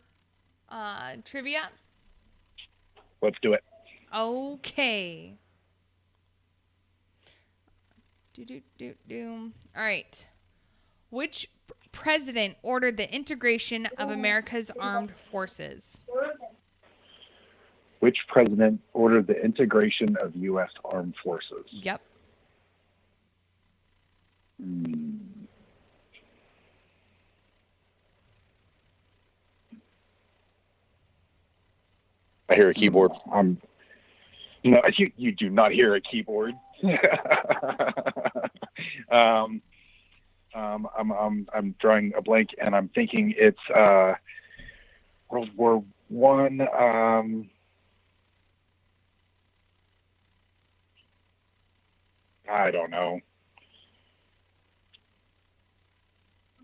trivia? Let's do it. Okay. All right. Which president ordered the integration of America's armed forces? Which president ordered the integration of U.S. armed forces? Yep. I hear a keyboard. No, you do not hear a keyboard. I'm drawing a blank, and I'm thinking it's World War One. I don't know.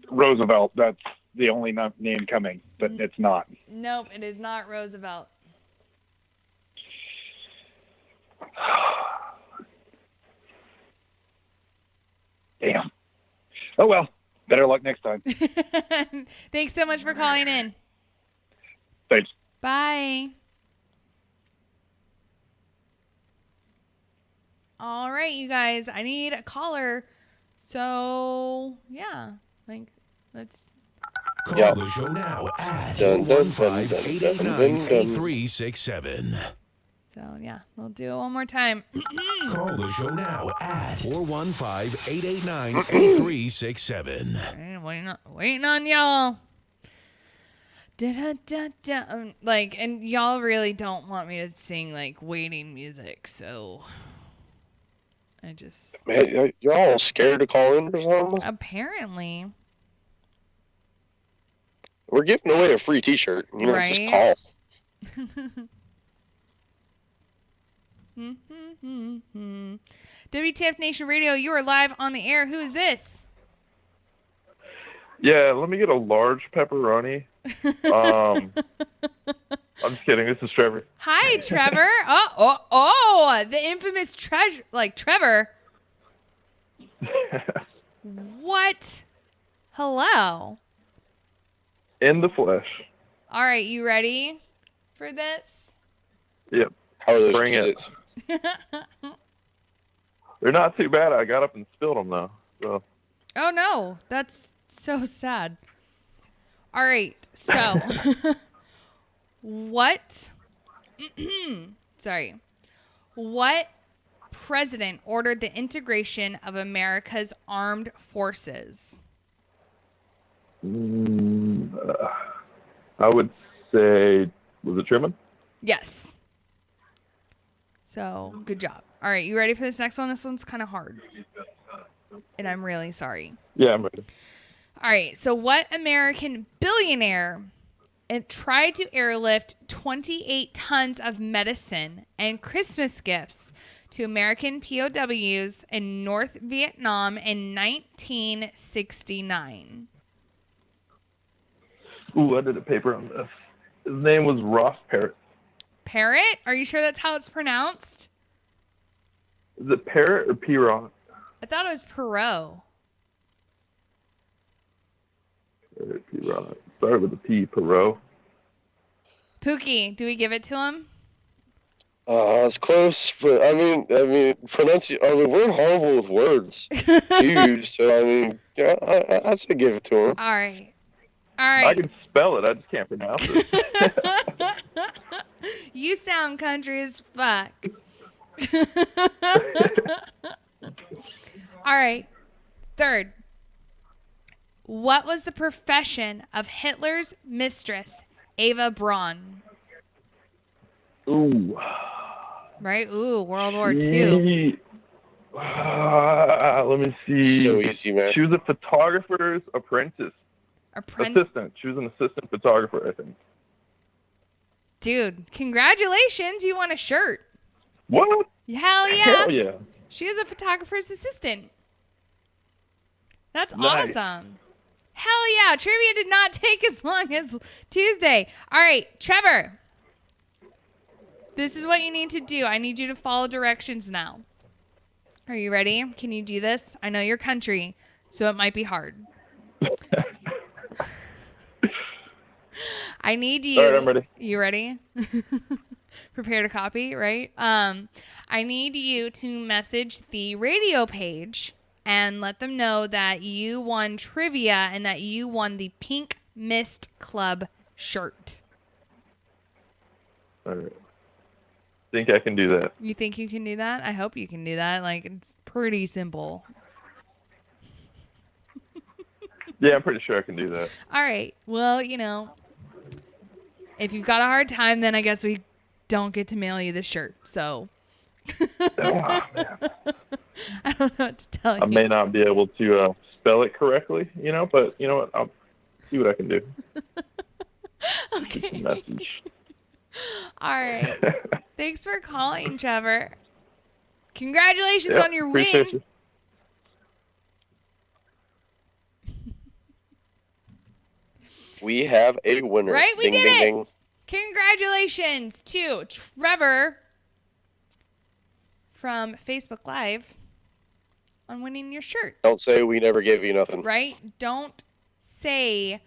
Roosevelt. That's the only name coming, but it's not. Nope, it is not Roosevelt. Damn. Oh well. Better luck next time. Thanks so much for calling in. Thanks. Bye. All right, you guys. I need a caller. So, yeah. Let's... Call the show now at 415-889-8367. So, yeah. We'll do it one more time. Call the show now at 415-889-8367. Waiting on y'all. Da-da-da-da. And y'all really don't want me to sing, waiting music, so... Man, you're all scared to call in or something? Apparently. We're giving away a free t-shirt. Right? Just call. WTF Nation Radio, you are live on the air. Who is this? Yeah, let me get a large pepperoni. I'm just kidding. This is Trevor. Hi, Trevor. The infamous Trevor. What? Hello. In the flesh. All right, you ready for this? Yep. How are those Bring cheez-its? They're not too bad. I got up and spilled them, though. So. Oh no, that's so sad. All right, so what? Sorry, what president ordered the integration of America's armed forces? I would say, was it Truman? Yes. So good job. All right, you ready for this next one? This one's kind of hard, and I'm really sorry. Yeah, I'm ready. All right, so what American billionaire tried to airlift 28 tons of medicine and Christmas gifts to American POWs in North Vietnam in 1969? Ooh, I did a paper on this. His name was Ross Perot. Parrot? Are you sure that's how it's pronounced? Is it Parrot or Perot? I thought it was Perot. Perot. Started with a P, Perot. Pookie, do we give it to him? It's close, but I mean, we're horrible with words, too. So I mean, yeah, I'd say give it to him. All right. All right. I can spell it. I just can't pronounce it. You sound country as fuck. All right. Third. What was the profession of Hitler's mistress, Eva Braun? Ooh. Right? Ooh, World War II. Let me see. So easy, man. She was a photographer's apprentice. Assistant. She was an assistant photographer, I think. Dude, congratulations. You won a shirt. What? Hell yeah. Hell yeah. She was a photographer's assistant. That's Nice. awesome. Hell yeah. Trivia did not take as long as Tuesday. All right, Trevor. This is what you need to do. I need you to follow directions now. Are you ready? Can you do this? I know you're country, so it might be hard. I need you. All right, I'm ready. You ready? Prepare to copy, right? I need you to message the radio page and let them know that you won trivia and that you won the Pink Mist Club shirt. All right. Think I can do that. You think you can do that? I hope you can do that. Like, it's pretty simple. Yeah, I'm pretty sure I can do that. All right. Well, you know, if you've got a hard time, then I guess we don't get to mail you the shirt. So I don't know what to tell you. I may not be able to spell it correctly, but you know what? I'll see what I can do. Okay. Message. All right. Thanks for calling, Trevor. Congratulations Yep, on your appreciate win. you. We have a winner. Right? We ding, did ding, it. Ding. Congratulations to Trevor from Facebook Live on winning your shirt. Don't say we never gave you nothing. Right? Don't say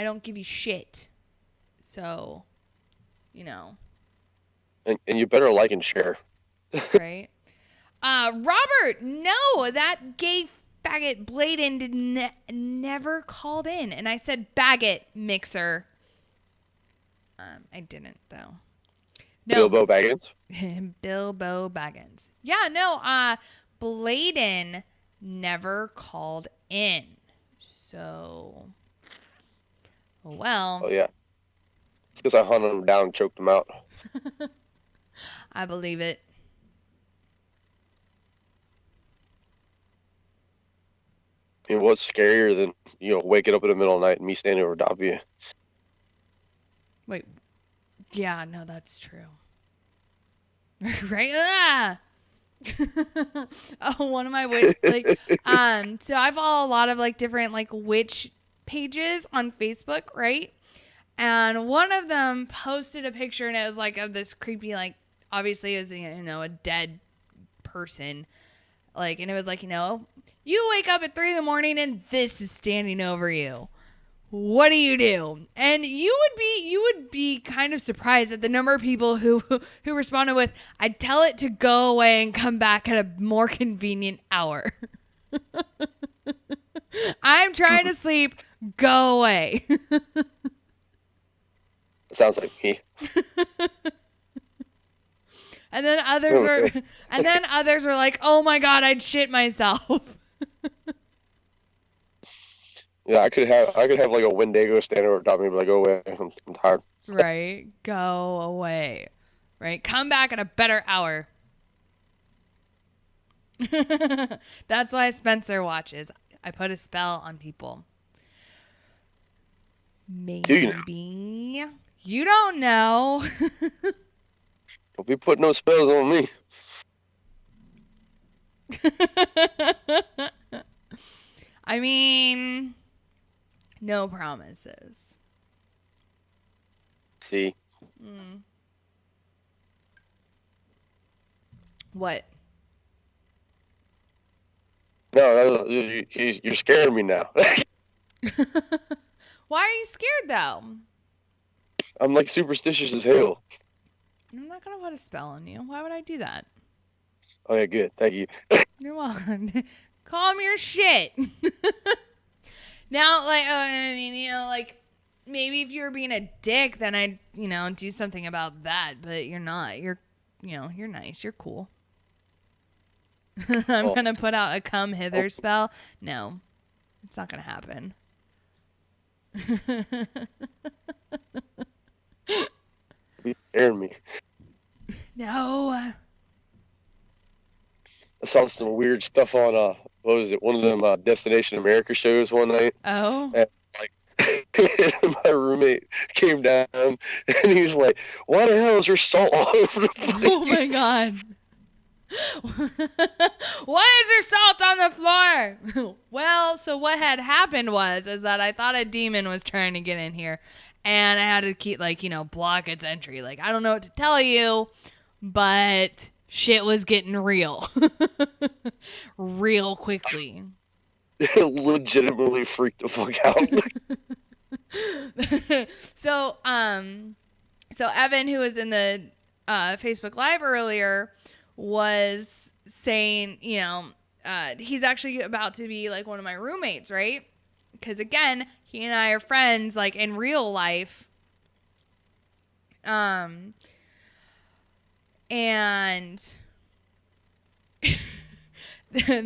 I don't give you shit. So, you know. And you better like and share. Right? Robert, no, that gay faggot Bladen did never called in. And I said Baggett Mixer. I didn't, though. No. Bilbo Baggins? Bilbo Baggins. Yeah, no, Bladen never called in. So, well. Oh, yeah. It's because I hunted him down and choked him out. I believe it. It was scarier than, waking up in the middle of the night and me standing over top of you. Wait. Yeah, no, that's true. Right? Ah! Oh, one of my so I follow a lot of different witch pages on Facebook, right? And one of them posted a picture and it was of this creepy obviously it was a dead person, and it was you wake up at 3 a.m. and this is standing over you. What do you do? And you would be kind of surprised at the number of people who responded with, I'd tell it to go away and come back at a more convenient hour. I'm trying to sleep. Go away. Sounds like me. And then others were like, "Oh my God, I'd shit myself." Yeah, I could have like a Wendigo stand over top of me and be like, "Go away, I'm tired." Right, go away. Right, come back at a better hour. That's why Spencer watches. I put a spell on people. Maybe. You don't know. Don't be putting no spells on me. I mean, no promises. See? What? No, you're scaring me now. Why are you scared, though? I'm like superstitious as hell. I'm not going to put a spell on you. Why would I do that? Okay, good. Thank you. You're welcome. Calm your shit. Now, like, I mean, you know, like, maybe if you were being a dick, then I'd, you know, do something about that. But you're not. You're, you know, you're nice. You're cool. I'm going to put out a come hither spell. No, it's not going to happen. You're scaring me. No. I saw some weird stuff on what was it? One of them Destination America shows one night. Oh. And, like, my roommate came down and he was like, "Why the hell is there salt all over the place?" Oh my God. Why is there salt on the floor? Well, so what had happened is that I thought a demon was trying to get in here, and I had to keep, like, you know, block its entry. Like, I don't know what to tell you, but shit was getting real. Real quickly. Legitimately freaked the fuck out. So Evan, who was in the Facebook Live earlier, was saying, you know, he's actually about to be like one of my roommates, right? Because again, he and I are friends, like, in real life. And and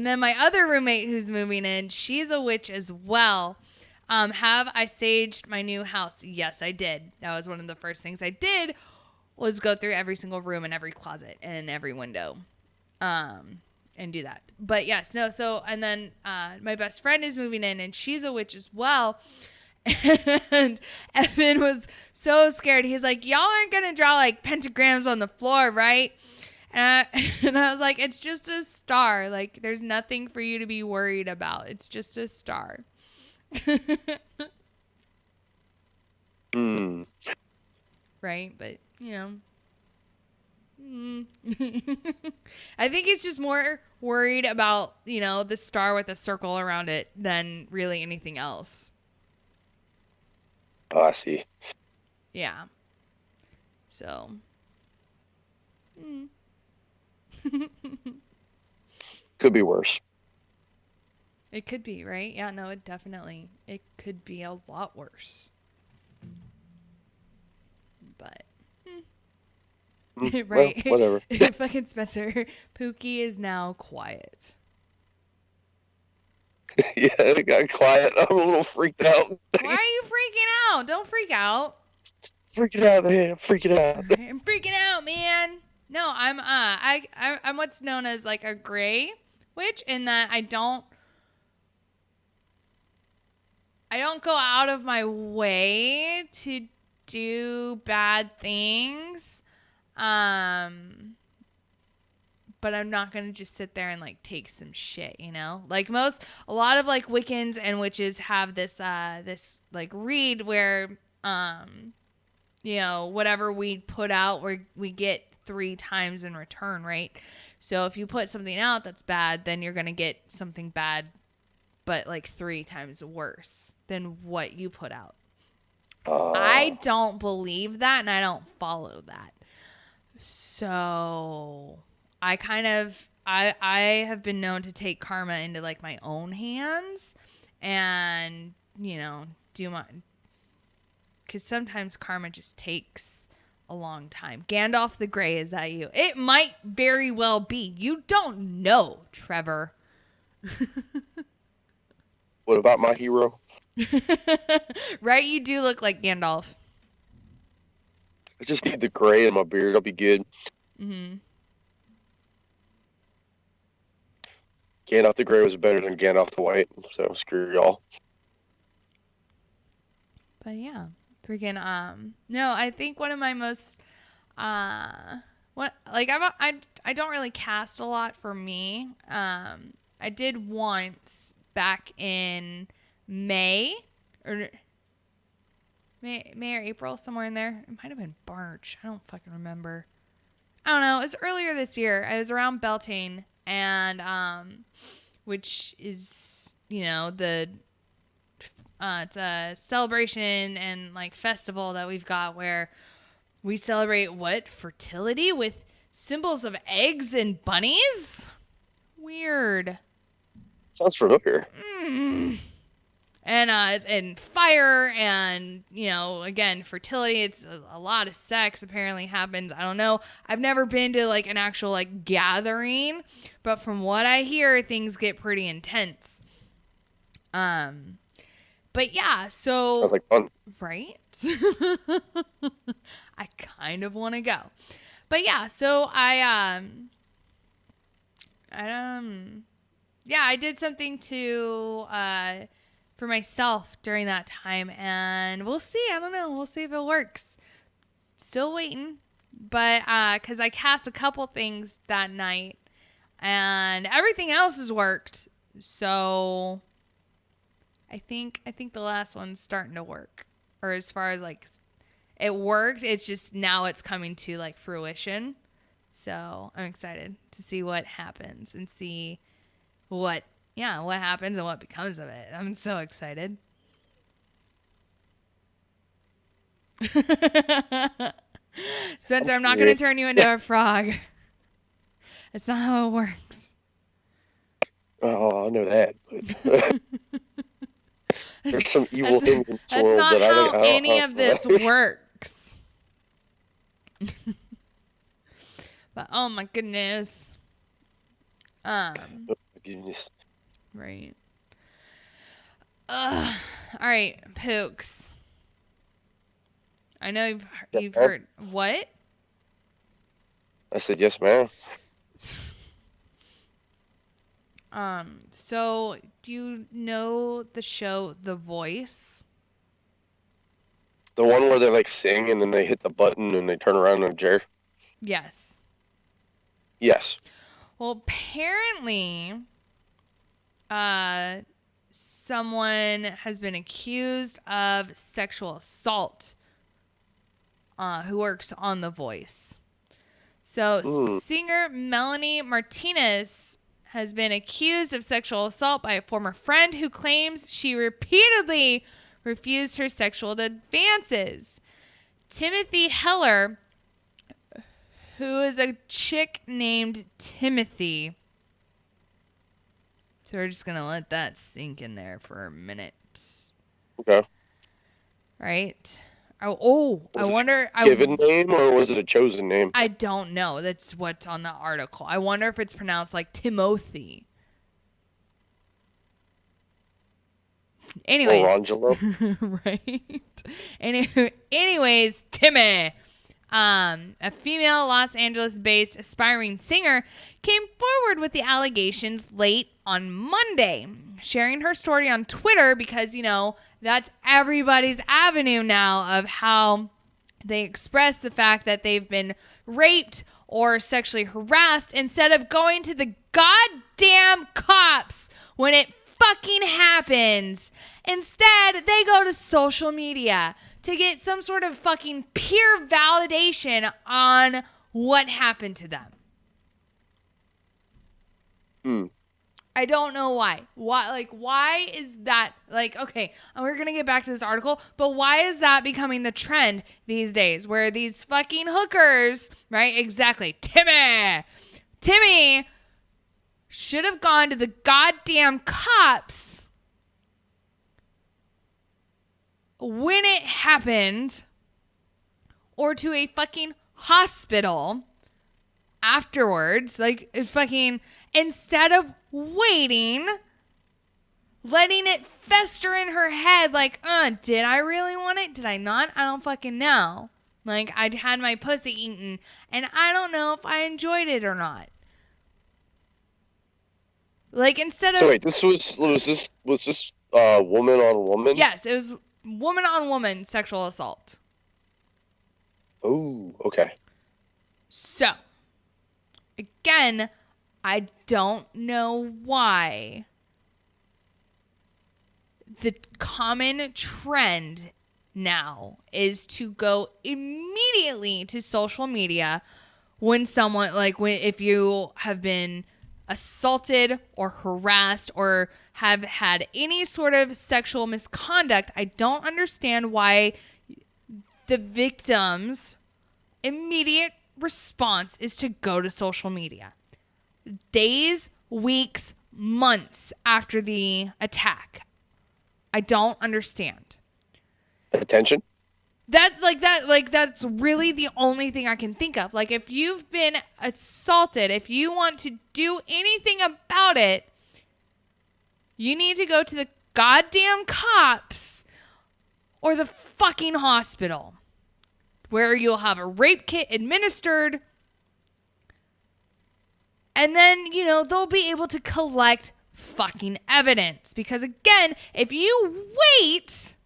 then my other roommate who's moving in, she's a witch as well. Have I saged my new house? Yes, I did. That was one of the first things I did, was go through every single room and every closet and every window, and do that. But yes, no. So, and then my best friend is moving in, and she's a witch as well. And Evan was so scared. He's like, "Y'all aren't gonna draw like pentagrams on the floor, right?" And I was like, "It's just a star. Like, there's nothing for you to be worried about. It's just a star." Right? But, you know. I think he's just more worried about, you know, the star with a circle around it than really anything else. Oh, I see. Yeah. So. Could be worse. It could be, right? Yeah, no, it could be a lot worse. But. Right. Well, whatever. Fucking Spencer. Pookie is now quiet. Yeah, it got quiet. I'm a little freaked out. Why are you freaking out? Don't freak out. Freaking out, man. Freaking out. I'm freaking out, man. No, I'm what's known as like a gray witch, in that I don't go out of my way to do bad things. But I'm not going to just sit there and like take some shit, you know? Like a lot of like Wiccans and witches have this like read where, you know, whatever we put out, we get 3 times in return, right? So if you put something out that's bad, then you're going to get something bad, but like 3 times worse than what you put out. I don't believe that, and I don't follow that. So I I have been known to take karma into like my own hands and, you know, do my, because sometimes karma just takes a long time. Gandalf the Grey, is that you? It might very well be. You don't know, Trevor. What about my hero? Right? You do look like Gandalf. I just need the gray in my beard. I'll be good. Mm-hmm. Gandalf the Grey was better than Gandalf the White, so screw y'all. But yeah, freaking no, I think one of my most I don't really cast a lot for me. I did once back in May or April, somewhere in there. It might have been March. I don't fucking remember. I don't know. It was earlier this year. I was around Beltane, and which is, you know, the it's a celebration and like festival that we've got where we celebrate fertility with symbols of eggs and bunnies. Weird. Sounds familiar. And fire and, you know, again, fertility. It's a lot of sex apparently happens. I don't know. I've never been to like an actual like gathering, but from what I hear, things get pretty intense. But yeah, so sounds like fun. Right? I kind of want to go. But yeah, so I did something to for myself during that time, and we'll see. I don't know. We'll see if it works. Still waiting, but because I cast a couple things that night, and everything else has worked. So I think the last one's starting to work, or as far as like it worked. It's just now it's coming to like fruition. So I'm excited to see what happens and see what happens and what becomes of it. I'm so excited. Spencer, I'm not going to turn you into a frog. It's not how it works. Oh, I know that. But there's some evil things in this world that I don't. That's not how any of this works. But oh my goodness. Oh my goodness. Right. All right, Pooks. I know you've heard what? I said yes, ma'am. So do you know the show The Voice? The one where they like sing and then they hit the button and they turn around in a chair? Yes. Yes. Well, apparently, someone has been accused of sexual assault who works on The Voice. So singer Melanie Martinez has been accused of sexual assault by a former friend who claims she repeatedly refused her sexual advances. Timothy Heller, who is a chick named Timothy. So we're just going to let that sink in there for a minute. Okay. Right? I wonder. Given name or was it a chosen name? I don't know. That's what's on the article. I wonder if it's pronounced like Timothy. Anyways. Or Angelo. Right. Anyways, Timmy. A female Los Angeles-based aspiring singer came forward with the allegations late on Monday, sharing her story on Twitter because, you know, that's everybody's avenue now of how they express the fact that they've been raped or sexually harassed instead of going to the goddamn cops when it fucking happens. Instead, they go to social media to get some sort of fucking peer validation on what happened to them. I don't know why. Why is that? Okay, we're going to get back to this article, but why is that becoming the trend these days where these fucking hookers, right? Exactly. Timmy should have gone to the goddamn cops when it happened, or to a fucking hospital afterwards. Like, fucking, instead of waiting, letting it fester in her head, like, did I really want it? Did I not? I don't fucking know. Like, I'd had my pussy eaten, and I don't know if I enjoyed it or not. Like, instead of... So wait, was this woman on woman? Yes, it was woman on woman sexual assault. Oh, okay. So, again, I don't know why the common trend now is to go immediately to social media when someone, like, if you have been assaulted or harassed or have had any sort of sexual misconduct. I don't understand why the victim's immediate response is to go to social media. Days, weeks, months after the attack. I don't understand. Attention? That's really the only thing I can think of. Like, if you've been assaulted, if you want to do anything about it, you need to go to the goddamn cops or the fucking hospital, where you'll have a rape kit administered, and then, they'll be able to collect fucking evidence. Because again, if you wait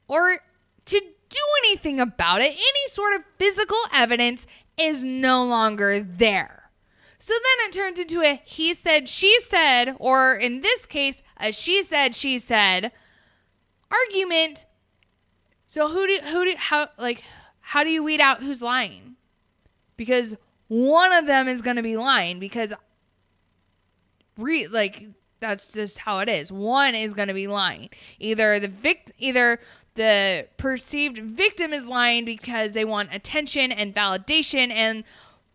or to do anything about it, any sort of physical evidence is no longer there. So then it turns into a he said, she said, or in this case, a she said, she said argument. So how do you weed out who's lying? Because one of them is going to be lying, because that's just how it is. One is going to be lying. Either the perceived victim is lying because they want attention and validation and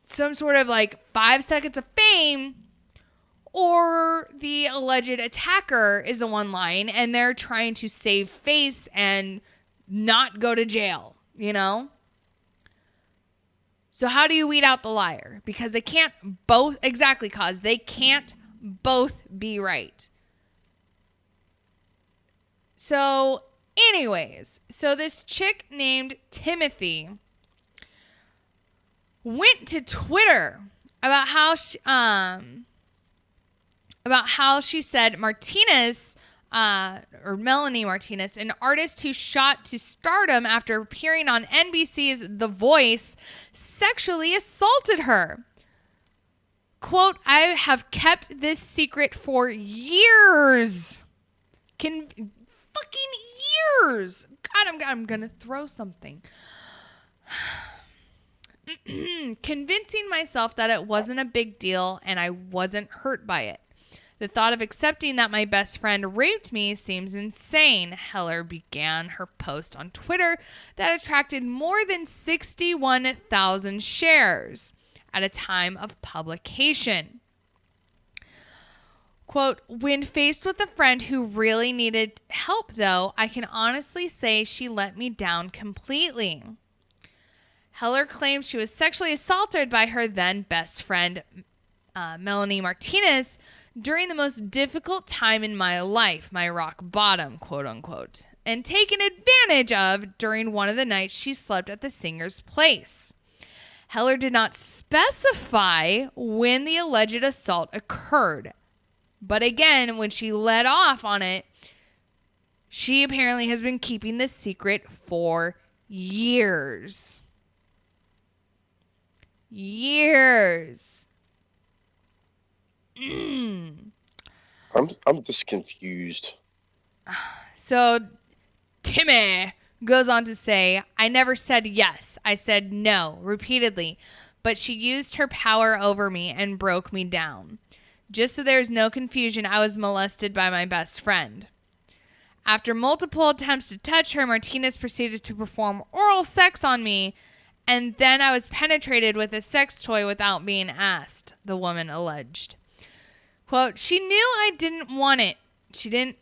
some sort of 5 seconds of fame, or the alleged attacker is the one lying and they're trying to save face and not go to jail, So how do you weed out the liar? Because they can't both, exactly, cause they can't both be right. So anyways, so this chick named Timothy went to Twitter about how she said Martinez, or Melanie Martinez, an artist who shot to stardom after appearing on NBC's The Voice, sexually assaulted her. Quote, I have kept this secret for years. Fucking years. God, I'm gonna throw something. Convincing myself that it wasn't a big deal and I wasn't hurt by it. The thought of accepting that my best friend raped me seems insane. Heller began her post on Twitter that attracted more than 61,000 shares at a time of publication. Quote, when faced with a friend who really needed help, though, I can honestly say she let me down completely. Heller claimed she was sexually assaulted by her then best friend, Melanie Martinez, during the most difficult time in my life, my rock bottom, quote unquote, and taken advantage of during one of the nights she slept at the singer's place. Heller did not specify when the alleged assault occurred. But again, when she let off on it, she apparently has been keeping this secret for years. Years. I'm just confused. So Timmy goes on to say, I never said yes. I said no repeatedly, but she used her power over me and broke me down. Just so there's no confusion, I was molested by my best friend. After multiple attempts to touch her, Martinez proceeded to perform oral sex on me, and then I was penetrated with a sex toy without being asked, the woman alleged. Quote, she knew I didn't want it.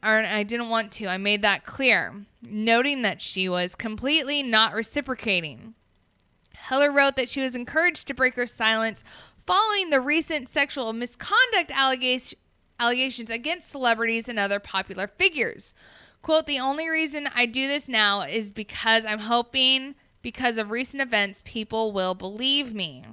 I didn't want to. I made that clear, noting that she was completely not reciprocating. Heller wrote that she was encouraged to break her silence following the recent sexual misconduct allegations against celebrities and other popular figures. Quote, the only reason I do this now is because I'm hoping because of recent events, people will believe me.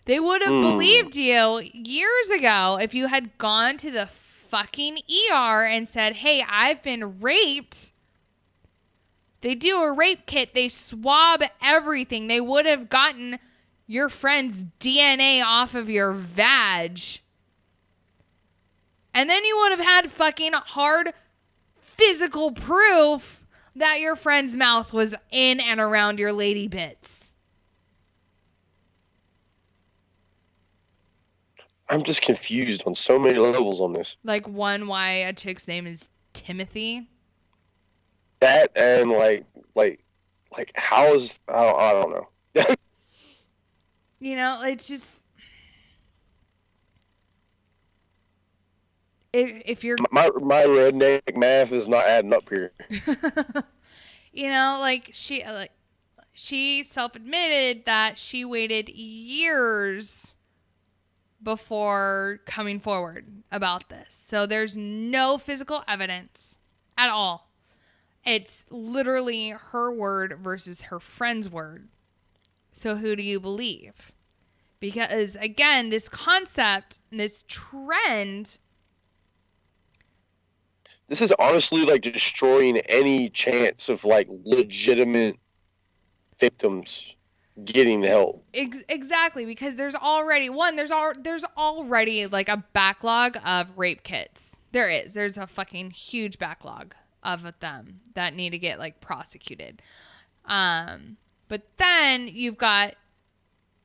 They would have believed you years ago if you had gone to the fucking ER and said, hey, I've been raped. They do a rape kit. They swab everything. They would have gotten your friend's DNA off of your vag. And then you would have had fucking hard physical proof that your friend's mouth was in and around your lady bits. I'm just confused on so many levels on this. Like, one, why a chick's name is Timothy. That and like how is I don't know. You know, it's just if you're my redneck math is not adding up here. You know, like she self-admitted that she waited years before coming forward about this. So there's no physical evidence at all. It's literally her word versus her friend's word. So who do you believe? Because again, this concept, this trend. This is honestly like destroying any chance of like legitimate victims getting help. Exactly, because there's already like a backlog of rape kits. There's a fucking huge backlog of them that need to get like prosecuted. But then you've got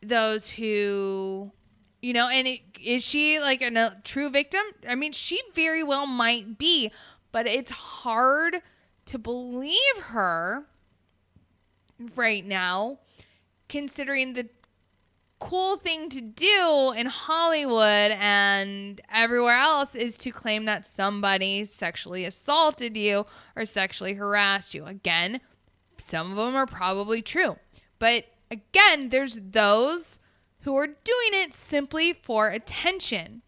those who, you know, and is she like a true victim? I mean, she very well might be, but it's hard to believe her right now, considering the cool thing to do in Hollywood and everywhere else is to claim that somebody sexually assaulted you or sexually harassed you. Again, some of them are probably true. But again, there's those who are doing it simply for attention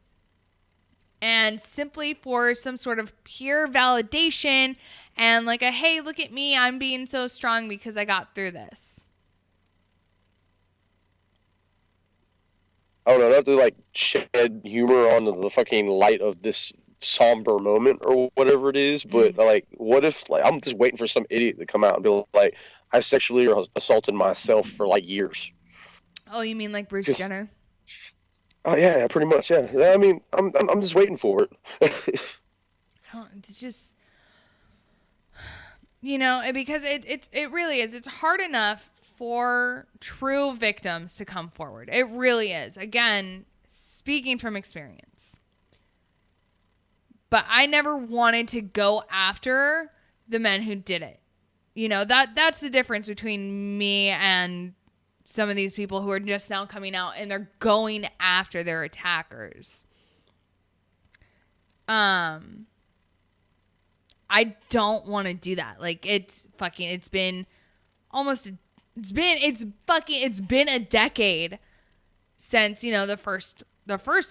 and simply for some sort of peer validation and like a, hey, look at me, I'm being so strong because I got through this. I don't know, not to like shed humor on the fucking light of this somber moment or whatever it is, but like, what if like I'm just waiting for some idiot to come out and be like, I sexually assaulted myself for like years. Oh, you mean like Bruce Jenner? Oh yeah, pretty much. Yeah, I mean, I'm just waiting for it. It's just, you know, because it really is. It's hard enough for true victims to come forward. It really is. Again, speaking from experience. But I never wanted to go after the men who did it. You know, that's the difference between me and some of these people who are just now coming out and they're going after their attackers. I don't want to do that. Like, it's been a decade since, you know, the first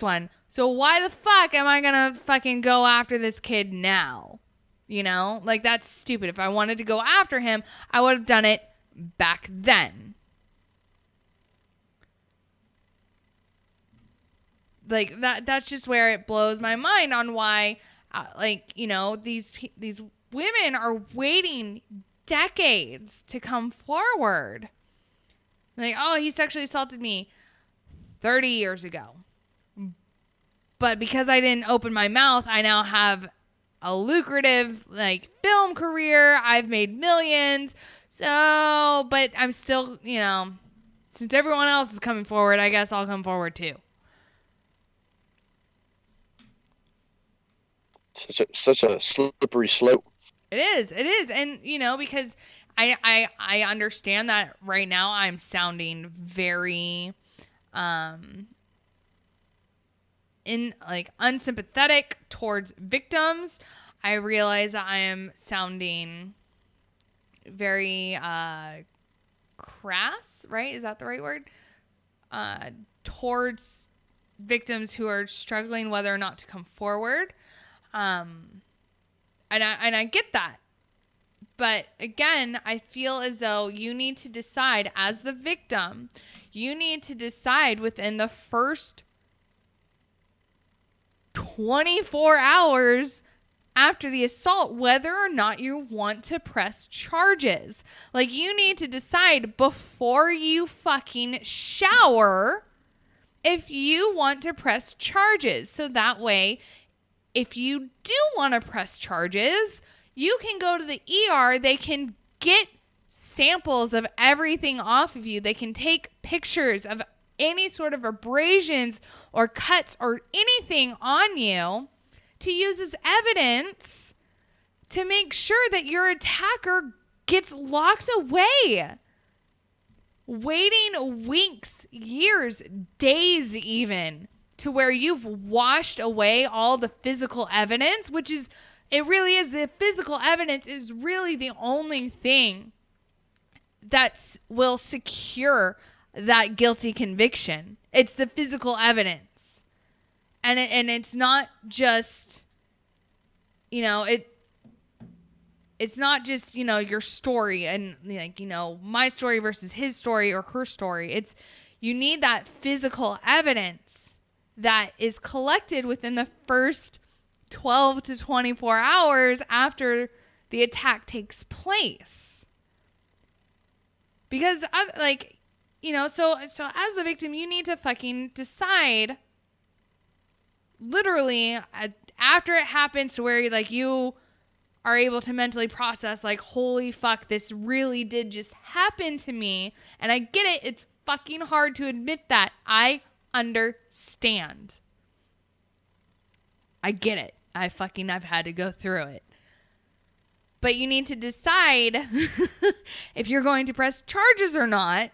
one. So why the fuck am I gonna fucking go after this kid now? You know, like, that's stupid. If I wanted to go after him, I would have done it back then. Like, that's just where it blows my mind on why, like, you know, these women are waiting decades to come forward. Like, oh, he sexually assaulted me 30 years ago. But because I didn't open my mouth, I now have a lucrative, like, film career. I've made millions. So, but I'm still, you know, since everyone else is coming forward, I guess I'll come forward too. Such a slippery slope. It is. And, you know, because I understand that right now I'm sounding very, unsympathetic towards victims. I realize that I am sounding very crass, right? Is that the right word? Towards victims who are struggling whether or not to come forward. And I get that. But again, I feel as though you need to decide as the victim, you need to decide within the first 24 hours after the assault whether or not you want to press charges. Like, you need to decide before you fucking shower if you want to press charges. So that way, if you do want to press charges, you can go to the ER. They can get samples of everything off of you. They can take pictures of any sort of abrasions or cuts or anything on you to use as evidence to make sure that your attacker gets locked away. Waiting weeks, years, days even, to where you've washed away all the physical evidence, which is, it really is, the physical evidence is really the only thing that will secure that guilty conviction. It's the physical evidence. And it's not just, it's not just, your story and my story versus his story or her story. It's, you need that physical evidence that is collected within the first 12 to 24 hours after the attack takes place. Because so as the victim, you need to fucking decide literally after it happens to where you are able to mentally process holy fuck, this really did just happen to me. And I get it. It's fucking hard to admit that. I understand. I get it. I've had to go through it. But you need to decide if you're going to press charges or not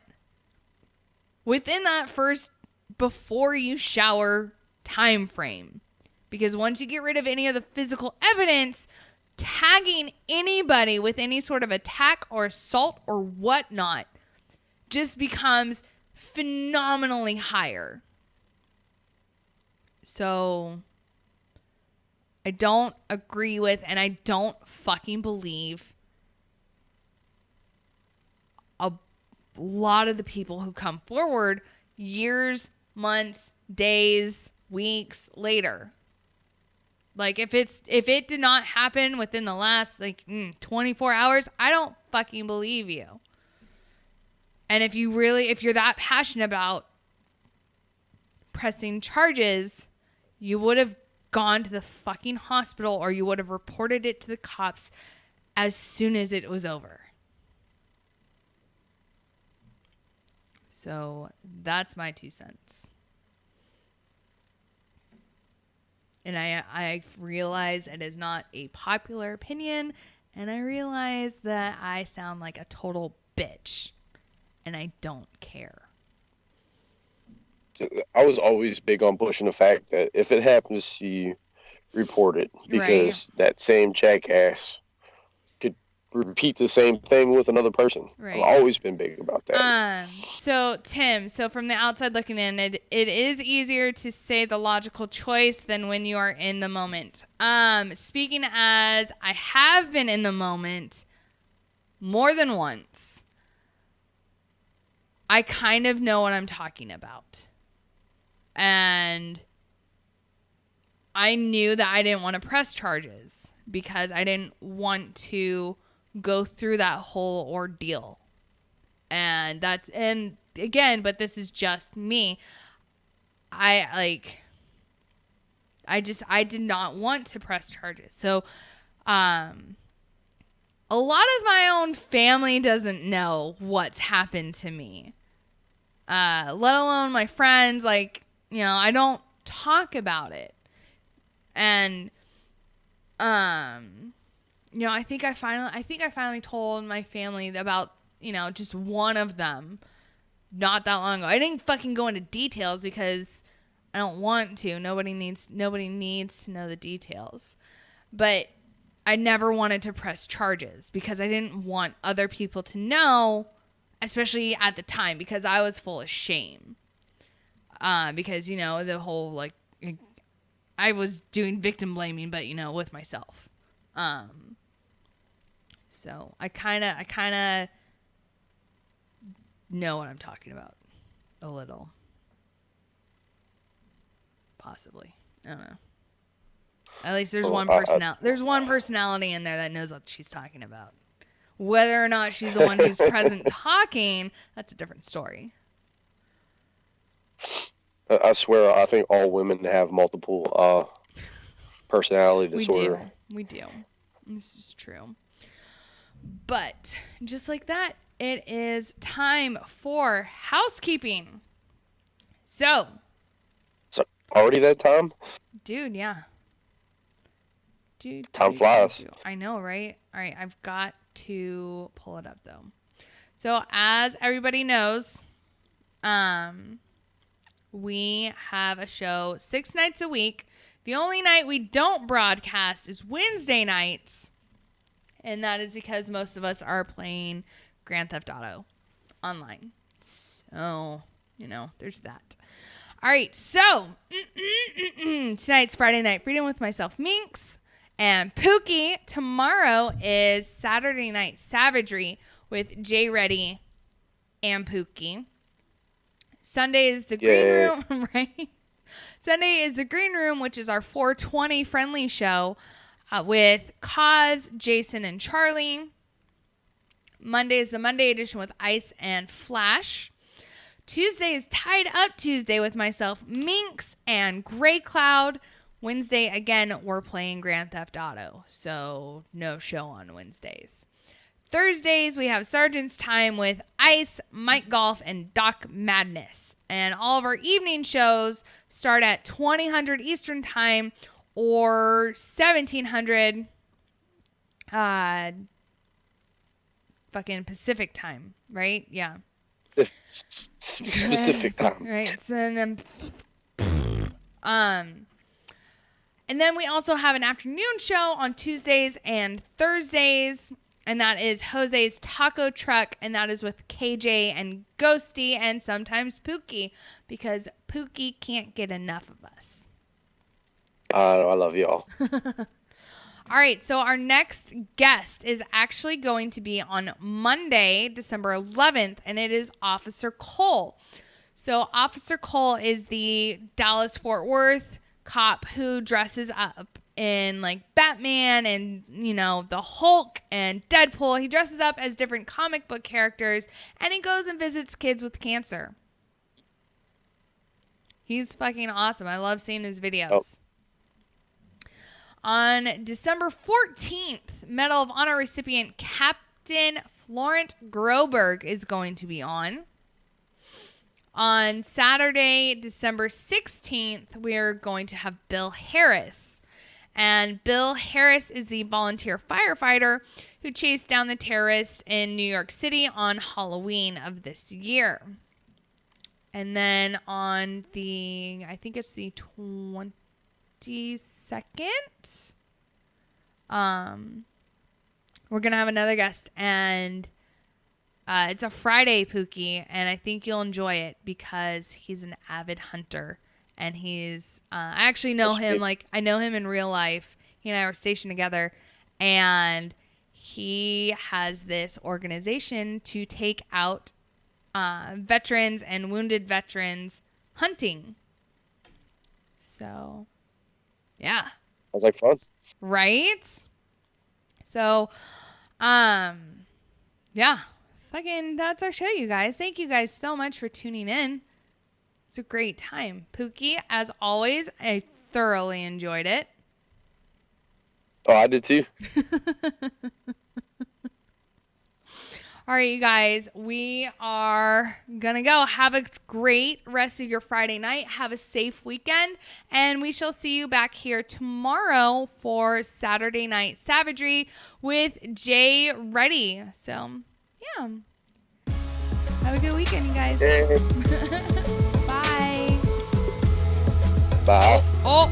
within that first before you shower time frame. Because once you get rid of any of the physical evidence, tagging anybody with any sort of attack or assault or whatnot just becomes phenomenally higher. So I don't agree with, and I don't fucking believe a lot of the people who come forward years, months, days, weeks later. If it did not happen within the last 24 hours, I don't fucking believe you. And if you're that passionate about pressing charges, you would have gone to the fucking hospital or you would have reported it to the cops as soon as it was over. So that's my 2 cents. And I realize it is not a popular opinion, and I realize that I sound like a total bitch, and I don't care. I was always big on pushing the fact that if it happens to you, report it, because that same jackass could repeat the same thing with another person. Right. I've always been big about that. So Tim, from the outside looking in, it is easier to say the logical choice than when you are in the moment. Speaking as I have been in the moment more than once, I kind of know what I'm talking about. And I knew that I didn't want to press charges because I didn't want to go through that whole ordeal. And again, but this is just me. I did not want to press charges. So, a lot of my own family doesn't know what's happened to me. Let alone my friends. I don't talk about it. And, I think I finally told my family about, just one of them not that long ago. I didn't fucking go into details because I don't want to. Nobody needs to know the details. But I never wanted to press charges because I didn't want other people to know, especially at the time, because I was full of shame. Because, you know, the whole, like, I was doing victim blaming, but, you know, with myself. So I kind of know what I'm talking about a little. Possibly. I don't know. At least there's there's one personality in there that knows what she's talking about. Whether or not she's the one who's present talking, that's a different story. I swear, I think all women have multiple personality disorder. We do. This is true. But just like that, it is time for housekeeping. So already that time? Dude, yeah. Dude, time flies. I know, right? All right, I've got to pull it up though. So as everybody knows, we have a show 6 nights a week. The only night we don't broadcast is Wednesday nights. And that is because most of us are playing Grand Theft Auto online. So, you know, there's that. All right, so tonight's Friday Night Freedom with myself, Minx, and Pookie. Tomorrow is Saturday Night Savagery with Jay Reddy and Pookie. Sunday is the Green Room, right? Sunday is the Green Room, which is our 420 friendly show with Kaz, Jason, and Charlie. Monday is the Monday edition with Ice and Flash. Tuesday is Tied Up Tuesday with myself, Minx, and Gray Cloud. Wednesday, again, we're playing Grand Theft Auto, so no show on Wednesdays. Thursdays, we have Sergeant's Time with Ice, Mike Golf, and Doc Madness. And all of our evening shows start at 2000 Eastern Time or 1700 fucking Pacific Time, right? Yeah. Specific time. Right. So then and then we also have an afternoon show on Tuesdays and Thursdays, and that is Jose's Taco Truck, and that is with KJ and Ghosty and sometimes Pookie, because Pookie can't get enough of us. I love y'all. All right, so our next guest is actually going to be on Monday, December 11th, and it is Officer Cole. So Officer Cole is the Dallas-Fort Worth cop who dresses up in like Batman and, you know, the Hulk and Deadpool. He dresses up as different comic book characters, and he goes and visits kids with cancer. He's fucking awesome. I love seeing his videos. Oh. On December 14th, Medal of Honor recipient Captain Florent Groberg is going to be on. On Saturday, December 16th, we're going to have Bill Harris. And Bill Harris is the volunteer firefighter who chased down the terrorists in New York City on Halloween of this year. And then on the, I think it's the 22nd, we're gonna have another guest, and it's a Friday, Pookie, and I think you'll enjoy it because he's an avid hunter, and he's I actually know him, like I know him in real life. He and I were stationed together, and he has this organization to take out veterans and wounded veterans hunting. So yeah. Sounds like fun. Right? So, yeah. Fucking, that's our show, you guys. Thank you guys so much for tuning in. It's a great time. Pookie, as always, I thoroughly enjoyed it. Oh, I did too. All right, you guys, we are going to go. Have a great rest of your Friday night. Have a safe weekend. And we shall see you back here tomorrow for Saturday Night Savagery with Jay Reddy. So, yeah. Have a good weekend, you guys. Hey. Bye. Bye. Oh.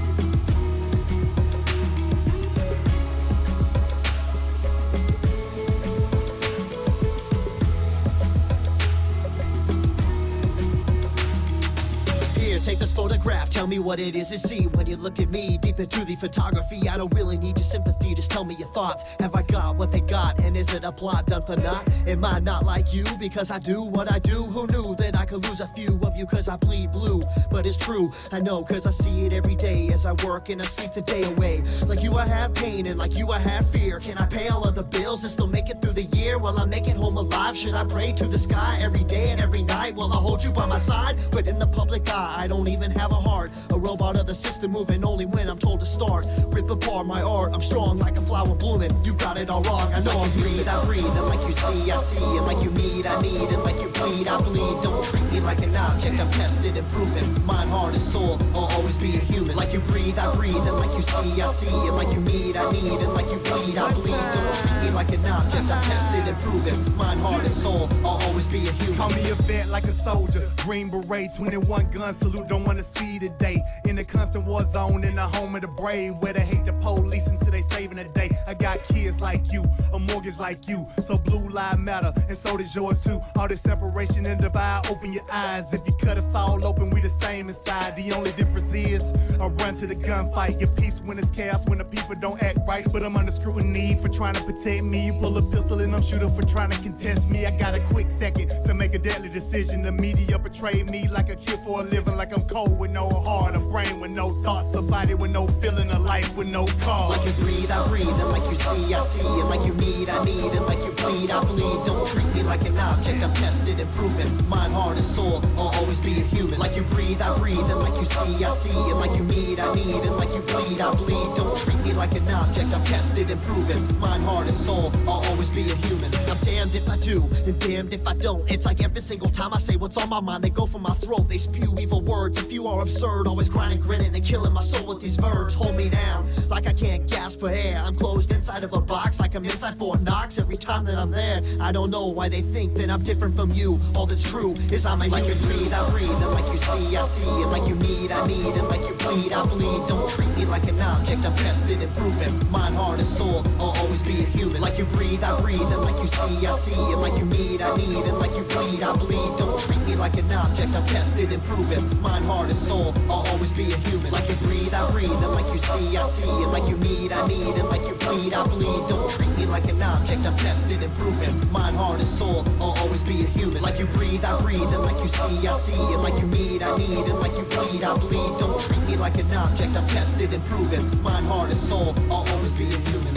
Take this photograph, tell me what it is you see when you look at me. Deep into the photography, I don't really need your sympathy, just tell me your thoughts. Have I got what they got, and is it a plot done for naught? Am I not like you, because I do what I do? Who knew that I could lose a few of you, cause I bleed blue? But it's true, I know, cause I see it every day as I work and I sleep the day away. Like you I have pain, and like you I have fear. Can I pay all of the bills and still make it through the year? Will I make it home alive? Should I pray to the sky every day and every night? Will I hold you by my side? But in the public eye, I don't even have a heart. A robot of the system moving only when I'm told to start. Rip apart my art, I'm strong like a flower blooming. You got it all wrong, I know like I'm breathe, I breathe. And like you see, I see. And like you need, I need. And like you bleed, I bleed. Don't treat me like an object, I'm tested and proven. Mind, heart, and soul, I'll always be a human. Like you breathe, I breathe. And like you see, I see. And like you need, I need. And like you bleed, I bleed. Don't treat me like an object, I'm tested and proven. Mind, heart, and soul, I'll always be a human. Call me a vet like a soldier. Green beret, 21 gun salute, don't wanna see today. In the constant war zone, in the home of the brave, where they hate the police until they saving the day. I got kids like you, a mortgage like you, so blue lives matter, and so does yours too. All this separation and divide, open your eyes. If you cut us all open, we the same inside. The only difference is I run to the gunfight. Get peace when it's chaos, when the people don't act right. But I'm under scrutiny for trying to protect me. You pull a pistol and I'm shooting for trying to contest me. I got a quick second to make a deadly decision. The media portray me like a kid for a living, like I'm cold with no heart, a brain with no thoughts, a body with no feeling, a life with no cause. Like you breathe, I breathe. And like you see, I see. And like you need, I need. And like you bleed, I bleed. Don't treat me like an object, I'm tested and proven. Mind, heart, and soul, I'll always be a human. Like you breathe, I breathe. And like you see, I see. And like you need, I need. And like you bleed, I bleed. Don't treat me like an object, I'm tested and proven. Mind, heart, and soul, I'll always be a human. I'm damned if I do, and damned if I don't. It's like every single time I say what's on my mind, they go for my throat, they spew evil words. A few are absurd, always grinding, grinning, and killing my soul with these verbs. Hold me down, like I can't gasp for air. I'm closed inside of a box, like I'm inside Fort Knox. Every time that I'm there, I don't know why they think that I'm different from you. All that's true is I'm a like you breathe, I breathe. And like you see, I see. And like you need, I need. And like you bleed, I bleed. Don't treat me like an object, I'm tested and proven. Mind, heart, and soul, I'll always be a human. Like you breathe, I breathe. And like you see, I see. And like you need, I need. And like you bleed, I bleed. Don't treat me like an object, I'm tested and proven. Mind, heart, and soul, I'll always be a human. Like you breathe, I breathe. And like you see, I see. And like you need, I need. And like you bleed, I bleed. Don't treat me like an object, I'm tested and proven. Mind, heart, and soul, I'll always be a human. Like you breathe, I breathe. And like you see, I see. And like you need, I need. And like you bleed, I bleed. Don't treat me like an object, I'm tested and proven. Mind, heart, and soul, I'll always be a human.